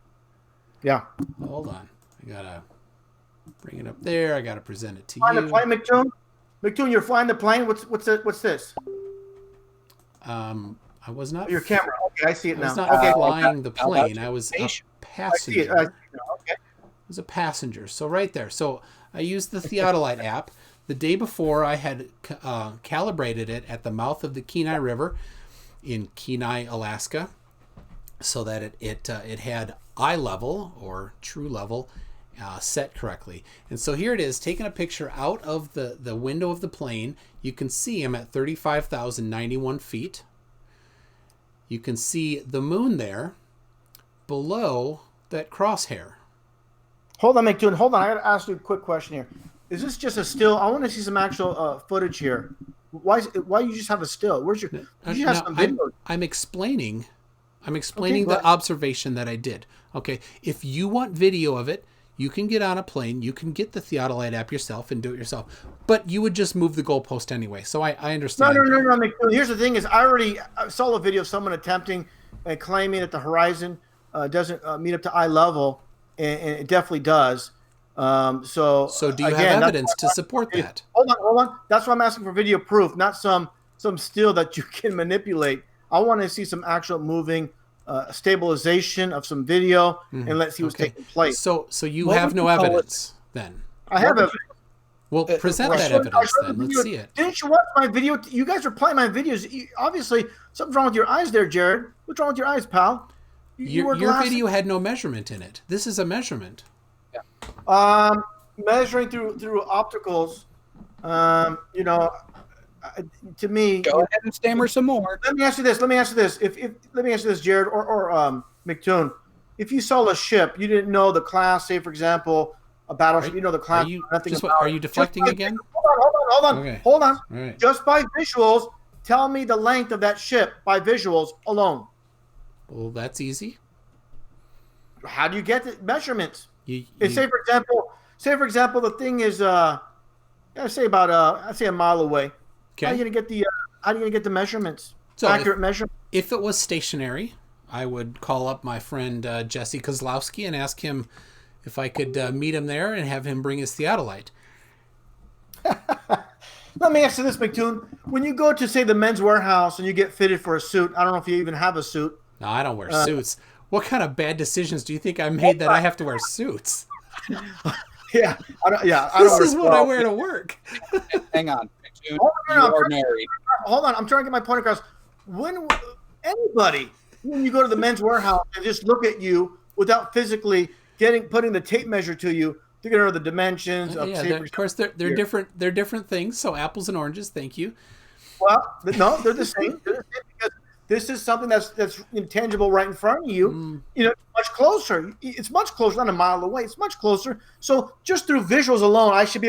Yeah. Hold on. I gotta bring it up there. I gotta present it to you. Flying the plane, McToon? McToon, you're flying the plane? What's this? I was not. Your camera. Okay, I see it now. I was not flying the plane. I was a passenger. I see it. Okay. I was a passenger. So right there. So I used the Theodolite app. The day before, I had calibrated it at the mouth of the Kenai River in Kenai, Alaska, so that it had eye level or true level set correctly. And so here it is, taking a picture out of the window of the plane. You can see I'm at 35,091 feet. You can see the moon there below that crosshair. Hold on, McToon. Hold on. I got to ask you a quick question here. Is this just a still? I want to see some actual footage here. Why you just have a still? Where's your? You have some video. I'm explaining the observation that I did. Okay, if you want video of it, you can get on a plane. You can get the Theodolite app yourself and do it yourself. But you would just move the goalpost anyway. So I understand. No. Here's the thing: is I saw a video of someone attempting and claiming that the horizon doesn't meet up to eye level, and it definitely does. So do you have evidence to support that? Hold on. That's why I'm asking for video proof, not some still that you can manipulate. I want to see some actual moving stabilization of some video, and let's see what's taking place. So you have no evidence then? I have evidence. Well, present that evidence then. Let's see it. Didn't you watch my video? You guys are playing my videos. Obviously, something's wrong with your eyes there, Jared. What's wrong with your eyes, pal? Your video had no measurement in it. This is a measurement. Measuring through opticals, to me. Go ahead and stammer some more. Let me ask you this. Let me ask you this, Jared or McToon. If you saw a ship, you didn't know the class. Say, for example, a battleship. You know the class. Are you deflecting again? Hold on. Okay. Hold on. All right. Just by visuals, tell me the length of that ship by visuals alone. Well, that's easy. How do you get the measurements? Say for example, the thing is, I'd say a mile away. Okay. How are you gonna get the measurements? So accurate measurements. If it was stationary, I would call up my friend Jesse Kozlowski and ask him if I could meet him there and have him bring his theodolite. Let me ask you this, McToon. When you go to, say, the Men's Warehouse and you get fitted for a suit, I don't know if you even have a suit. No, I don't wear suits. What kind of bad decisions do you think I made that I have to wear suits? Yeah, I don't this is what I wear to work. Hang on. You are married. Hold on. I'm trying to get my point across. When you go to the Men's Warehouse and just look at you without physically putting the tape measure to you, they're going to know the dimensions of. Of course, they're different. They're different things. So apples and oranges. Thank you. Well, no, they're the same. They're the same because this is something that's intangible right in front of you. Much closer. It's much closer, not a mile away. It's much closer. So just through visuals alone, you should be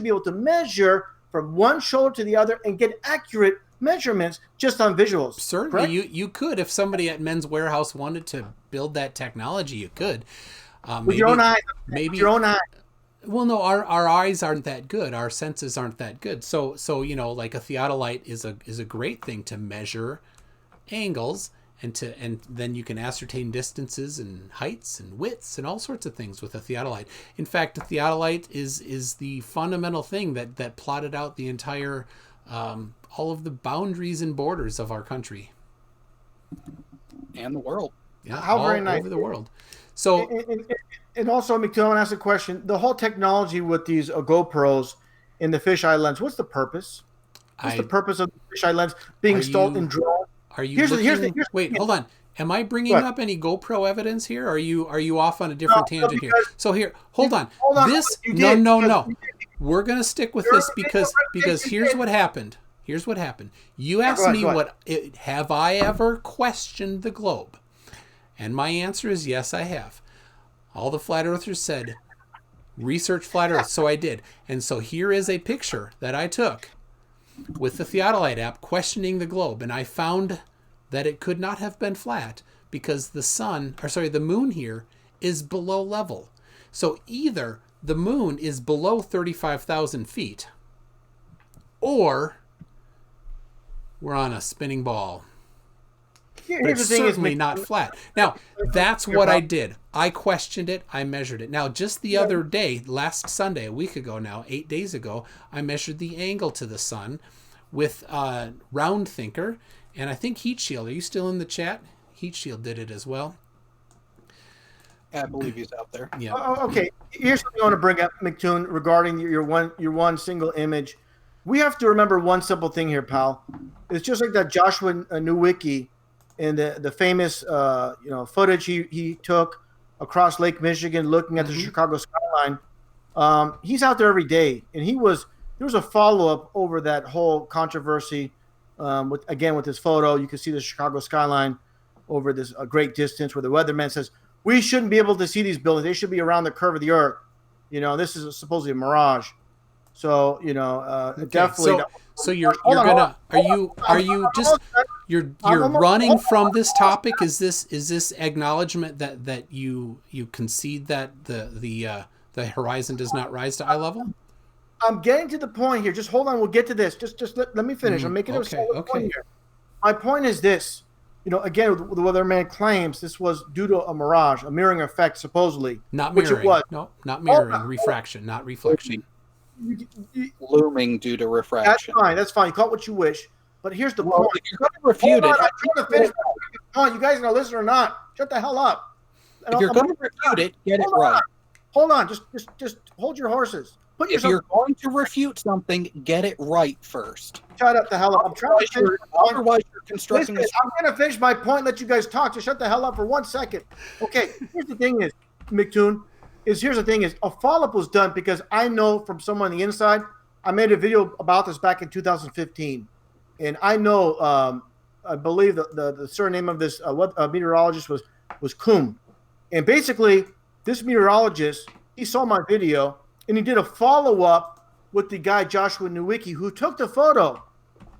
able to measure from one shoulder to the other and get accurate measurements just on visuals. Certainly, you could. If somebody at Men's Warehouse wanted to build that technology, you could. With your own eyes. Maybe your own eyes. Well, no, our eyes aren't that good. Our senses aren't that good. So like a theodolite is a great thing to measure angles and then you can ascertain distances and heights and widths and all sorts of things with a theodolite. In fact, a theodolite is the fundamental thing that plotted out the entire all of the boundaries and borders of our country and the world. Yeah, how very nice over the world. So. And also, McToon, I want to ask a question. The whole technology with these GoPros in the fisheye lens, what's the purpose? What's the purpose of the fisheye lens being installed in drones? Are you wait, hold on. Am I bringing up any GoPro evidence here? Are you off on a different tangent here? So here, hold on. No. We're going to stick with this because here's what happened. Here's what happened. You asked me have I ever questioned the globe? And my answer is yes, I have. All the flat earthers said, research flat earth. So I did. And so here is a picture that I took with the Theodolite app questioning the globe. And I found that it could not have been flat because the moon here is below level. So either the moon is below 35,000 feet or we're on a spinning ball. But it's certainly not flat. Now, that's what I did. I questioned it. I measured it. Now, just the other day, last Sunday, a week ago now, 8 days ago, I measured the angle to the sun with Round Thinker, and I think Heat Shield. Are you still in the chat? Heat Shield did it as well. I believe he's out there. Yeah. Okay. Here's something I want to bring up, McToon, regarding your one single image. We have to remember one simple thing here, pal. It's just like that Joshua Nowicki and the famous footage he took across Lake Michigan, looking at the Chicago skyline. He's out there every day, and there was a follow-up over that whole controversy with this photo. You can see the Chicago skyline over this great distance, where the weatherman says we shouldn't be able to see these buildings. They should be around the curve of the earth. This is supposedly a mirage. So definitely. So you're running from this topic? Is this acknowledgement that you concede that the horizon does not rise to eye level? I'm getting to the point here. Just hold on. We'll get to this. Just let me finish. I'm making a point here. My point is this. Again, the weatherman claims this was due to a mirage, a mirroring effect, supposedly. Not mirroring. Which it was. No, not mirroring. Refraction, not reflection. Looming due to refraction. That's fine. You call it what you wish. But here's the point. You're going to refute it. I'm trying to finish my point. You guys are going to listen or not? Shut the hell up. If you're going to refute it, get it right. Hold on. Just hold your horses. If you're going to refute something, get it right first. Shut up the hell up. I'm trying to finish. Otherwise, you're constructing this. I'm going to finish my point and let you guys talk. Just shut the hell up for 1 second. Okay, here's the thing is, McToon, a follow-up was done because I know from someone on the inside, I made a video about this back in 2015. And I know, I believe the surname of this meteorologist was Kuhn. And basically, this meteorologist, he saw my video, and he did a follow-up with the guy, Joshua Nowicki, who took the photo.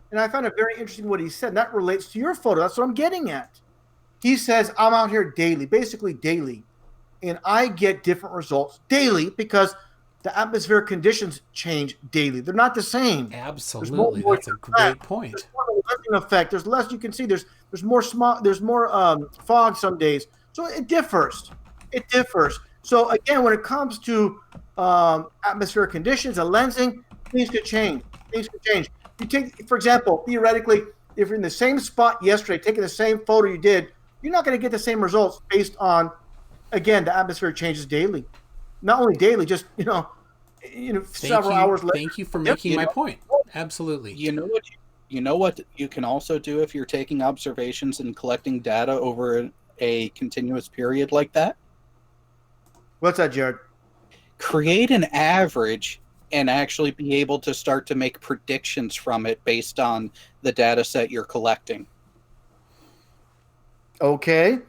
And I found it very interesting what he said. And that relates to your photo. That's what I'm getting at. He says, I'm out here daily, basically daily. And I get different results daily because the atmospheric conditions change daily. They're not the same. Absolutely. That's a great point. There's more of a lifting effect. There's less you can see. There's more smog. There's more fog some days. So it differs. So again, when it comes to atmospheric conditions and lensing, things could change. You take, for example, theoretically, if you're in the same spot yesterday, taking the same photo you did, you're not going to get the same results based on, again, the atmosphere changes daily. Not only daily, just several hours later. Thank you for making my point. Absolutely. You know what you can also do if you're taking observations and collecting data over a continuous period like that? What's that, Jared? Create an average and actually be able to start to make predictions from it based on the data set you're collecting. Okay.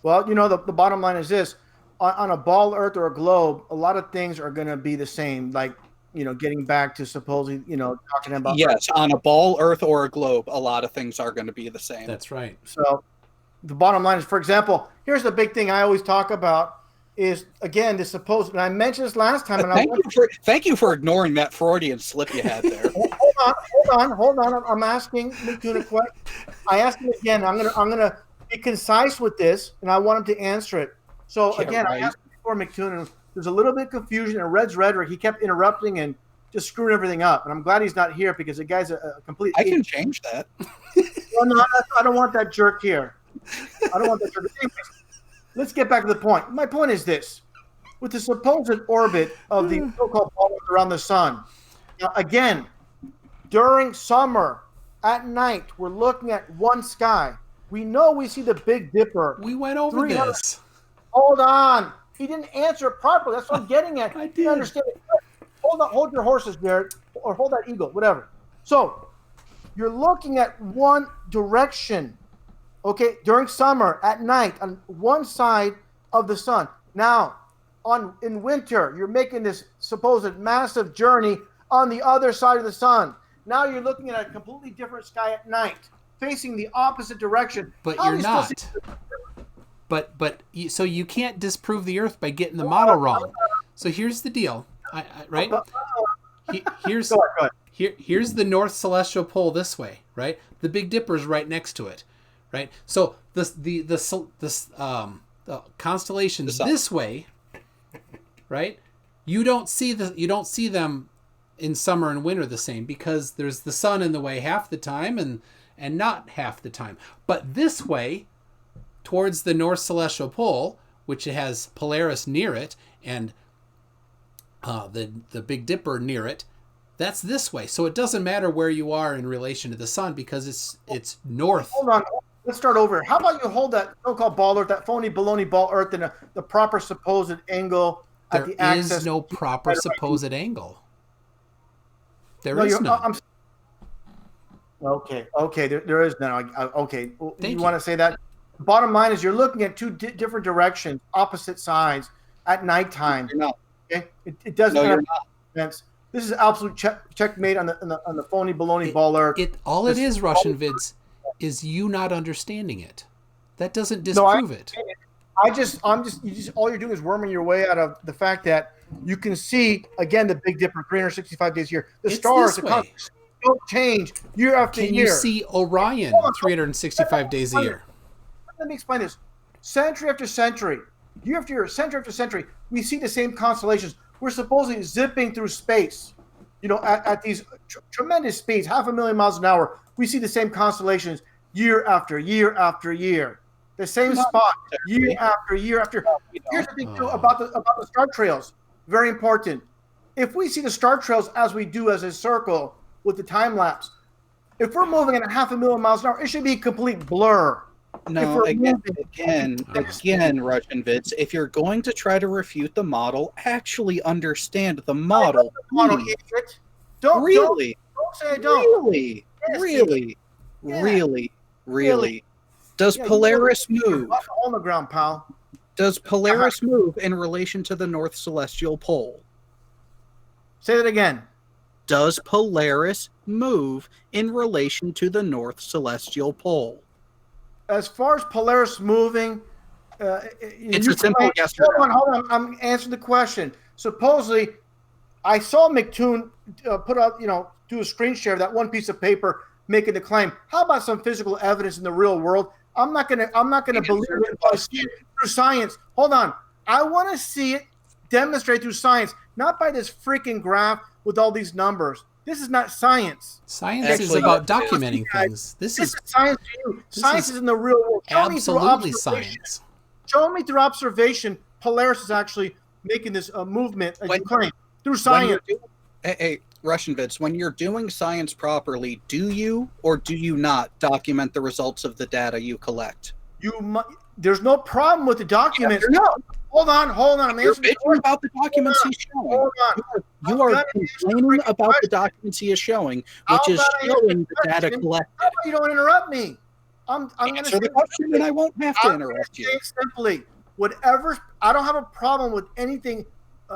Well, the bottom line is this. On a ball earth or a globe, a lot of things are going to be the same. Like, getting back to supposedly, talking about. Yes, on a ball earth or a globe, a lot of things are going to be the same. That's right. So the bottom line is, for example, here's the big thing I always talk about is, again, the supposed, and I mentioned this last time. And thank you for ignoring that Freudian slip you had there. Hold on. I'm asking McToon a question. I asked him again. I'm gonna be concise with this, and I want him to answer it. So again, I asked before McToon, and there's a little bit of confusion in Red's rhetoric. He kept interrupting and just screwing everything up. And I'm glad he's not here because the guy's a complete. I can change that. No, I don't want that jerk here. I don't want that jerk. Anyways, let's get back to the point. My point is this. With the supposed orbit of the so-called ball around the sun, now, again, during summer, at night, we're looking at one sky. We know we see the Big Dipper. We went over this. Hold on. He didn't answer it properly. That's what I'm getting at. I did. You understand it. Hold on. Hold your horses, Garrett. Or hold that eagle, whatever. So you're looking at one direction, okay, during summer, at night, on one side of the sun. Now, in winter, you're making this supposed massive journey on the other side of the sun. Now you're looking at a completely different sky at night, facing the opposite direction. But you're not. So you can't disprove the Earth by getting the model wrong. So here's the deal, right? Here's the North Celestial Pole this way, right? The Big Dipper's right next to it, right? So the constellations this way, right? You don't see them in summer and winter the same because there's the sun in the way half the time and not half the time. But this way, towards the North Celestial Pole, which has Polaris near it and the Big Dipper near it, that's this way. So it doesn't matter where you are in relation to the sun because it's north. Hold on. let's start over. How about you hold that so-called ball Earth, that phony baloney ball Earth, in the proper supposed angle at the axis? There is no proper supposed angle. There is none. Okay. There is none. Okay. You want to say that? Bottom line is you're looking at two different directions, opposite sides at nighttime. No. Okay. It doesn't have sense. This is absolute checkmate on the phony baloney ball Earth. All it is, RussianVids, is you not understanding it. That doesn't disprove it. All you're doing is worming your way out of the fact that you can see, again, the Big Dipper 365 days a year. The stars don't change year after year. Can you see Orion 365 days a year? Let me explain this. Century after century, year after year, century after century, we see the same constellations. We're supposedly zipping through space, at these tremendous speeds, 500,000 miles an hour. We see the same constellations year after year after year. The same spot year after year after. Here's the thing too about the star trails. Very important. If we see the star trails as we do as a circle with the time lapse, if we're moving at 500,000 miles an hour, it should be a complete blur. No, again, RussianVids, if you're going to try to refute the model, actually understand the model. Idiot. Don't say I don't. Really. Does Polaris move? On the ground, pal. Does Polaris move in relation to the North Celestial Pole? Say that again. Does Polaris move in relation to the North Celestial Pole? As far as Polaris moving, it's a simple yes or no. Hold on. I'm answering the question. Supposedly, I saw McToon put out, do a screen share of that one piece of paper making the claim. How about some physical evidence in the real world? I'm not gonna believe it if I see it through science. Hold on. I want to see it demonstrated through science, not by this freaking graph with all these numbers. This is not science. Science is about documenting things. This is science to you. Science is in the real world. Absolutely science. Show me through observation. Polaris is actually making this movement, as you claim, through science. Hey, RussianVids, when you're doing science properly, do you or do you not document the results of the data you collect? There's no problem with the documents. No. Hold on. You're bitching about the documents he's showing. Hold on. You are complaining about the documents he is showing, which is showing the data collected. How about you don't interrupt me? I'm going to answer the question, and I won't have to interrupt you. Simply, whatever. I don't have a problem with anything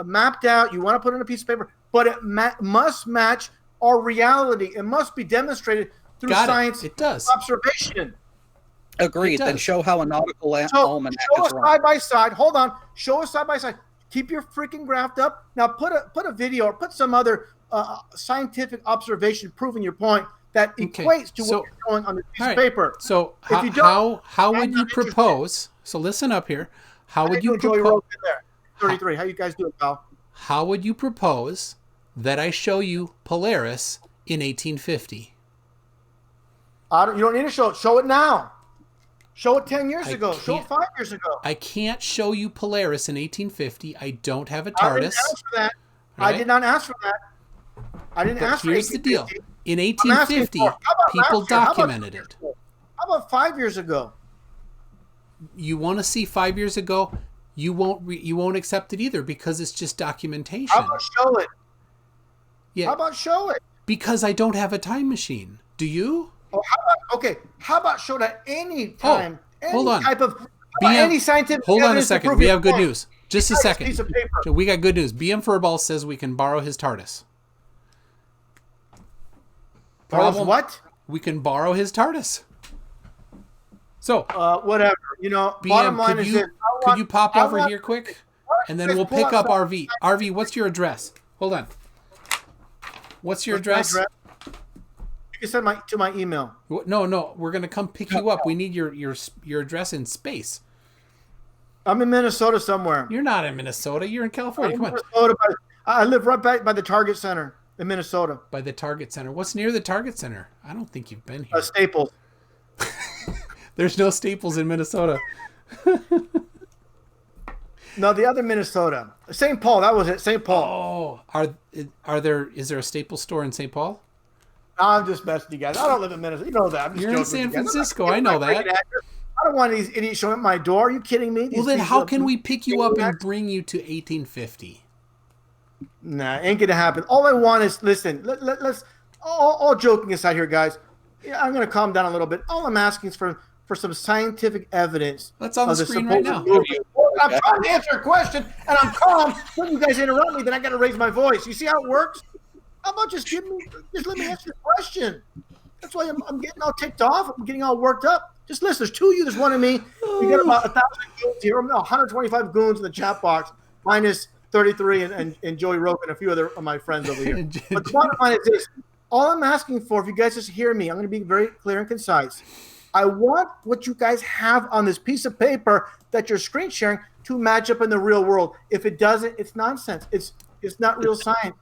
mapped out. You want to put it on a piece of paper, but it must match our reality. It must be demonstrated through science. It does. Observation. Agreed. Then show how a nautical almanac is wrong. Show us side by side. Hold on. Show us side by side. Keep your freaking graph up. Now put a video or put some other scientific observation proving your point that equates to what you're showing on the piece of paper. So how would you propose? So listen up here. How would you propose? 33. How you guys doing, pal? How would you propose that I show you Polaris in 1850? You don't need to show it. Show it now. Show it 10 years ago. Show it 5 years ago. I can't show you Polaris in 1850. I don't have a TARDIS. I did not ask for that. I didn't ask for that. Here's the deal. In 1850, people documented it. How about 5 years ago? You want to see 5 years ago? You won't accept it either because it's just documentation. How about show it? Yeah. How about show it? Because I don't have a time machine. Do you? Oh, how about show that any time, hold on. Type of any scientific. Hold on a second. We have good news. Just a second. Piece of paper. So we got good news. BM Furball says we can borrow his TARDIS. Problem? What? We can borrow his TARDIS. So whatever. BM, bottom line is this. Could you pop over here quick, and then we'll pick up RV. RV, what's your address? Hold on. What's your address? You can send to my email. No. We're gonna come pick you up. We need your address in space. I'm in Minnesota somewhere. You're not in Minnesota. You're in California. Come on. I live right by the Target Center in Minnesota. By the Target Center. What's near the Target Center? I don't think you've been here. Staples. There's no Staples in Minnesota. No, the other Minnesota. St. Paul. That was it. St. Paul. Oh, is there a Staples store in St. Paul? I'm just messing with you guys. I don't live in Minnesota. You know that. I'm just You're in joking San with you guys. Francisco. I know that. I don't want these idiots showing up my door. Are you kidding me? Well, then how can we pick you up and bring you to 1850? Nah, ain't gonna happen. All I want is listen. Let's all joking aside here, guys. Yeah, I'm gonna calm down a little bit. All I'm asking is for some scientific evidence. That's on the screen right now. I'm trying to answer a question, and I'm calm. When you guys interrupt me, then I got to raise my voice. You see how it works? How about just let me answer the question? That's why I'm getting all ticked off. I'm getting all worked up. Just listen. There's two of you. There's one of me. We got about 1,000 goons here. 125 goons in the chat box, minus 33 and Joey Roke and a few other of my friends over here. But the bottom line is this. All I'm asking for, if you guys just hear me, I'm going to be very clear and concise. I want what you guys have on this piece of paper that you're screen sharing to match up in the real world. If it doesn't, it's nonsense. It's not real science.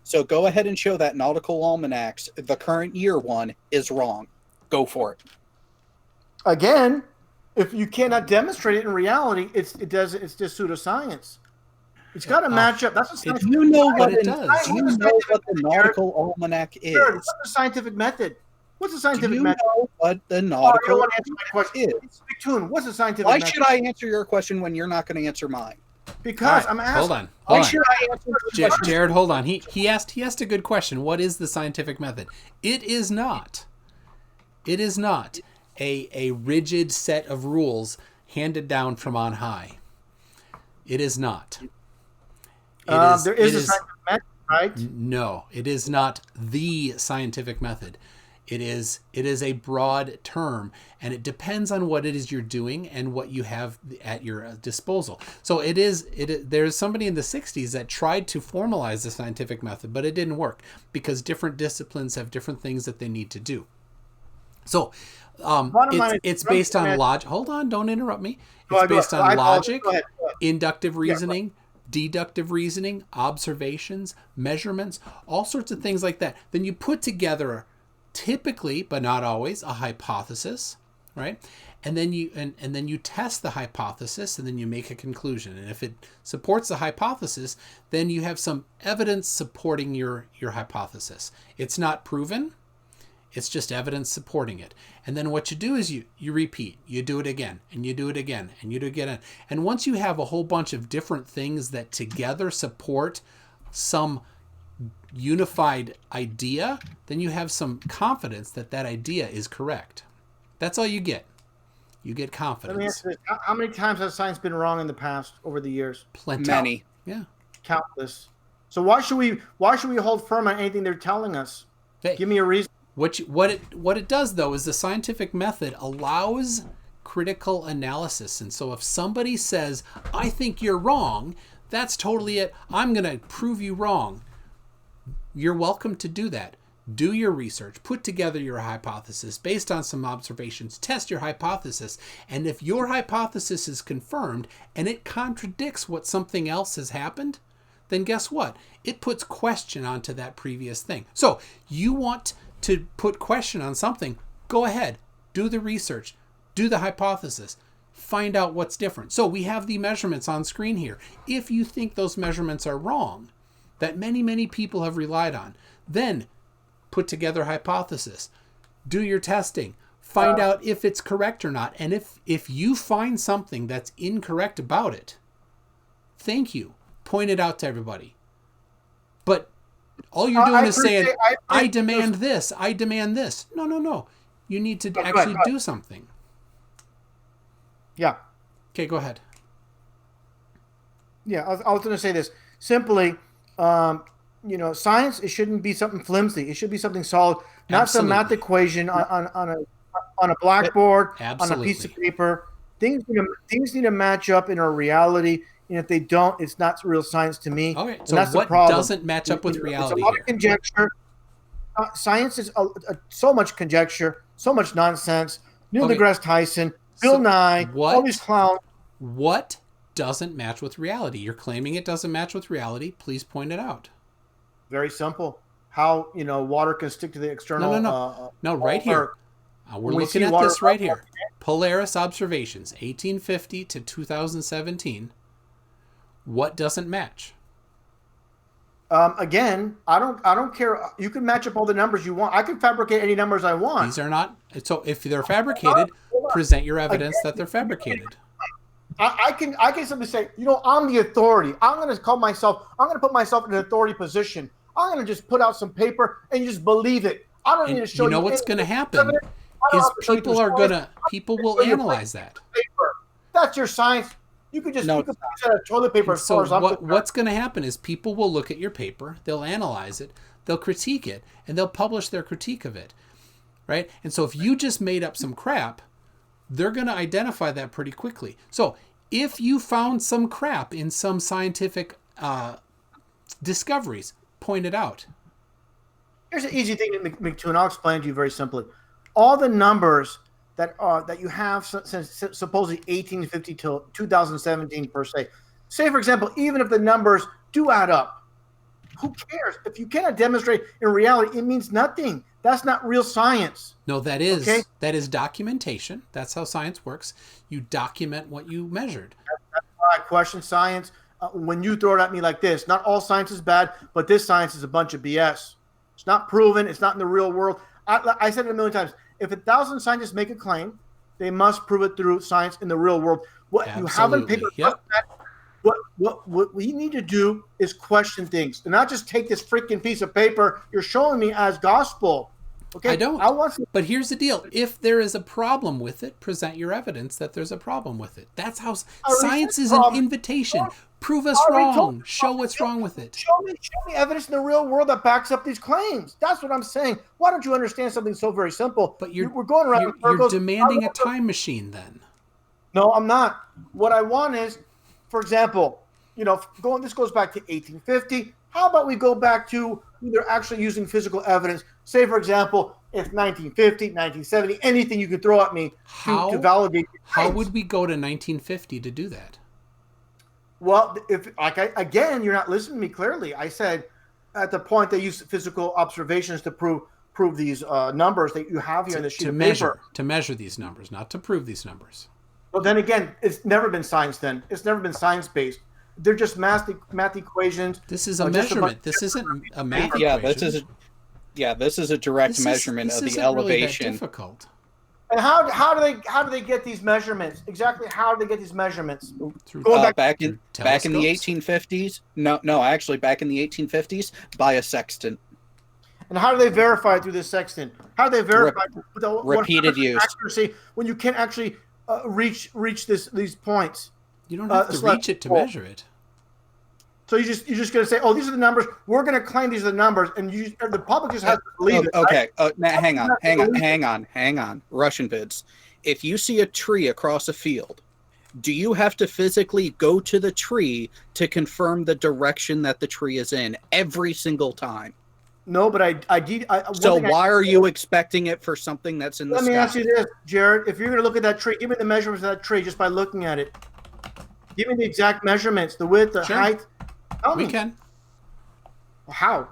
So go ahead and show that nautical almanacs. The current year one is wrong. Go for it. Again, if you cannot demonstrate it in reality, it's just pseudoscience. It's got to match up. That's what science. You know what it does. You know what the nautical almanac is. What's the scientific method? What's the scientific method? You know what the nautical you don't want to answer my question. is. Tune, what's the scientific Why method? should I answer your question when you're not going to answer mine? Because right, I'm asking. Hold on. Why should I answer Jared, hold on. He asked a good question. What is the scientific method? It is not a rigid set of rules handed down from on high. It is not. There is a scientific method, right? No, it is not the scientific method. It is a broad term, and it depends on what it is you're doing and what you have at your disposal. So there's somebody in the 60s that tried to formalize the scientific method, but it didn't work because different disciplines have different things that they need to do. So it's based on logic. Hold on, don't interrupt me. It's based on logic, inductive reasoning, deductive reasoning, observations, measurements, all sorts of things like that. Then you put together, typically, but not always, a hypothesis, right? And then you test the hypothesis, and then you make a conclusion. And if it supports the hypothesis, then you have some evidence supporting your hypothesis. It's not proven. It's just evidence supporting it. And then what you do is you repeat. You do it again, and you do it again, and you do it again. And once you have a whole bunch of different things that together support some unified idea, then you have some confidence that idea is correct. That's all you get. You get confidence. Let me ask you this. How many times has science been wrong in the past over the years? Plenty. Many. Yeah. Countless. So why should we hold firm on anything they're telling us? Hey, give me a reason. What it does though is the scientific method allows critical analysis. And so if somebody says, "I think you're wrong," that's totally it. I'm going to prove you wrong. You're welcome to do that. Do your research, put together your hypothesis based on some observations, test your hypothesis, and if your hypothesis is confirmed and it contradicts what something else has happened, then guess what? It puts question onto that previous thing. So you want to put question on something, go ahead, do the research, do the hypothesis, find out what's different. So we have the measurements on screen here. If you think those measurements are wrong, that many people have relied on, then put together a hypothesis, do your testing, find out if it's correct or not. And if you find something that's incorrect about it, thank you, point it out to everybody. But all you're doing is saying, I demand this, I demand this. No. You need to actually do something. Yeah. Okay, go ahead. Yeah, I was going to say this. Simply, science, it shouldn't be something flimsy. It should be something solid, not Absolutely. some math equation on a blackboard, Absolutely. on a piece of paper. Things need to match up in our reality. And if they don't, it's not real science to me. Okay, and so that's what the problem. doesn't match up with reality? It's a lot of conjecture. Science is so much conjecture, so much nonsense. Neil deGrasse Tyson, Bill Nye, all these clowns. What doesn't match with reality? You're claiming it doesn't match with reality. Please point it out. Very simple. How water can stick to the external. No, right here. We're looking at this right here. Polaris observations, 1850 to 2017. What doesn't match? Again, I don't care. You can match up all the numbers you want. I can fabricate any numbers I want. These are not. So if they're fabricated, present your evidence that they're fabricated. I can simply say, I'm the authority. I'm going to put myself in an authority position. I'm going to just put out some paper and you just believe it. I don't need to show you. You know what's going to happen is people will analyze that. Paper. That's your science. You could just you could put out toilet paper as far as I'm concerned. What's going to happen is people will look at your paper, they'll analyze it, they'll critique it, and they'll publish their critique of it, right? And so if you just made up some crap, they're going to identify that pretty quickly. So if you found some crap in some scientific discoveries, point it out. Here's an easy thing to make and I'll explain to you very simply. All the numbers that you have since supposedly 1850 till 2017 per se. Say, for example, even if the numbers do add up, who cares? If you cannot demonstrate in reality, it means nothing. That's not real science. No, that is documentation. That's how science works. You document what you measured. That's why I question science. When you throw it at me like this, not all science is bad, but this science is a bunch of BS. It's not proven. It's not in the real world. I said it a million times. If 1,000 scientists make a claim, they must prove it through science in the real world. What you have on paper, what we need to do is question things, and not just take this freaking piece of paper you're showing me as gospel. Okay, I don't. But here's the deal: if there is a problem with it, present your evidence that there's a problem with it. That's how science is an invitation. Prove us wrong. Show what's wrong with it. Show me evidence in the real world that backs up these claims. That's what I'm saying. Why don't you understand something so very simple? But we're going around in You're circles. demanding a time machine then. No, I'm not. What I want is, for example, this goes back to 1850. How about we go back to when they're actually using physical evidence? Say, for example, if 1950, 1970, anything you could throw at me to validate. How would we go to 1950 to do that? Well, again, you're not listening to me clearly. I said at the point they use physical observations to prove these numbers that you have here in the sheet of paper. To measure these numbers, not to prove these numbers. Well, then again, it's never been science then. It's never been science-based. They're just math equations. This is a measurement. This isn't a math equation. This is a direct measurement of the elevation. Really that difficult. And how do they get these measurements? Exactly how do they get these measurements? Back in the 1850s? No, actually back in the 1850s by a sextant. And how do they verify it through this sextant? How do they verify repeated use accuracy when you can't actually reach these points? You don't have to reach it to measure it. So you're just going to say, oh, these are the numbers. We're going to claim these are the numbers, and the public just has to believe it. Okay, right? Hang on. RussianVids. If you see a tree across a field, do you have to physically go to the tree to confirm the direction that the tree is in every single time? No, but I did. So why are you expecting it for something that's in the sky? Let me ask you this, Jared. If you're going to look at that tree, give me the measurements of that tree just by looking at it. Give me the exact measurements, the width, the height. We can. How?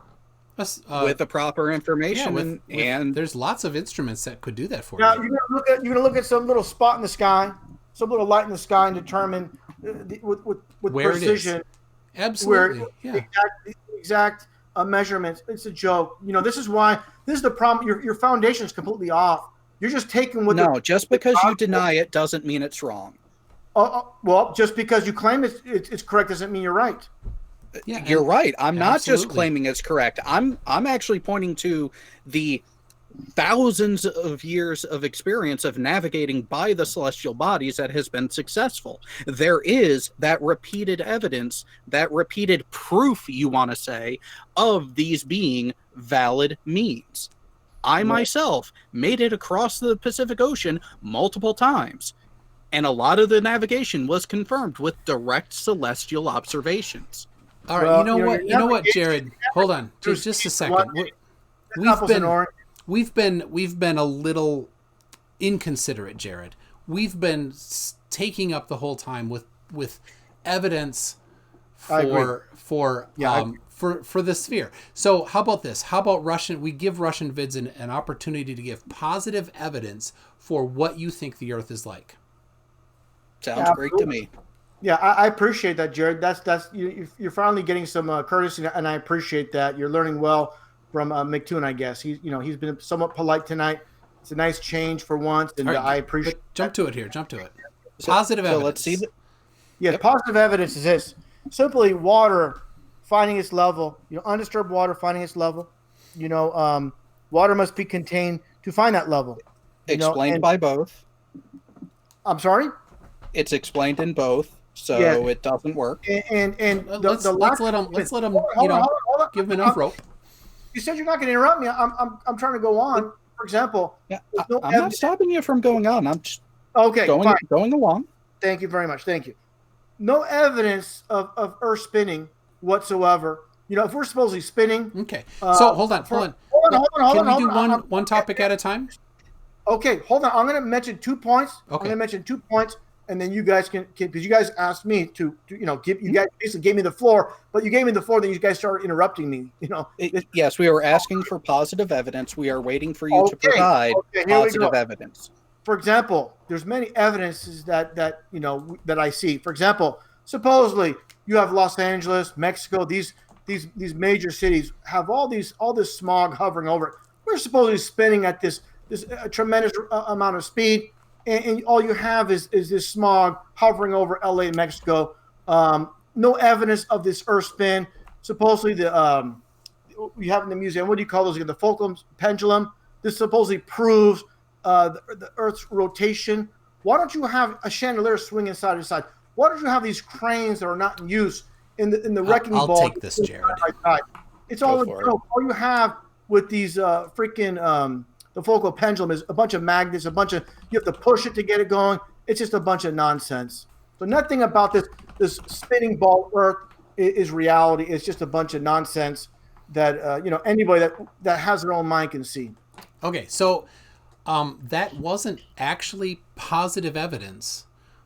With the proper information, and there's lots of instruments that could do that for now, you. You're gonna look at some little spot in the sky, some little light in the sky, and determine with where precision. It is. Absolutely. The exact measurements. It's a joke. This is the problem. Your foundation is completely off. You're just taking what. Just because you deny it doesn't mean it's wrong. Well, just because you claim it's correct doesn't mean you're right. Yeah, you're right. I'm not just claiming it's correct. I'm actually pointing to the thousands of years of experience of navigating by the celestial bodies that has been successful. There is that repeated evidence, that repeated proof, you want to say, of these being valid means. I myself made it across the Pacific Ocean multiple times. And a lot of the navigation was confirmed with direct celestial observations. All right, you know what, Jared? Hold on, just a second. We've been a little inconsiderate, Jared. We've been taking up the whole time with evidence for the sphere. So how about this? How about we give RussianVids an opportunity to give positive evidence for what you think the Earth is like. Sounds great to me. Yeah, I appreciate that, Jared. You're finally getting some courtesy, and I appreciate that. You're learning well from McToon, I guess. He's been somewhat polite tonight. It's a nice change for once, All and right, I appreciate. but jump to it here. Jump to it. So, Positive so evidence. let's see. Yes, Yep. positive evidence is this: simply water finding its level. Undisturbed water finding its level. Water must be contained to find that level. Explained by both. I'm sorry. It's explained in both, so Yeah. it doesn't work. And Let's let him. Hold on. Give him enough rope. You said you're not going to interrupt me. I'm trying to go on. For example, Yeah, no I'm not stopping you from going on. I'm just fine. going along. Thank you very much. Thank you. No evidence of Earth spinning whatsoever. If we're supposedly spinning. Okay. So hold on. Can we do one topic at a time? Okay, hold on. I'm going to mention 2 points. Okay. I'm going to mention 2 points, and then you guys can because you guys asked me to give you guys basically gave me the floor, but you gave me the floor, then you guys started interrupting me. Yes, we were asking for positive evidence. We are waiting for you to provide positive evidence. For example, there's many evidences that I see. For example, supposedly you have Los Angeles, Mexico, these major cities have all this smog hovering over it. We're supposedly spinning at this tremendous amount of speed, and all you have is this smog hovering over LA and Mexico. No evidence of this Earth spin. Supposedly we have in the museum, what do you call those again? The Fulcrum pendulum. This supposedly proves the Earth's rotation. Why don't you have a chandelier swinging side to side? Why don't you have these cranes that are not in use in the wrecking ball? I'll take this, Jared. It's all a joke. All you have with these the focal pendulum is a bunch of magnets, you have to push it to get it going. It's just a bunch of nonsense. So nothing about this spinning ball Earth is reality. It's just a bunch of nonsense that anybody that has their own mind can see. Okay, so that wasn't actually positive evidence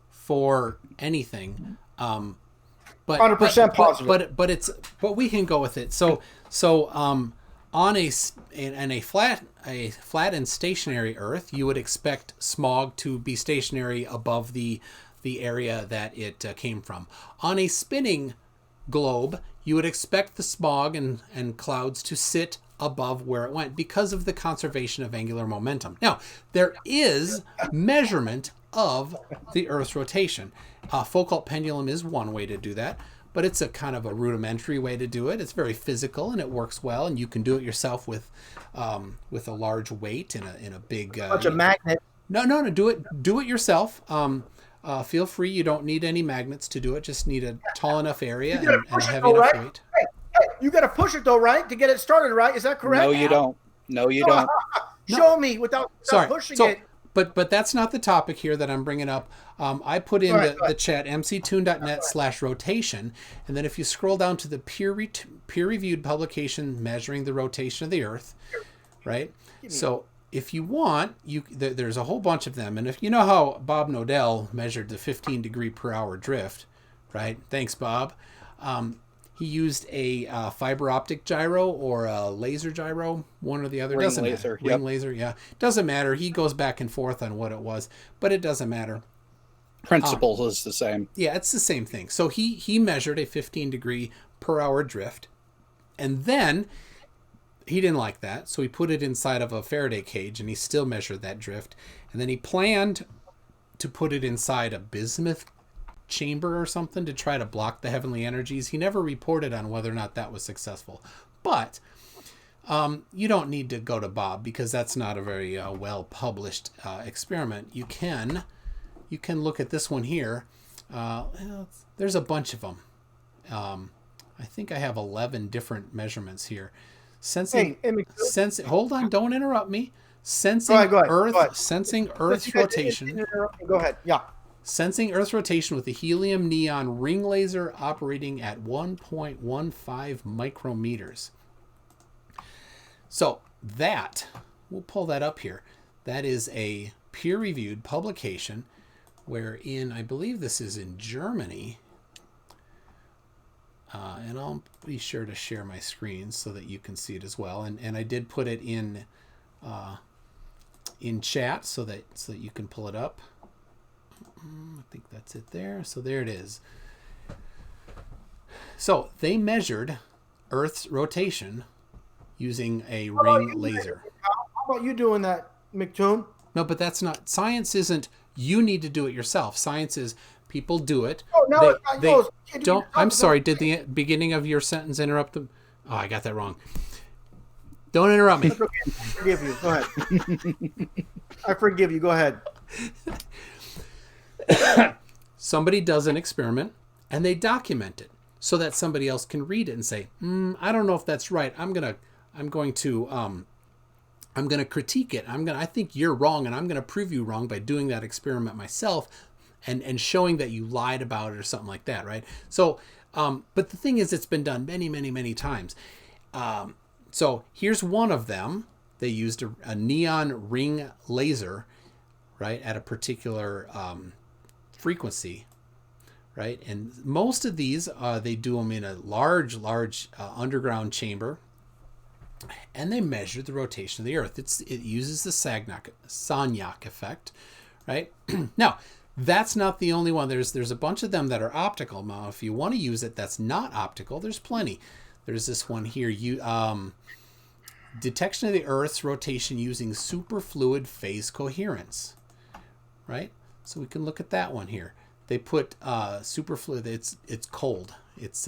for anything. But 100% positive. But we can go with it. So on a flat and stationary Earth, you would expect smog to be stationary above the area that it came from. On a spinning globe, you would expect the smog and clouds to sit above where it went because of the conservation of angular momentum. Now, there is measurement of the Earth's rotation. Foucault pendulum is one way to do that, but it's a kind of a rudimentary way to do it. It's very physical and it works well, and you can do it yourself with a large weight in a big bunch of magnets. No, do it yourself. Feel free. You don't need any magnets to do it. Just need a tall enough area and a heavy enough weight. Hey, you got to push it though, right, to get it started, right? Is that correct? No, you don't. No, you don't. Show me without pushing it. But that's not the topic here that I'm bringing up. I put in the chat mctoon.net/rotation, and then if you scroll down to the peer-reviewed publication measuring the rotation of the Earth, right? So if you want, there's a whole bunch of them, and if you know how Bob Nodell measured the 15 degree per hour drift, right? Thanks, Bob. He used a fiber optic gyro or a laser gyro, one or the other. Doesn't matter. Ring laser, yeah. Doesn't matter. He goes back and forth on what it was, but it doesn't matter. Principle is the same. Yeah, it's the same thing. So he measured a 15 degree per hour drift, and then he didn't like that, so he put it inside of a Faraday cage, and he still measured that drift. And then he planned to put it inside a bismuth chamber or something to try to block the heavenly energies. He never reported on whether or not that was successful. But you don't need to go to Bob because that's not a very well published experiment. You can look at this one here. There's a bunch of them. I think I have 11 different measurements here. Hold on, don't interrupt me. Sensing Earth's rotation. Go ahead. Yeah. Sensing Earth's rotation with a helium neon ring laser operating at 1.15 micrometers. So we'll pull that up here. That is a peer-reviewed publication wherein, I believe this is in Germany. And I'll be sure to share my screen so that you can see it as well. And I did put it in chat so that you can pull it up. I think that's it there. So there it is. So they measured Earth's rotation using a ring laser. How about you doing that, McToon? No, but that's not, science isn't you need to do it yourself. Science is people do it. Oh, no, don't. I'm sorry. Did the beginning of your sentence interrupt them? Oh, I got that wrong. Don't interrupt me. I forgive you. Go ahead. I forgive you. Go ahead. Somebody does an experiment and they document it so that somebody else can read it and say, I don't know if that's right. I'm going to critique it. I think you're wrong, and I'm going to prove you wrong by doing that experiment myself and showing that you lied about it or something like that, right? So, but the thing is, it's been done many, many, many times. So here's one of them. They used a neon ring laser, right, at a particular frequency, right? And most of these, they do them in a large underground chamber. And they measure the rotation of the Earth. It uses the Sagnac effect, right? Now, that's not the only one. There's a bunch of them that are optical. Now, if you want to use it that's not optical, there's plenty. There's this one here. Detection of the Earth's rotation using superfluid phase coherence, right? So we can look at that one here. They put superfluid. It's cold. It's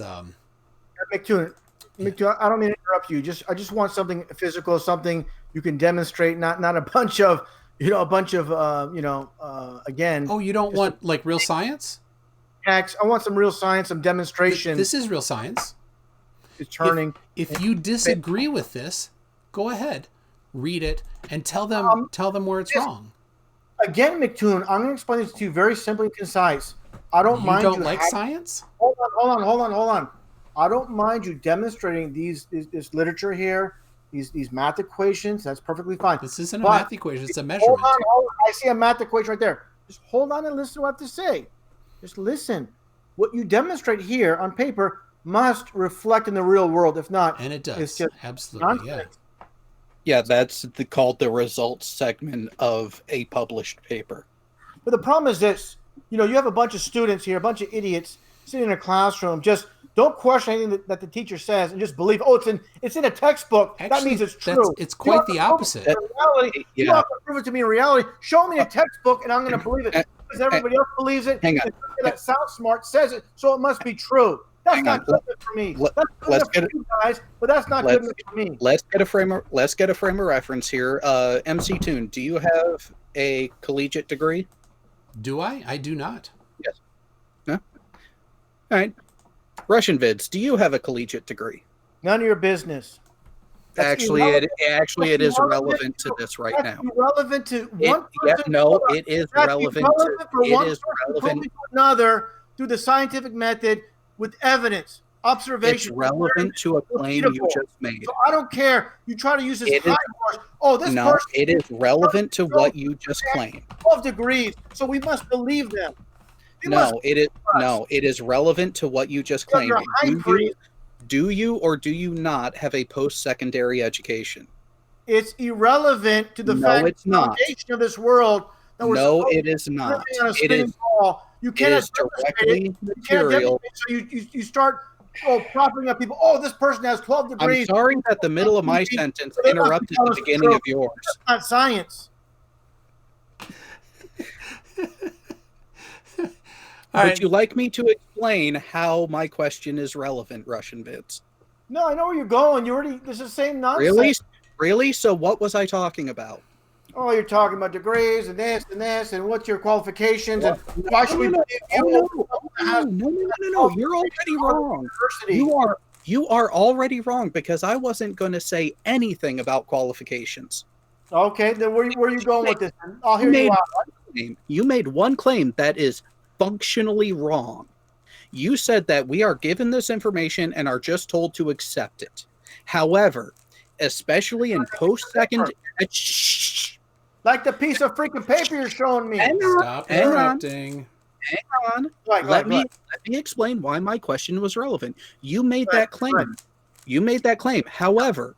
McToon, I don't mean to interrupt you. I just want something physical, something you can demonstrate, not a bunch of, again. Oh, you don't want like real science? Hacks. I want some real science, some demonstration. This is real science. It's turning. If you disagree with this, go ahead, read it, and tell them where it's wrong. Again, McToon, I'm going to explain this to you very simply and concise. I don't mind. You don't like science? Hold on. I don't mind you demonstrating this literature here, these math equations. That's perfectly fine. This isn't a math equation. It's a measurement. Hold on. I see a math equation right there. Just hold on and listen to what I have to say. Just listen. What you demonstrate here on paper must reflect in the real world. If not, and it does. It's just absolutely, nonsense. Yeah, that's called the results segment of a published paper. But the problem is this. You have a bunch of students here, a bunch of idiots sitting in a classroom. Just don't question anything that the teacher says and just believe, it's in a textbook. Actually, that means it's true. It's quite the opposite. You don't have to prove it to me in reality. Show me a textbook and I'm going to believe it. Because everybody else believes it. Hang on. That sounds smart says it, so it must be true. That's not good enough for me. That's good enough for you guys, but that's not good enough for me. Let's get a frame of reference here. MC Toon, do you have a collegiate degree? Do I? I do not. Yes. No? All right. RussianVids, do you have a collegiate degree? None of your business. Actually, it is relevant to this right now. Relevant to one person. It is relevant to another through the scientific method with evidence, observation. It's relevant to a claim you just made. So I don't care. You try to use this high horse. It is relevant to what you just claimed. 12 degrees, so we must believe them. It is relevant to what you just claimed. Do you or do you not have a post-secondary education? It's irrelevant to the fact it's not. Foundation of this world. No, it is not. It is. You cannot directly material. So you start propping up people. This person has 12 degrees. I'm sorry that the middle of my sentence interrupted the beginning of yours. That's not science. Would you like me to explain how my question is relevant, RussianVids? No, I know where you're going. This is the same nonsense. Really? So what was I talking about? Oh, you're talking about degrees and this and what's your qualifications and why should we believe you? No. You're already wrong. You are already wrong because I wasn't going to say anything about qualifications. Okay, then where are you going with this? I'll hear you out. You made one claim that is functionally wrong. You said that we are given this information and are just told to accept it. However, especially in post-secondary... Like the piece of freaking paper you're showing me. Stop interrupting. Hang on. Let me explain why my question was relevant. You made that claim. However,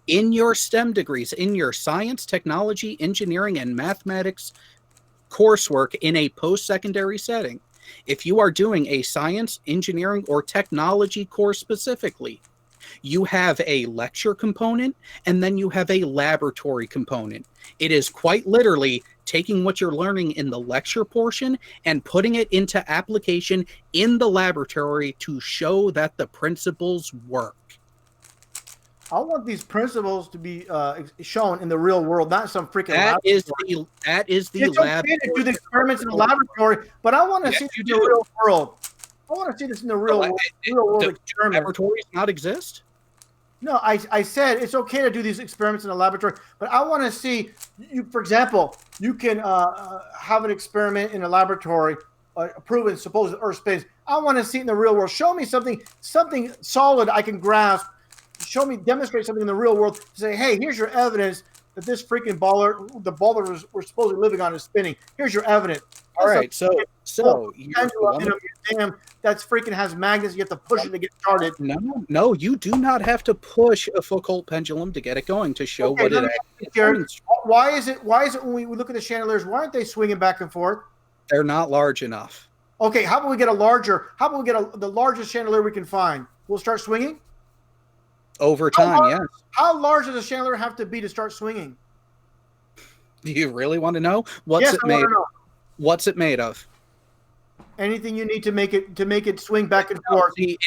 in your STEM degrees, in your science, technology, engineering, and mathematics coursework in a post-secondary setting, if you are doing a science, engineering, or technology course specifically, you have a lecture component and then you have a laboratory component. It is quite literally taking what you're learning in the lecture portion and putting it into application in the laboratory to show that the principles work. I want these principles to be shown in the real world, not some freaking That laboratory. is the It's lab. okay to do the experiments in the laboratory, but I want to see this in the real world. I want to see this in the real world. Do laboratories not exist? No, I said it's okay to do these experiments in the laboratory, but I want to see you. For example, you can have an experiment in a laboratory, proven supposed Earth spins. I want to see it in the real world. Show me something solid I can grasp. Show me, demonstrate something in the real world. Say, hey, here's your evidence that this freaking the ball that we're supposedly living on is spinning. Here's your evidence. All right, so museum that's freaking has magnets. You have to push it to get started. No, you do not have to push a Foucault pendulum to get it going to show what it actually is. Why is it when we look at the chandeliers, why aren't they swinging back and forth? They're not large enough. Okay, how about we get the largest chandelier we can find? We'll start swinging? Over time, yes. How large does a chandelier have to be to start swinging? Do you really want to know? What's it made of? Anything you need to make it swing back and forth. See,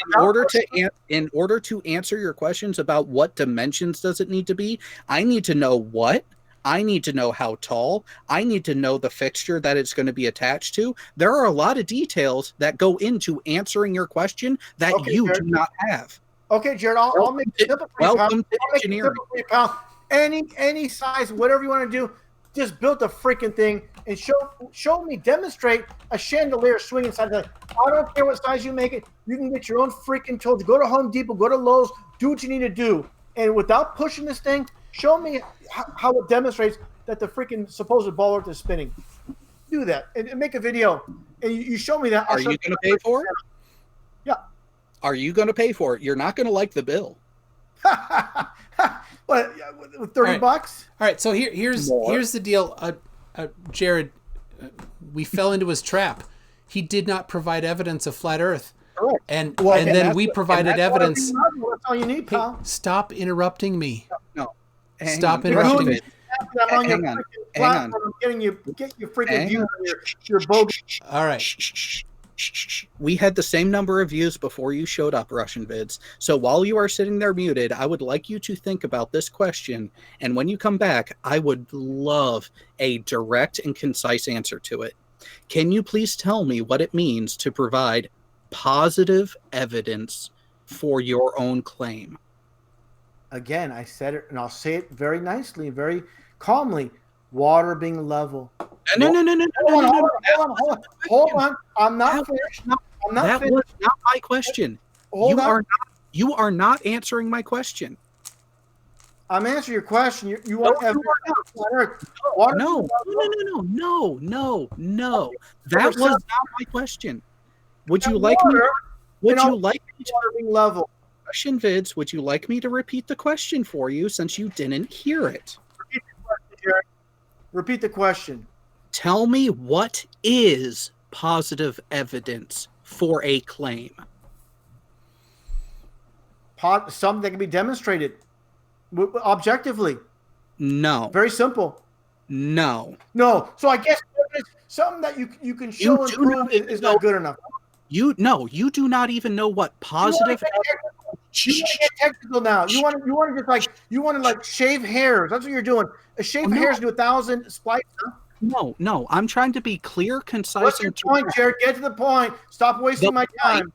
in order to answer your questions about what dimensions does it need to be, I need to know what. I need to know how tall. I need to know the fixture that it's going to be attached to. There are a lot of details that go into answering your question that you do not have. Okay, Jared, I'll make it simple for you. Welcome to engineering. Any size, whatever you want to do, just build a freaking thing and demonstrate a chandelier swinging side to side. I don't care what size you make it. You can get your own freaking tools. Go to Home Depot, go to Lowe's, do what you need to do. And without pushing this thing, show me how it demonstrates that the freaking supposed ball earth is spinning. Do that and make a video. And you show me that. Are you going to pay for it? Yeah. Are you going to pay for it? You're not going to like the bill. What, $30? All right, so here's the deal. Jared, we fell into his trap. He did not provide evidence of flat Earth. Correct. And then we provided evidence. That's all you need, pal. Hey, stop interrupting me. No. Stop interrupting me. Hang on. I'm getting you freaking views on your bogus. All right. We had the same number of views before you showed up, RussianVids. So while you are sitting there muted, I would like you to think about this question. And when you come back, I would love a direct and concise answer to it. Can you please tell me what it means to provide positive evidence for your own claim? Again, I said it, and I'll say it very nicely, very calmly. Water being level. No. Hold on. I'm not finished. That was not my question. You are not answering my question. I'm answering your question. You want evidence on Earth? No. That was not my question. Would you like me? Would you like me to being level? RussianVids, would you like me to repeat the question for you since you didn't hear it? Repeat the question, Jared. Repeat the question. Tell me what is positive evidence for a claim? Something that can be demonstrated objectively. No. Very simple. No. So I guess something that you can show and prove is not good enough. You do not even know what positive. You want to get technical now. You want to shave hairs. That's what you're doing. Shave hairs do 1,000 splices. No. I'm trying to be clear, concise. What's your point, Jared? Get to the point. Stop wasting my time.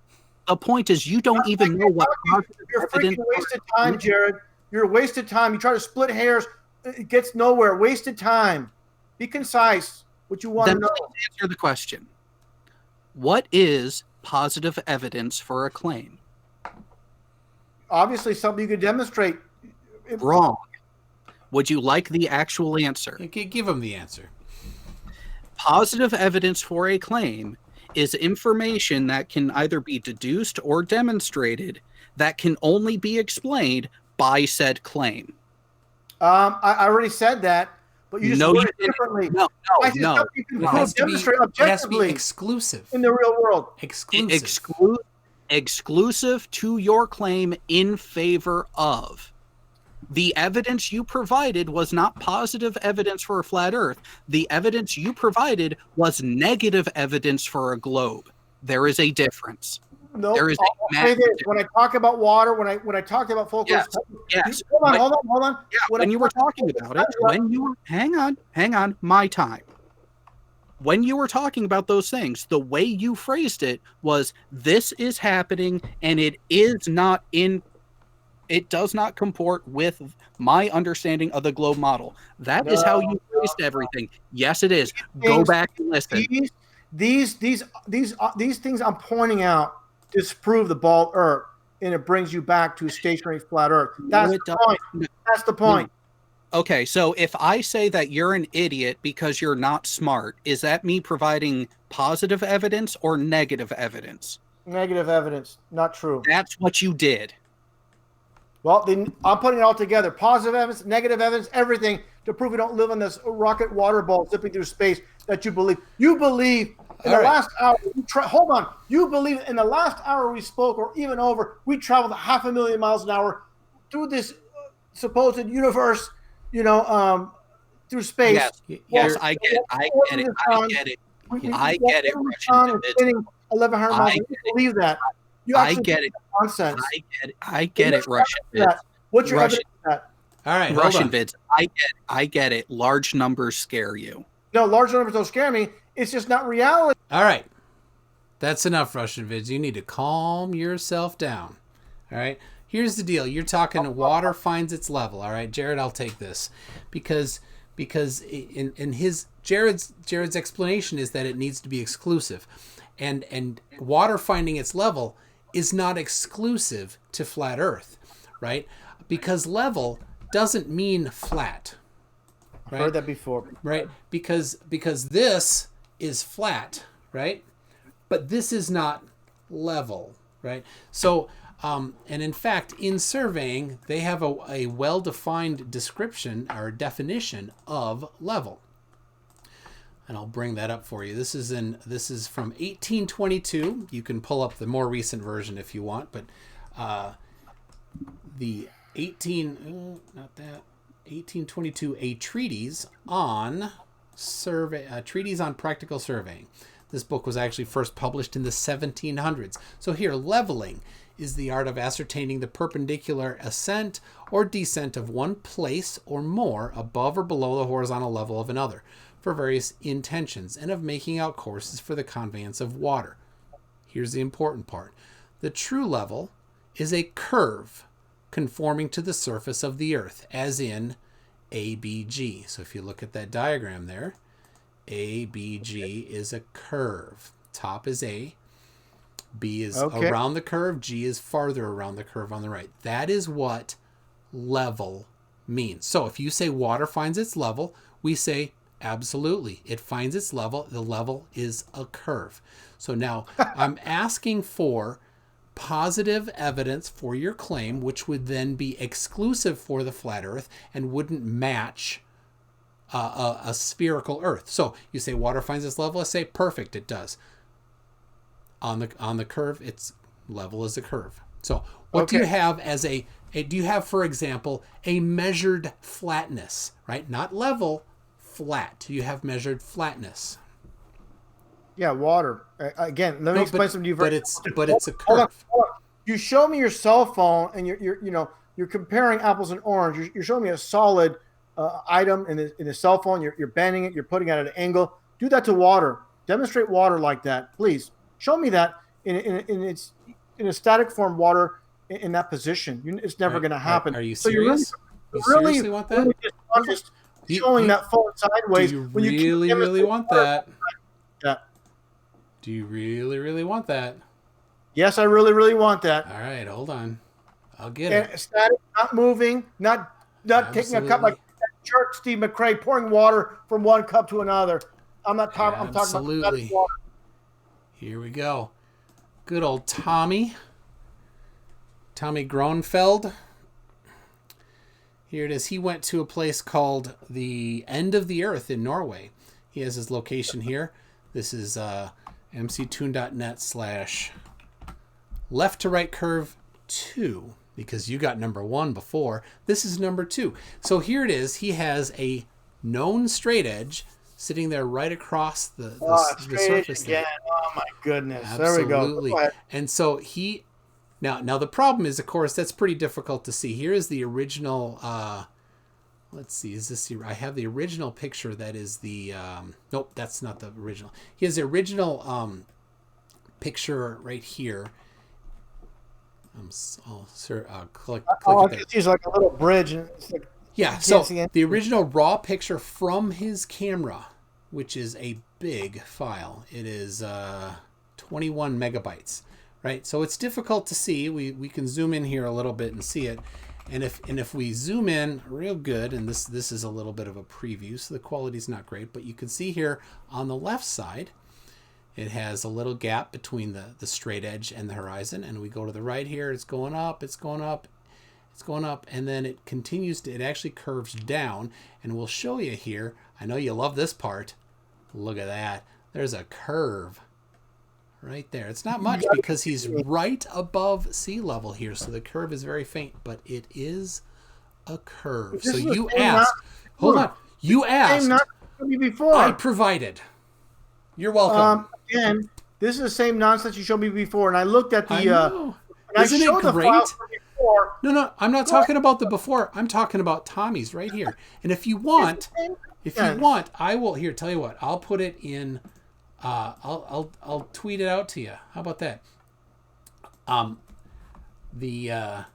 The point is, you don't even know what positive You're evidence. freaking wasted time, Jared. You're a wasted time. You try to split hairs. It gets nowhere. Wasted time. Be concise. What you want to know. Answer the question. What is positive evidence for a claim? Obviously, something you could demonstrate. Wrong. Would you like the actual answer? Give him the answer. Positive evidence for a claim is information that can either be deduced or demonstrated that can only be explained by said claim. I already said that, but you just No, word you it didn't. differently. No, I said no. something you can It has to be, demonstrate it has to be objectively exclusive. in the real world. Exclusive. Exclusive to your claim in favor of. The evidence you provided was not positive evidence for a flat Earth. The evidence you provided was negative evidence for a globe. There is a difference. No, There is I'll say this. When I talk about water, when I talk about folklore, yes. hold on. Yeah, when you were talking about it, hang on, my time. When you were talking about those things, the way you phrased it was, this is happening and it does not comport with my understanding of the globe model. That is how you phrased everything. Yes, it is. Go back and listen. These things I'm pointing out disprove the bald Earth, and it brings you back to a stationary flat Earth. That's the point. That's the point. Okay, so if I say that you're an idiot because you're not smart, is that me providing positive evidence or negative evidence? Negative evidence. Not true. That's what you did. Well, then I'm putting it all together. Positive evidence, negative evidence, everything to prove we don't live on this rocket water ball zipping through space that you believe. You believe in the last hour. Hold on. You believe in the last hour we spoke, or even over, we traveled 500,000 miles an hour through this supposed universe, through space. Yes, I get it. I get it. I get it. Spinning 1,100 miles. You believe that. I get it. Nonsense. I get it, RussianVids. What's your evidence for that? All right, RussianVids. I get it. Large numbers scare you. No, large numbers don't scare me. It's just not reality. All right. That's enough, RussianVids. You need to calm yourself down. All right. Here's the deal. You're talking water finds its level. All right, Jared, I'll take this because in his Jared's explanation is that it needs to be exclusive, and water finding its level is not exclusive to flat Earth, right? Because level doesn't mean flat. Right? I've heard that before. Right? Because this is flat, right? But this is not level, right? So, and in fact, in surveying, they have a well-defined description or definition of level. And I'll bring that up for you. This is from 1822. You can pull up the more recent version if you want, but the 1822, a treatise on practical surveying. This book was actually first published in the 1700s. So here, leveling is the art of ascertaining the perpendicular ascent or descent of one place or more above or below the horizontal level of another for various intentions, and of making out courses for the conveyance of water. Here's the important part. The true level is a curve conforming to the surface of the earth, as in ABG. So if you look at that diagram there, ABG is a curve. Top is A, B is around the curve, G is farther around the curve on the right. That is what level means. So if you say water finds its level, we say absolutely. It finds its level. The level is a curve. So now I'm asking for positive evidence for your claim, which would then be exclusive for the flat Earth and wouldn't match a spherical Earth. So you say water finds its level. I say perfect. It does. On the curve, its level is a curve. So what do you have as do you have, for example, a measured flatness, right? Not level, flat. You have measured flatness. Yeah, water. Again, let me explain something to you. But it's a curve. Hold on. You show me your cell phone, and you're comparing apples and oranges. You're showing me a solid item in a cell phone. You're bending it. You're putting it at an angle. Do that to water. Demonstrate water like that, please. Show me that in a static form, water in that position. It's never going to happen. Are you serious? You seriously want that? Really just showing that phone sideways. Do you really want that? Yeah. Do you really want that? Yes, I really want that. All right, hold on. I'll get it. Static, not moving, not taking a cup like that jerk Steve McRae pouring water from one cup to another. I'm not talking. I'm talking about static water. Here we go. Good old Tommy Gronfeld. Here it is. He went to a place called the End of the Earth in Norway. He has his location here. This is mctoon.net/left to right curve 2, because you got number 1 before. This is number 2. So here it is. He has a known straight edge sitting there right across the surface again. Oh my goodness. Absolutely. There we go. And so he now the problem is, of course, that's pretty difficult to see. Here is the original let's see, is this I have the original picture that is the nope, that's not the original. He has the original picture right here. Click it there. It's like a little bridge. And it's like, yeah, so the original raw picture from his camera, which is a big file. It is 21 megabytes, right? So it's difficult to see. We can zoom in here a little bit and see it. And if we zoom in real good, and this is a little bit of a preview, so the quality's not great, but you can see here on the left side, it has a little gap between the straight edge and the horizon. And we go to the right here, it's going up, it's going up, it's going up, and then it continues to, it actually curves down. And we'll show you here. I know you love this part. Look at that. There's a curve right there. It's not much because he's right above sea level here, so the curve is very faint, but it is a curve. So you asked, hold on, you asked, I provided. You're welcome. Again, this is the same nonsense you showed me before, and I looked at the. I know. Isn't it great? No, I'm not talking about the before. I'm talking about Tommy's right here. And if you want, I will. Here, tell you what. I'll put it in. I'll tweet it out to you. How about that? Let's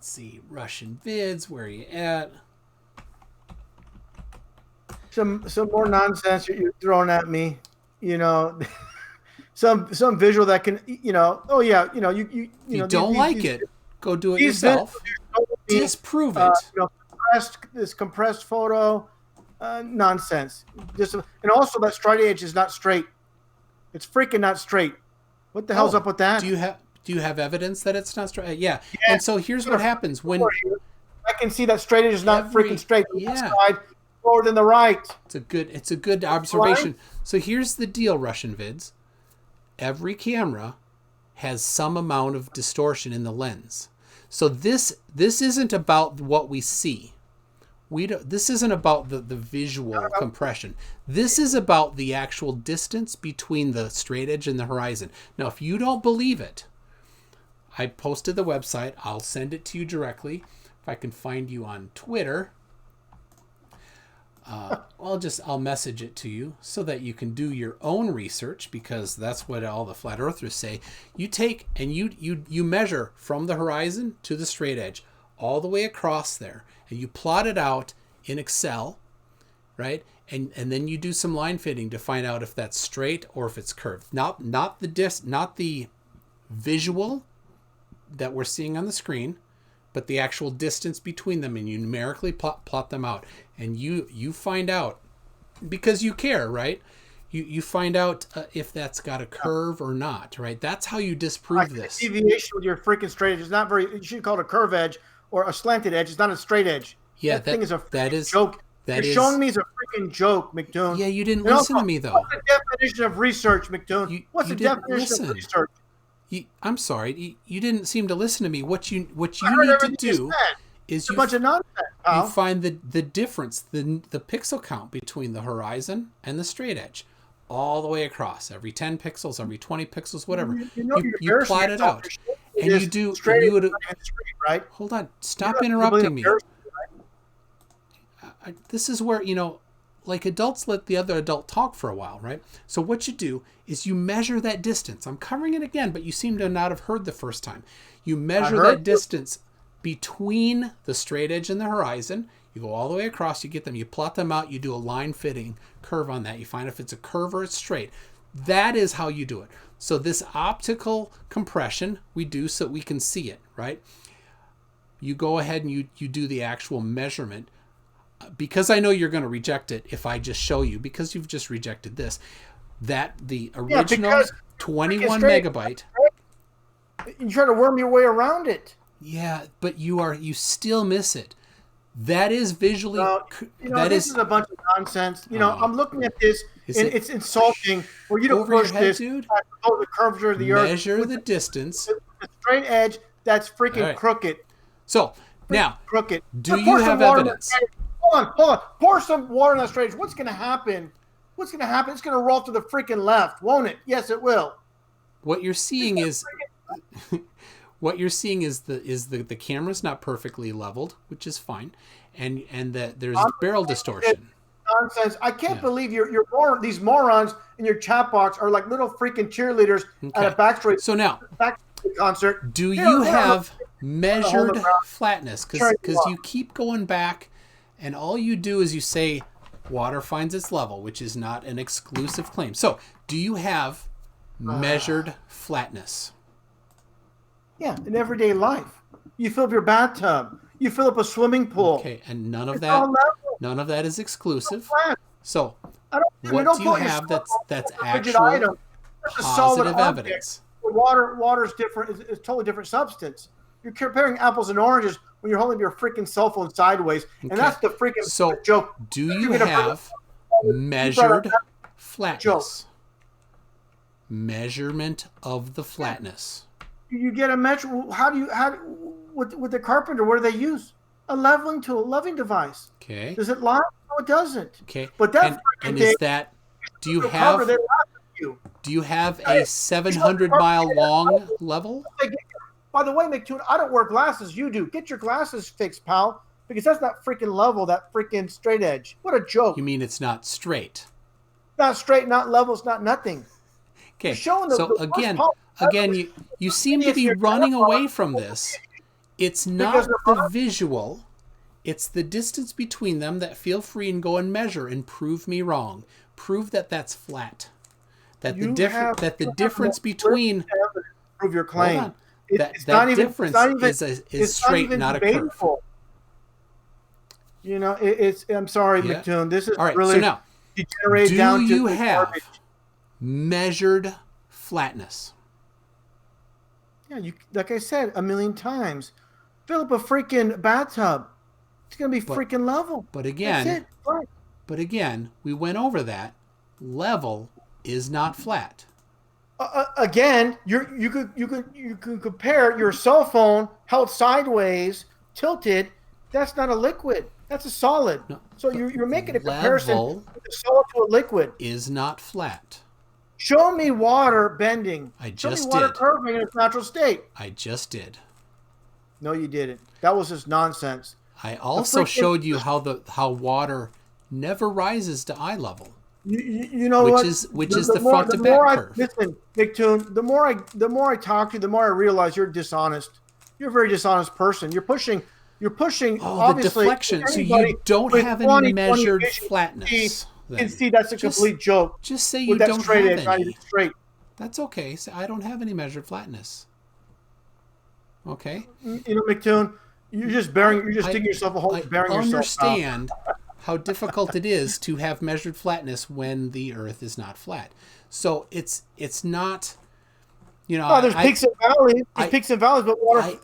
see, RussianVids. Where are you at? Some more nonsense you're throwing at me. You know, some visual that can, you know. Oh yeah, you know you don't like it. Go do it yourself. Disprove it. This compressed photo, nonsense. And also that straight edge is not straight. It's freaking not straight. What the hell's up with that? Do you have evidence that it's not straight? Yeah. And so here's what happens when I can see that straight edge is not freaking straight. Yeah. Side, forward than the right. It's a good observation. So here's the deal, RussianVids. Every camera has some amount of distortion in the lens. So this isn't about what we see. This isn't about the visual compression. This is about the actual distance between the straight edge and the horizon. Now, if you don't believe it, I posted the website. I'll send it to you directly. If I can find you on Twitter, I'll message it to you so that you can do your own research, because that's what all the flat earthers say. You take and you measure from the horizon to the straight edge all the way across there, and you plot it out in Excel, right? And then you do some line fitting to find out if that's straight or if it's curved. Not the visual that we're seeing on the screen, but the actual distance between them, and you numerically plot them out. And you find out, because you care, right? You find out if that's got a curve or not, right? That's how you disprove this. Deviation with your freaking straight edge is not very. You should call it a curve edge or a slanted edge. It's not a straight edge. Yeah, that thing is a joke. You're showing me is a freaking joke, McDoon. Yeah, you didn't listen to me though. What's the definition of research, McDoon? What's the definition of research? I'm sorry, you didn't seem to listen to me. What you need to do is a bunch of nonsense. You find the difference, the pixel count between the horizon and the straight edge, all the way across. Every 10 pixels, every 20 pixels, whatever. You plot it out, and you do. Right? Hold on, stop interrupting me. This is where, like adults let the other adult talk for a while, right? So what you do is you measure that distance. I'm covering it again, but you seem to not have heard the first time. You measure that distance between the straight edge and the horizon. You go all the way across, you get them, you plot them out, you do a line fitting curve on that. You find if it's a curve or it's straight. That is how you do it. So this optical compression we do so we can see it, right? You go ahead and you do the actual measurement. Because I know you're going to reject it if I just show you, because you've just rejected this, that the original 21 megabyte. You try to worm your way around it. Yeah, but you still miss it. That is visually. This is a bunch of nonsense. I'm looking at this, and it's insulting for you to over your push head, this dude. the curvature of the earth. Measure the distance. The straight edge that's freaking crooked. So now, crooked. Do you have evidence? Hold on. Pour some water in that straight edge. What's going to happen? It's going to roll to the freaking left, won't it? Yes, it will. What you're seeing is. What you're seeing is the camera's not perfectly leveled, which is fine, and that there's barrel distortion. Nonsense! I can't believe these morons in your chat box are like little freaking cheerleaders at a Backstreet. So now, concert. Do you have measured flatness? Because you keep going back, and all you do is you say water finds its level, which is not an exclusive claim. So, do you have measured flatness? Yeah, in everyday life. You fill up your bathtub. You fill up a swimming pool. Okay, and none of that is exclusive. So, what do you have that's actual positive evidence? Water is different. It's totally different substance. You're comparing apples and oranges when you're holding your freaking cell phone sideways, and that's the freaking joke. Do you have measured flatness? Measurement of the flatness. You get a measure. With the carpenter, what do they use? A leveling tool, leveling device. Okay. Does it lie? No, it doesn't. Okay. But that's is that? Do you have a 700-mile long level? By the way, McToon, I don't wear glasses. You do. Get your glasses fixed, pal, because that's not freaking level. That freaking straight edge. What a joke. You mean it's not straight? Not straight, not level. It's not nothing. Okay. Again, you seem to be running away from this. It's not the visual. It's the distance between them that feel free and go and measure and prove me wrong. Prove that that's flat. That the difference between prove your claim. Hold on. That difference is straight, not a curve. I'm sorry, McToon. This is all right, really so now, degenerated down to do you have garbage. Measured flatness? Yeah, like I said a million times, fill up a freaking bathtub. It's gonna be freaking level. But again, we went over that. Level is not flat. Again, you could compare your cell phone held sideways, tilted. That's not a liquid. That's a solid. No, so you're making a comparison with a solid to a liquid. Is not flat. Show me water bending. Show me water curving in its natural state. I just did. No, you didn't. That was just nonsense. I also showed you how water never rises to eye level. You know what? Which is the front to back curve. Listen, Nicktoon, the more I talk to you, the more I realize you're dishonest. You're a very dishonest person. You're pushing obviously the deflection. So you don't have any measured flatness. And see, that's a complete joke. Just say you don't have any. Not even straight. That's okay. So I don't have any measured flatness. Okay. McToon, you're just digging yourself a hole. I understand how difficult it is to have measured flatness when the Earth is not flat. So it's not. There's peaks and valleys. There's peaks and valleys, but water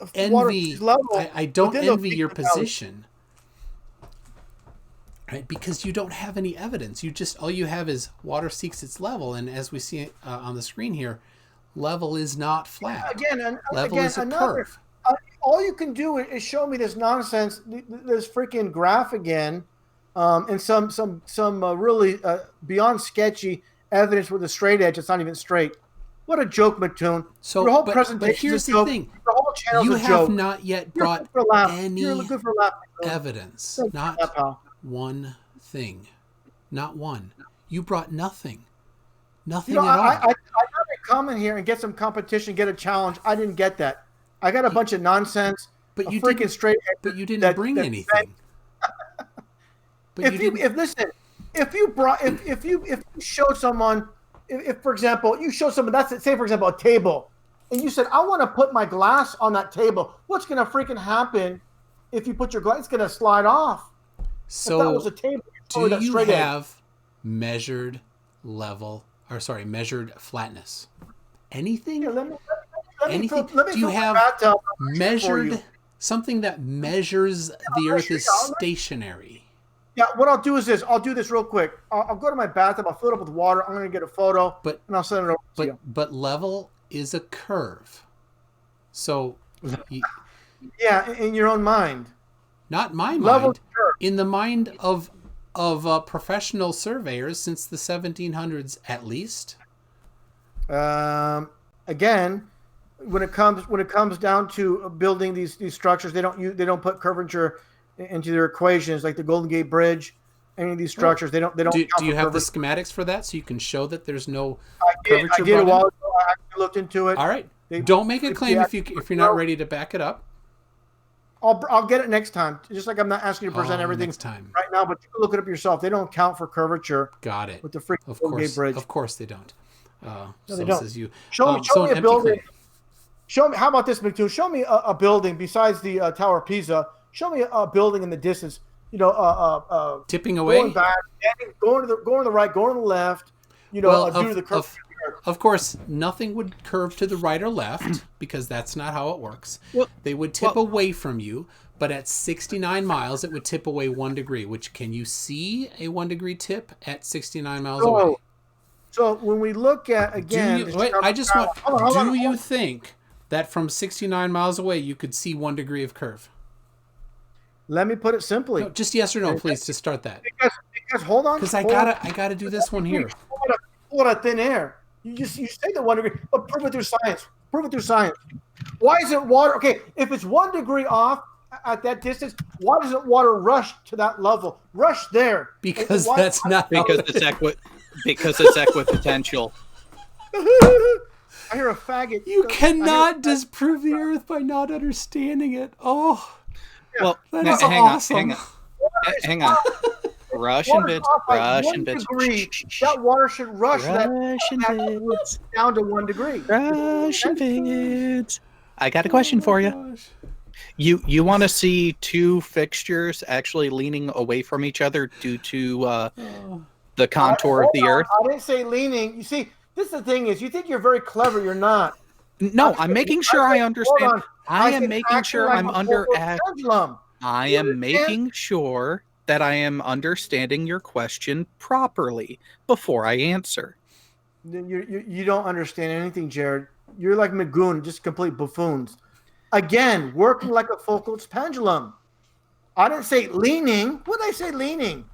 is level. I don't envy your position. Right, because you don't have any evidence. All you have is water seeks its level, and as we see on the screen here, level is not flat. Level is a curve. All you can do is show me this nonsense, this freaking graph again, and some really beyond sketchy evidence with a straight edge. It's not even straight. What a joke, McToon. So, your whole presentation here's is a joke. The thing. Your whole channel's you a have joke. Not yet brought any evidence. Not one thing. Not one. You brought nothing. Nothing at all. I got to come in here and get some competition, get a challenge. I didn't get that. I got a bunch of nonsense. But you freaking straight. But you didn't bring anything. If you showed someone, if for example you show someone, say for example a table, and you said I want to put my glass on that table, what's going to freaking happen if you put your glass? It's going to slide off. So if that was a table, do you have measured flatness? Anything? Yeah, let me anything? do you have measured Something that measures the Earth is stationary. Yeah, what I'll do is this. I'll do this real quick. I'll go to my bathtub. I'll fill it up with water. I'm going to get a photo, and I'll send it over to you. But level is a curve. So... yeah, in your own mind. Not my Level mind. In the mind of professional surveyors since the 1700s at least. Again, when it comes down to building these structures, they don't put curvature into their equations, like the Golden Gate Bridge. Any of these structures, they don't. Do you have the schematics for that, so you can show that there's no curvature? I did a while ago. I actually looked into it. All right. Don't make a claim if you're not ready to back it up. I'll get it next time. Just like I'm not asking you to present everything next time right now, but you can look it up yourself. They don't count for curvature. Got it. With the freaking Golden Gate Bridge. Of course they don't. No, so they don't. Says you. Show me a building. Show me. How about this, McToon? Show me a building besides the Tower of Pisa. Show me a building in the distance. Tipping away, going back, going to the right, going to the left. Due to the curve. Of course, nothing would curve to the right or left because that's not how it works. They would tip away from you, but at 69 miles, it would tip away 1 degree. Which can you see a 1 degree tip at 69 miles away? So when we look at again, do you think that from 69 miles away you could see 1 degree of curve? Let me put it simply. No, just yes or no, please, to start that. Because hold on. Because I gotta do this one here. Pull it out of thin air. You say the 1 degree, but prove it through science. Prove it through science. Why is it water? Okay, if it's 1 degree off at that distance, why doesn't water rush to that level? Rush there. Because that's not because it's equipotential. I hear a faggot. You cannot disprove the Earth by not understanding it. Oh. Well, that is awesome. Hang on. RussianVids. That water should rush that down to 1 degree. RussianVids. I got a question for you. You want to see two fixtures actually leaning away from each other due to the contour of the Earth? I didn't say leaning. You see, this is the thing is, you think you're very clever. You're not. No, I'm making sure I understand. I am making sure I'm I am making sure that I am understanding your question properly before I answer. You don't understand anything, Jared. You're like Magoon, just complete buffoons. Again, working like a Foucault's pendulum. I didn't say leaning. What did I say leaning?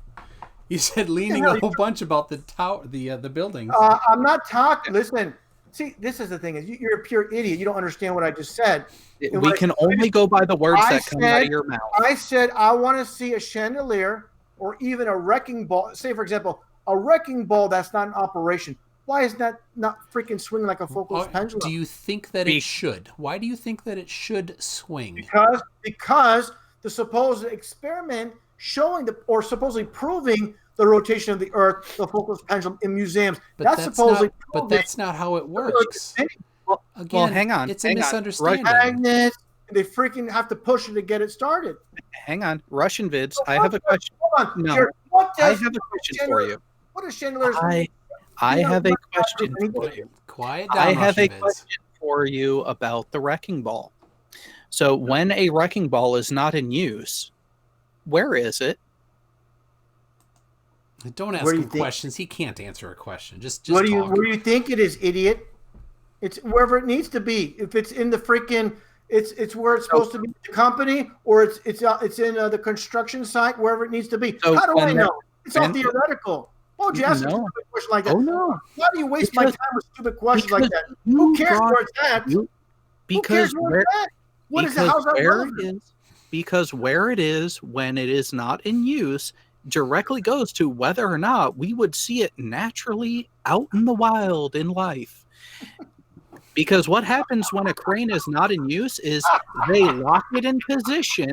You said leaning a whole bunch about the tower, the buildings. I'm not talking. Listen. See, this is the thing: is you're a pure idiot. You don't understand what I just said. We can only go by the words that come out of your mouth. I said I want to see a chandelier or even a wrecking ball. Say, for example, a wrecking ball that's not in operation. Why is that not freaking swinging like a Foucault's pendulum? Do you think that it should? Why do you think that it should swing? Because the supposed experiment showing or supposedly proving the rotation of the Earth, the Foucault's pendulum in museums. But that's not how it works. Well, hang on. It's a misunderstanding. Magnets, they freaking have to push it to get it started. Hang on. RussianVids, I have a question. Hold on. No, Jared, I have a question for you. What is chandeliers? I have a question. Quiet down, I have a RussianVids. question for you about the wrecking ball. So when a wrecking ball is not in use, where is it? Don't ask him questions. He can't answer a question. Just where do talk. you think it is, idiot? It's wherever it needs to be. If it's in the freaking, it's where it's supposed to be. The company, or it's in the construction site, wherever it needs to be. So how do I know? It's all theoretical. Why would you ask a stupid question like that? Oh no! Why do you waste my time with stupid questions like that? Who cares where it's at? Because where it's at? What is it? How's that relevant? Because where it is when it is not in use directly goes to whether or not we would see it naturally out in the wild in life. Because what happens when a crane is not in use is they lock it in position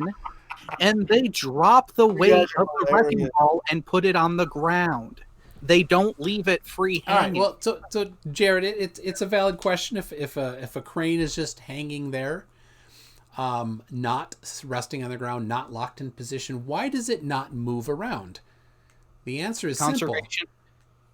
and they drop the weight of the wrecking ball and put it on the ground. They don't leave it free hanging. All right, well, so Jared, it's a valid question if a crane is just hanging there, not resting on the ground, not locked in position, why does it not move around? The answer is conservation. simple.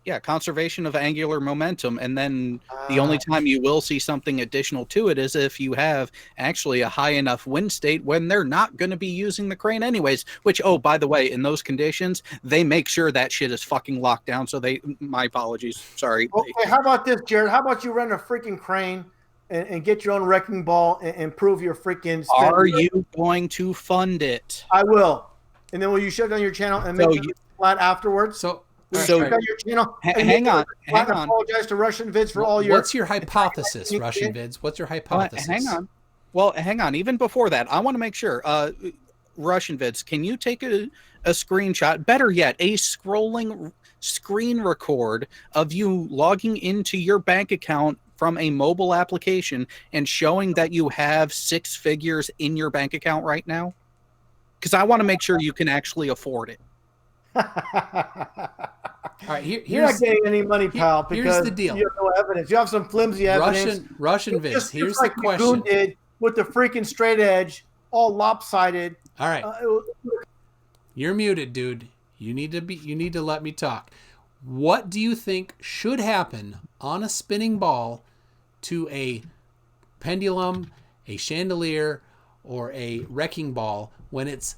Yeah, conservation of angular momentum, and then the only time you will see something additional to it is if you have actually a high enough wind state when they're not going to be using the crane anyways, which, oh, by the way, in those conditions, they make sure that shit is fucking locked down, so my apologies, sorry. Okay, how about this, Jared? How about you rent a freaking crane and get your own wrecking ball and prove your freaking spin? Are you going to fund it? I will. And then will you shut down your channel and make it flat afterwards? So shut down your channel. Hang on. Apologize to RussianVids for all your. What's your hypothesis, RussianVids? What's your hypothesis? Hang on. Well, hang on. Even before that, I want to make sure. RussianVids, can you take a screenshot? Better yet, a scrolling screen record of you logging into your bank account from a mobile application and showing that you have 6 figures in your bank account right now? Because I want to make sure you can actually afford it. All right, you're not getting any money, pal, because here's the deal. You have no evidence. You have some flimsy evidence. RussianVids, here's like the question. Did with the freaking straight edge, all lopsided. All right, you're muted, dude. You need to let me talk. What do you think should happen on a spinning ball to a pendulum, a chandelier, or a wrecking ball when it's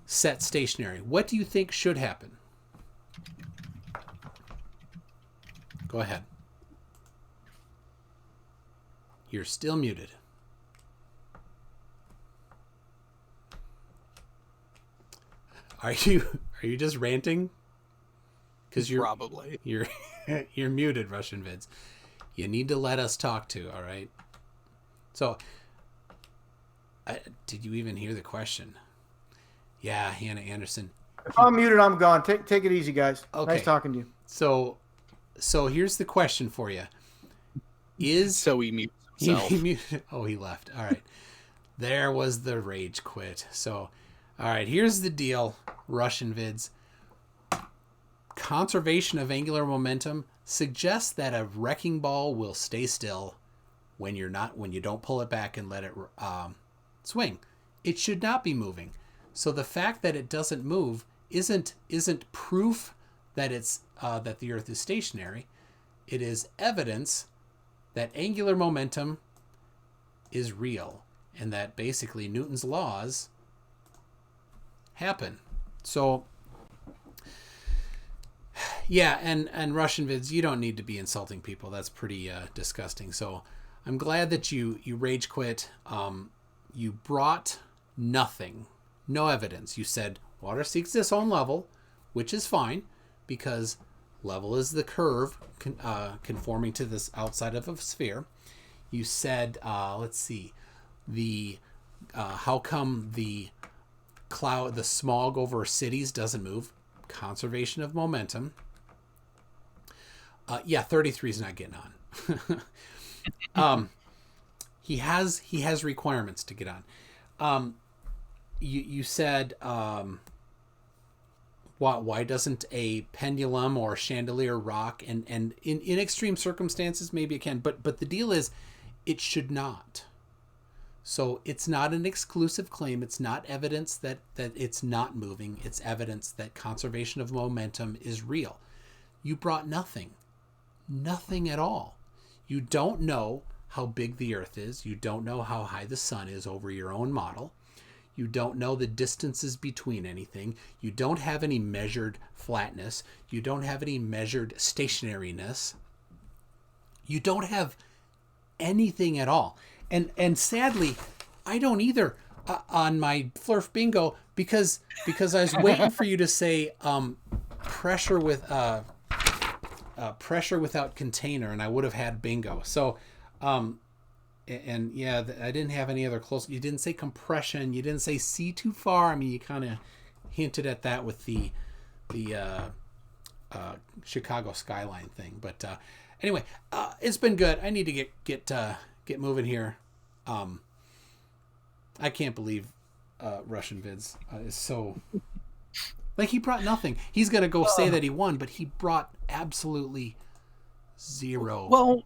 set stationary? What do you think should happen? Go ahead. You're still muted. Are you just ranting? Because you're probably you're muted, RussianVids. You need to let us talk to. All right. So, did you even hear the question? Yeah, Hannah Anderson. If I'm muted, I'm gone. Take it easy, guys. Okay. Nice talking to you. So here's the question for you. So he mutes himself. He muted. Oh, he left. All right. There was the rage quit. So, all right, here's the deal, RussianVids. Conservation of angular momentum suggests that a wrecking ball will stay still when you don't pull it back and let it swing. It should not be moving. So the fact that it doesn't move isn't proof that it's that the Earth is stationary. It is evidence that angular momentum is real and that basically Newton's laws happen. So yeah, and RussianVids, you don't need to be insulting people. That's pretty disgusting. So I'm glad that you rage quit. You brought nothing, no evidence. You said water seeks its own level, which is fine because level is the curve conforming to this outside of a sphere. You said, let's see, how come the smog over cities doesn't move? Conservation of momentum. 33 is not getting on. He has requirements to get on. You said why doesn't a pendulum or a chandelier rock? And in extreme circumstances maybe it can, but the deal is it should not. So it's not an exclusive claim. It's not evidence that it's not moving. It's evidence that conservation of momentum is real. You brought nothing at all. You don't know how big the Earth is. You don't know how high the sun is over your own model. You don't know the distances between anything. You don't have any measured flatness. You don't have any measured stationariness. You don't have anything at all. And sadly, I don't either on my Flurf bingo because I was waiting for you to say pressure without container, and I would have had bingo. So, and yeah, I didn't have any other close. You didn't say compression. You didn't say see too far. I mean, you kind of hinted at that with the Chicago skyline thing. But anyway, it's been good. I need to get moving here. I can't believe RussianVids is so like he brought nothing. He's gonna go say that he won, but he brought absolutely zero. Well,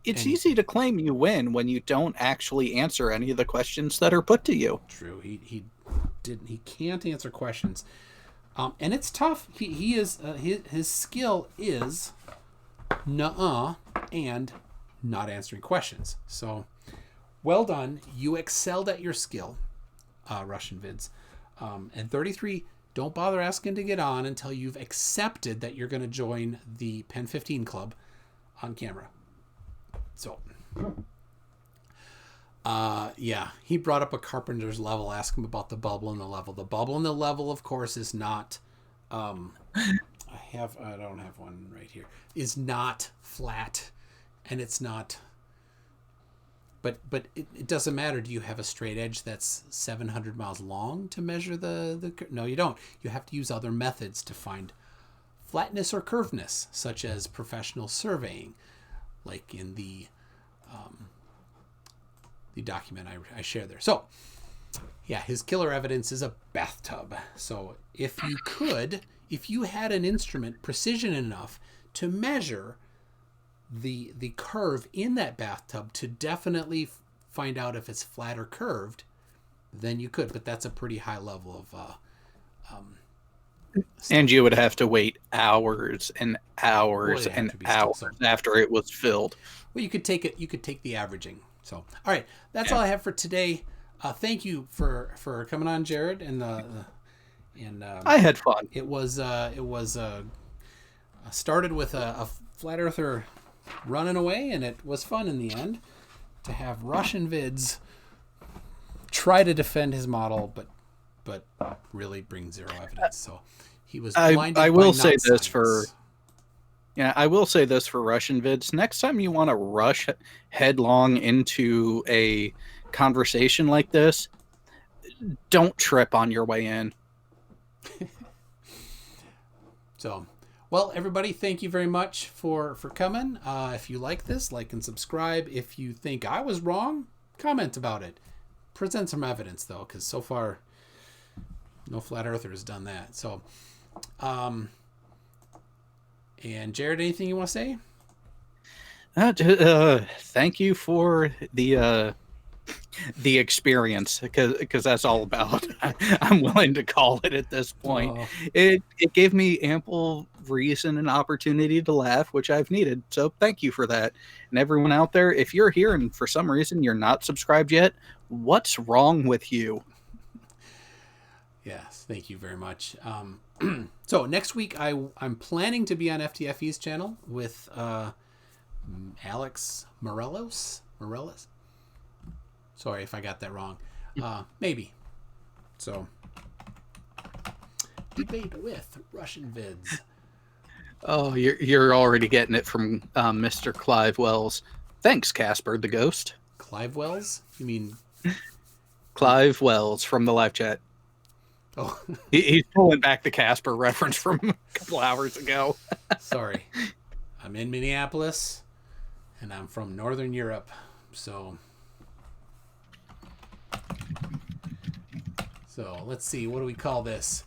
it's easy to claim you win when you don't actually answer any of the questions that are put to you. True. He can't answer questions, and it's tough. He is his skill is nuh-uh, and not answering questions. So, well done. You excelled at your skill, RussianVids. And 33, don't bother asking to get on until you've accepted that you're going to join the Pen 15 Club on camera. So, yeah, he brought up a carpenter's level. Ask him about the bubble in the level. The bubble in the level, of course, is not. I don't have one right here. Is not flat, and it's not. But it doesn't matter. Do you have a straight edge that's 700 miles long to measure the? No, you don't. You have to use other methods to find flatness or curvedness, such as professional surveying, like in the document I share there. So, yeah, his killer evidence is a bathtub. So if you had an instrument precision enough to measure the curve in that bathtub to definitely find out if it's flat or curved, then you could. But that's a pretty high level of and you would have to wait hours and hours and hours after it was filled. Well, you could take the averaging. So, all right, that's all I have for today. Thank you for coming on, Jared, and I had fun. It was started with a flat earther running away, and it was fun in the end to have RussianVids try to defend his model, but really bring zero evidence. So he was blinded by non-science. I will say this for RussianVids. Next time you want to rush headlong into a conversation like this, don't trip on your way in. So, well, everybody, thank you very much for coming. If you like this, like and subscribe. If you think I was wrong, comment about it. Present some evidence, though, because so far, no flat earther has done that. So, and Jared, anything you want to say? Thank you for the experience, because that's all about. I'm willing to call it at this point. Oh. It gave me ample reason and opportunity to laugh, which I've needed. So thank you for that. And everyone out there, if you're here and for some reason you're not subscribed yet, what's wrong with you? Yes, thank you very much. So next week I'm planning to be on FTFE's channel with Alex Morelos. Sorry if I got that wrong. Maybe. So, debate with RussianVids. Oh, you're already getting it from Mr. Clive Wells. Thanks, Casper the Ghost. Clive Wells? You mean Clive Wells from the live chat? Oh, he's pulling back the Casper reference from a couple hours ago. Sorry, I'm in Minneapolis, and I'm from Northern Europe, so. So let's see, what do we call this?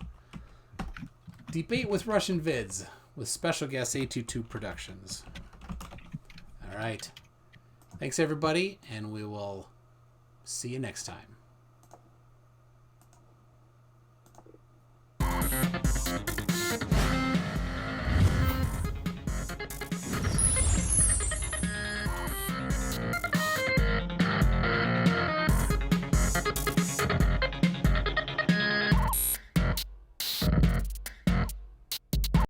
Debate with RussianVids with special guest AT2 Productions. All right. Thanks, everybody, and we will see you next time.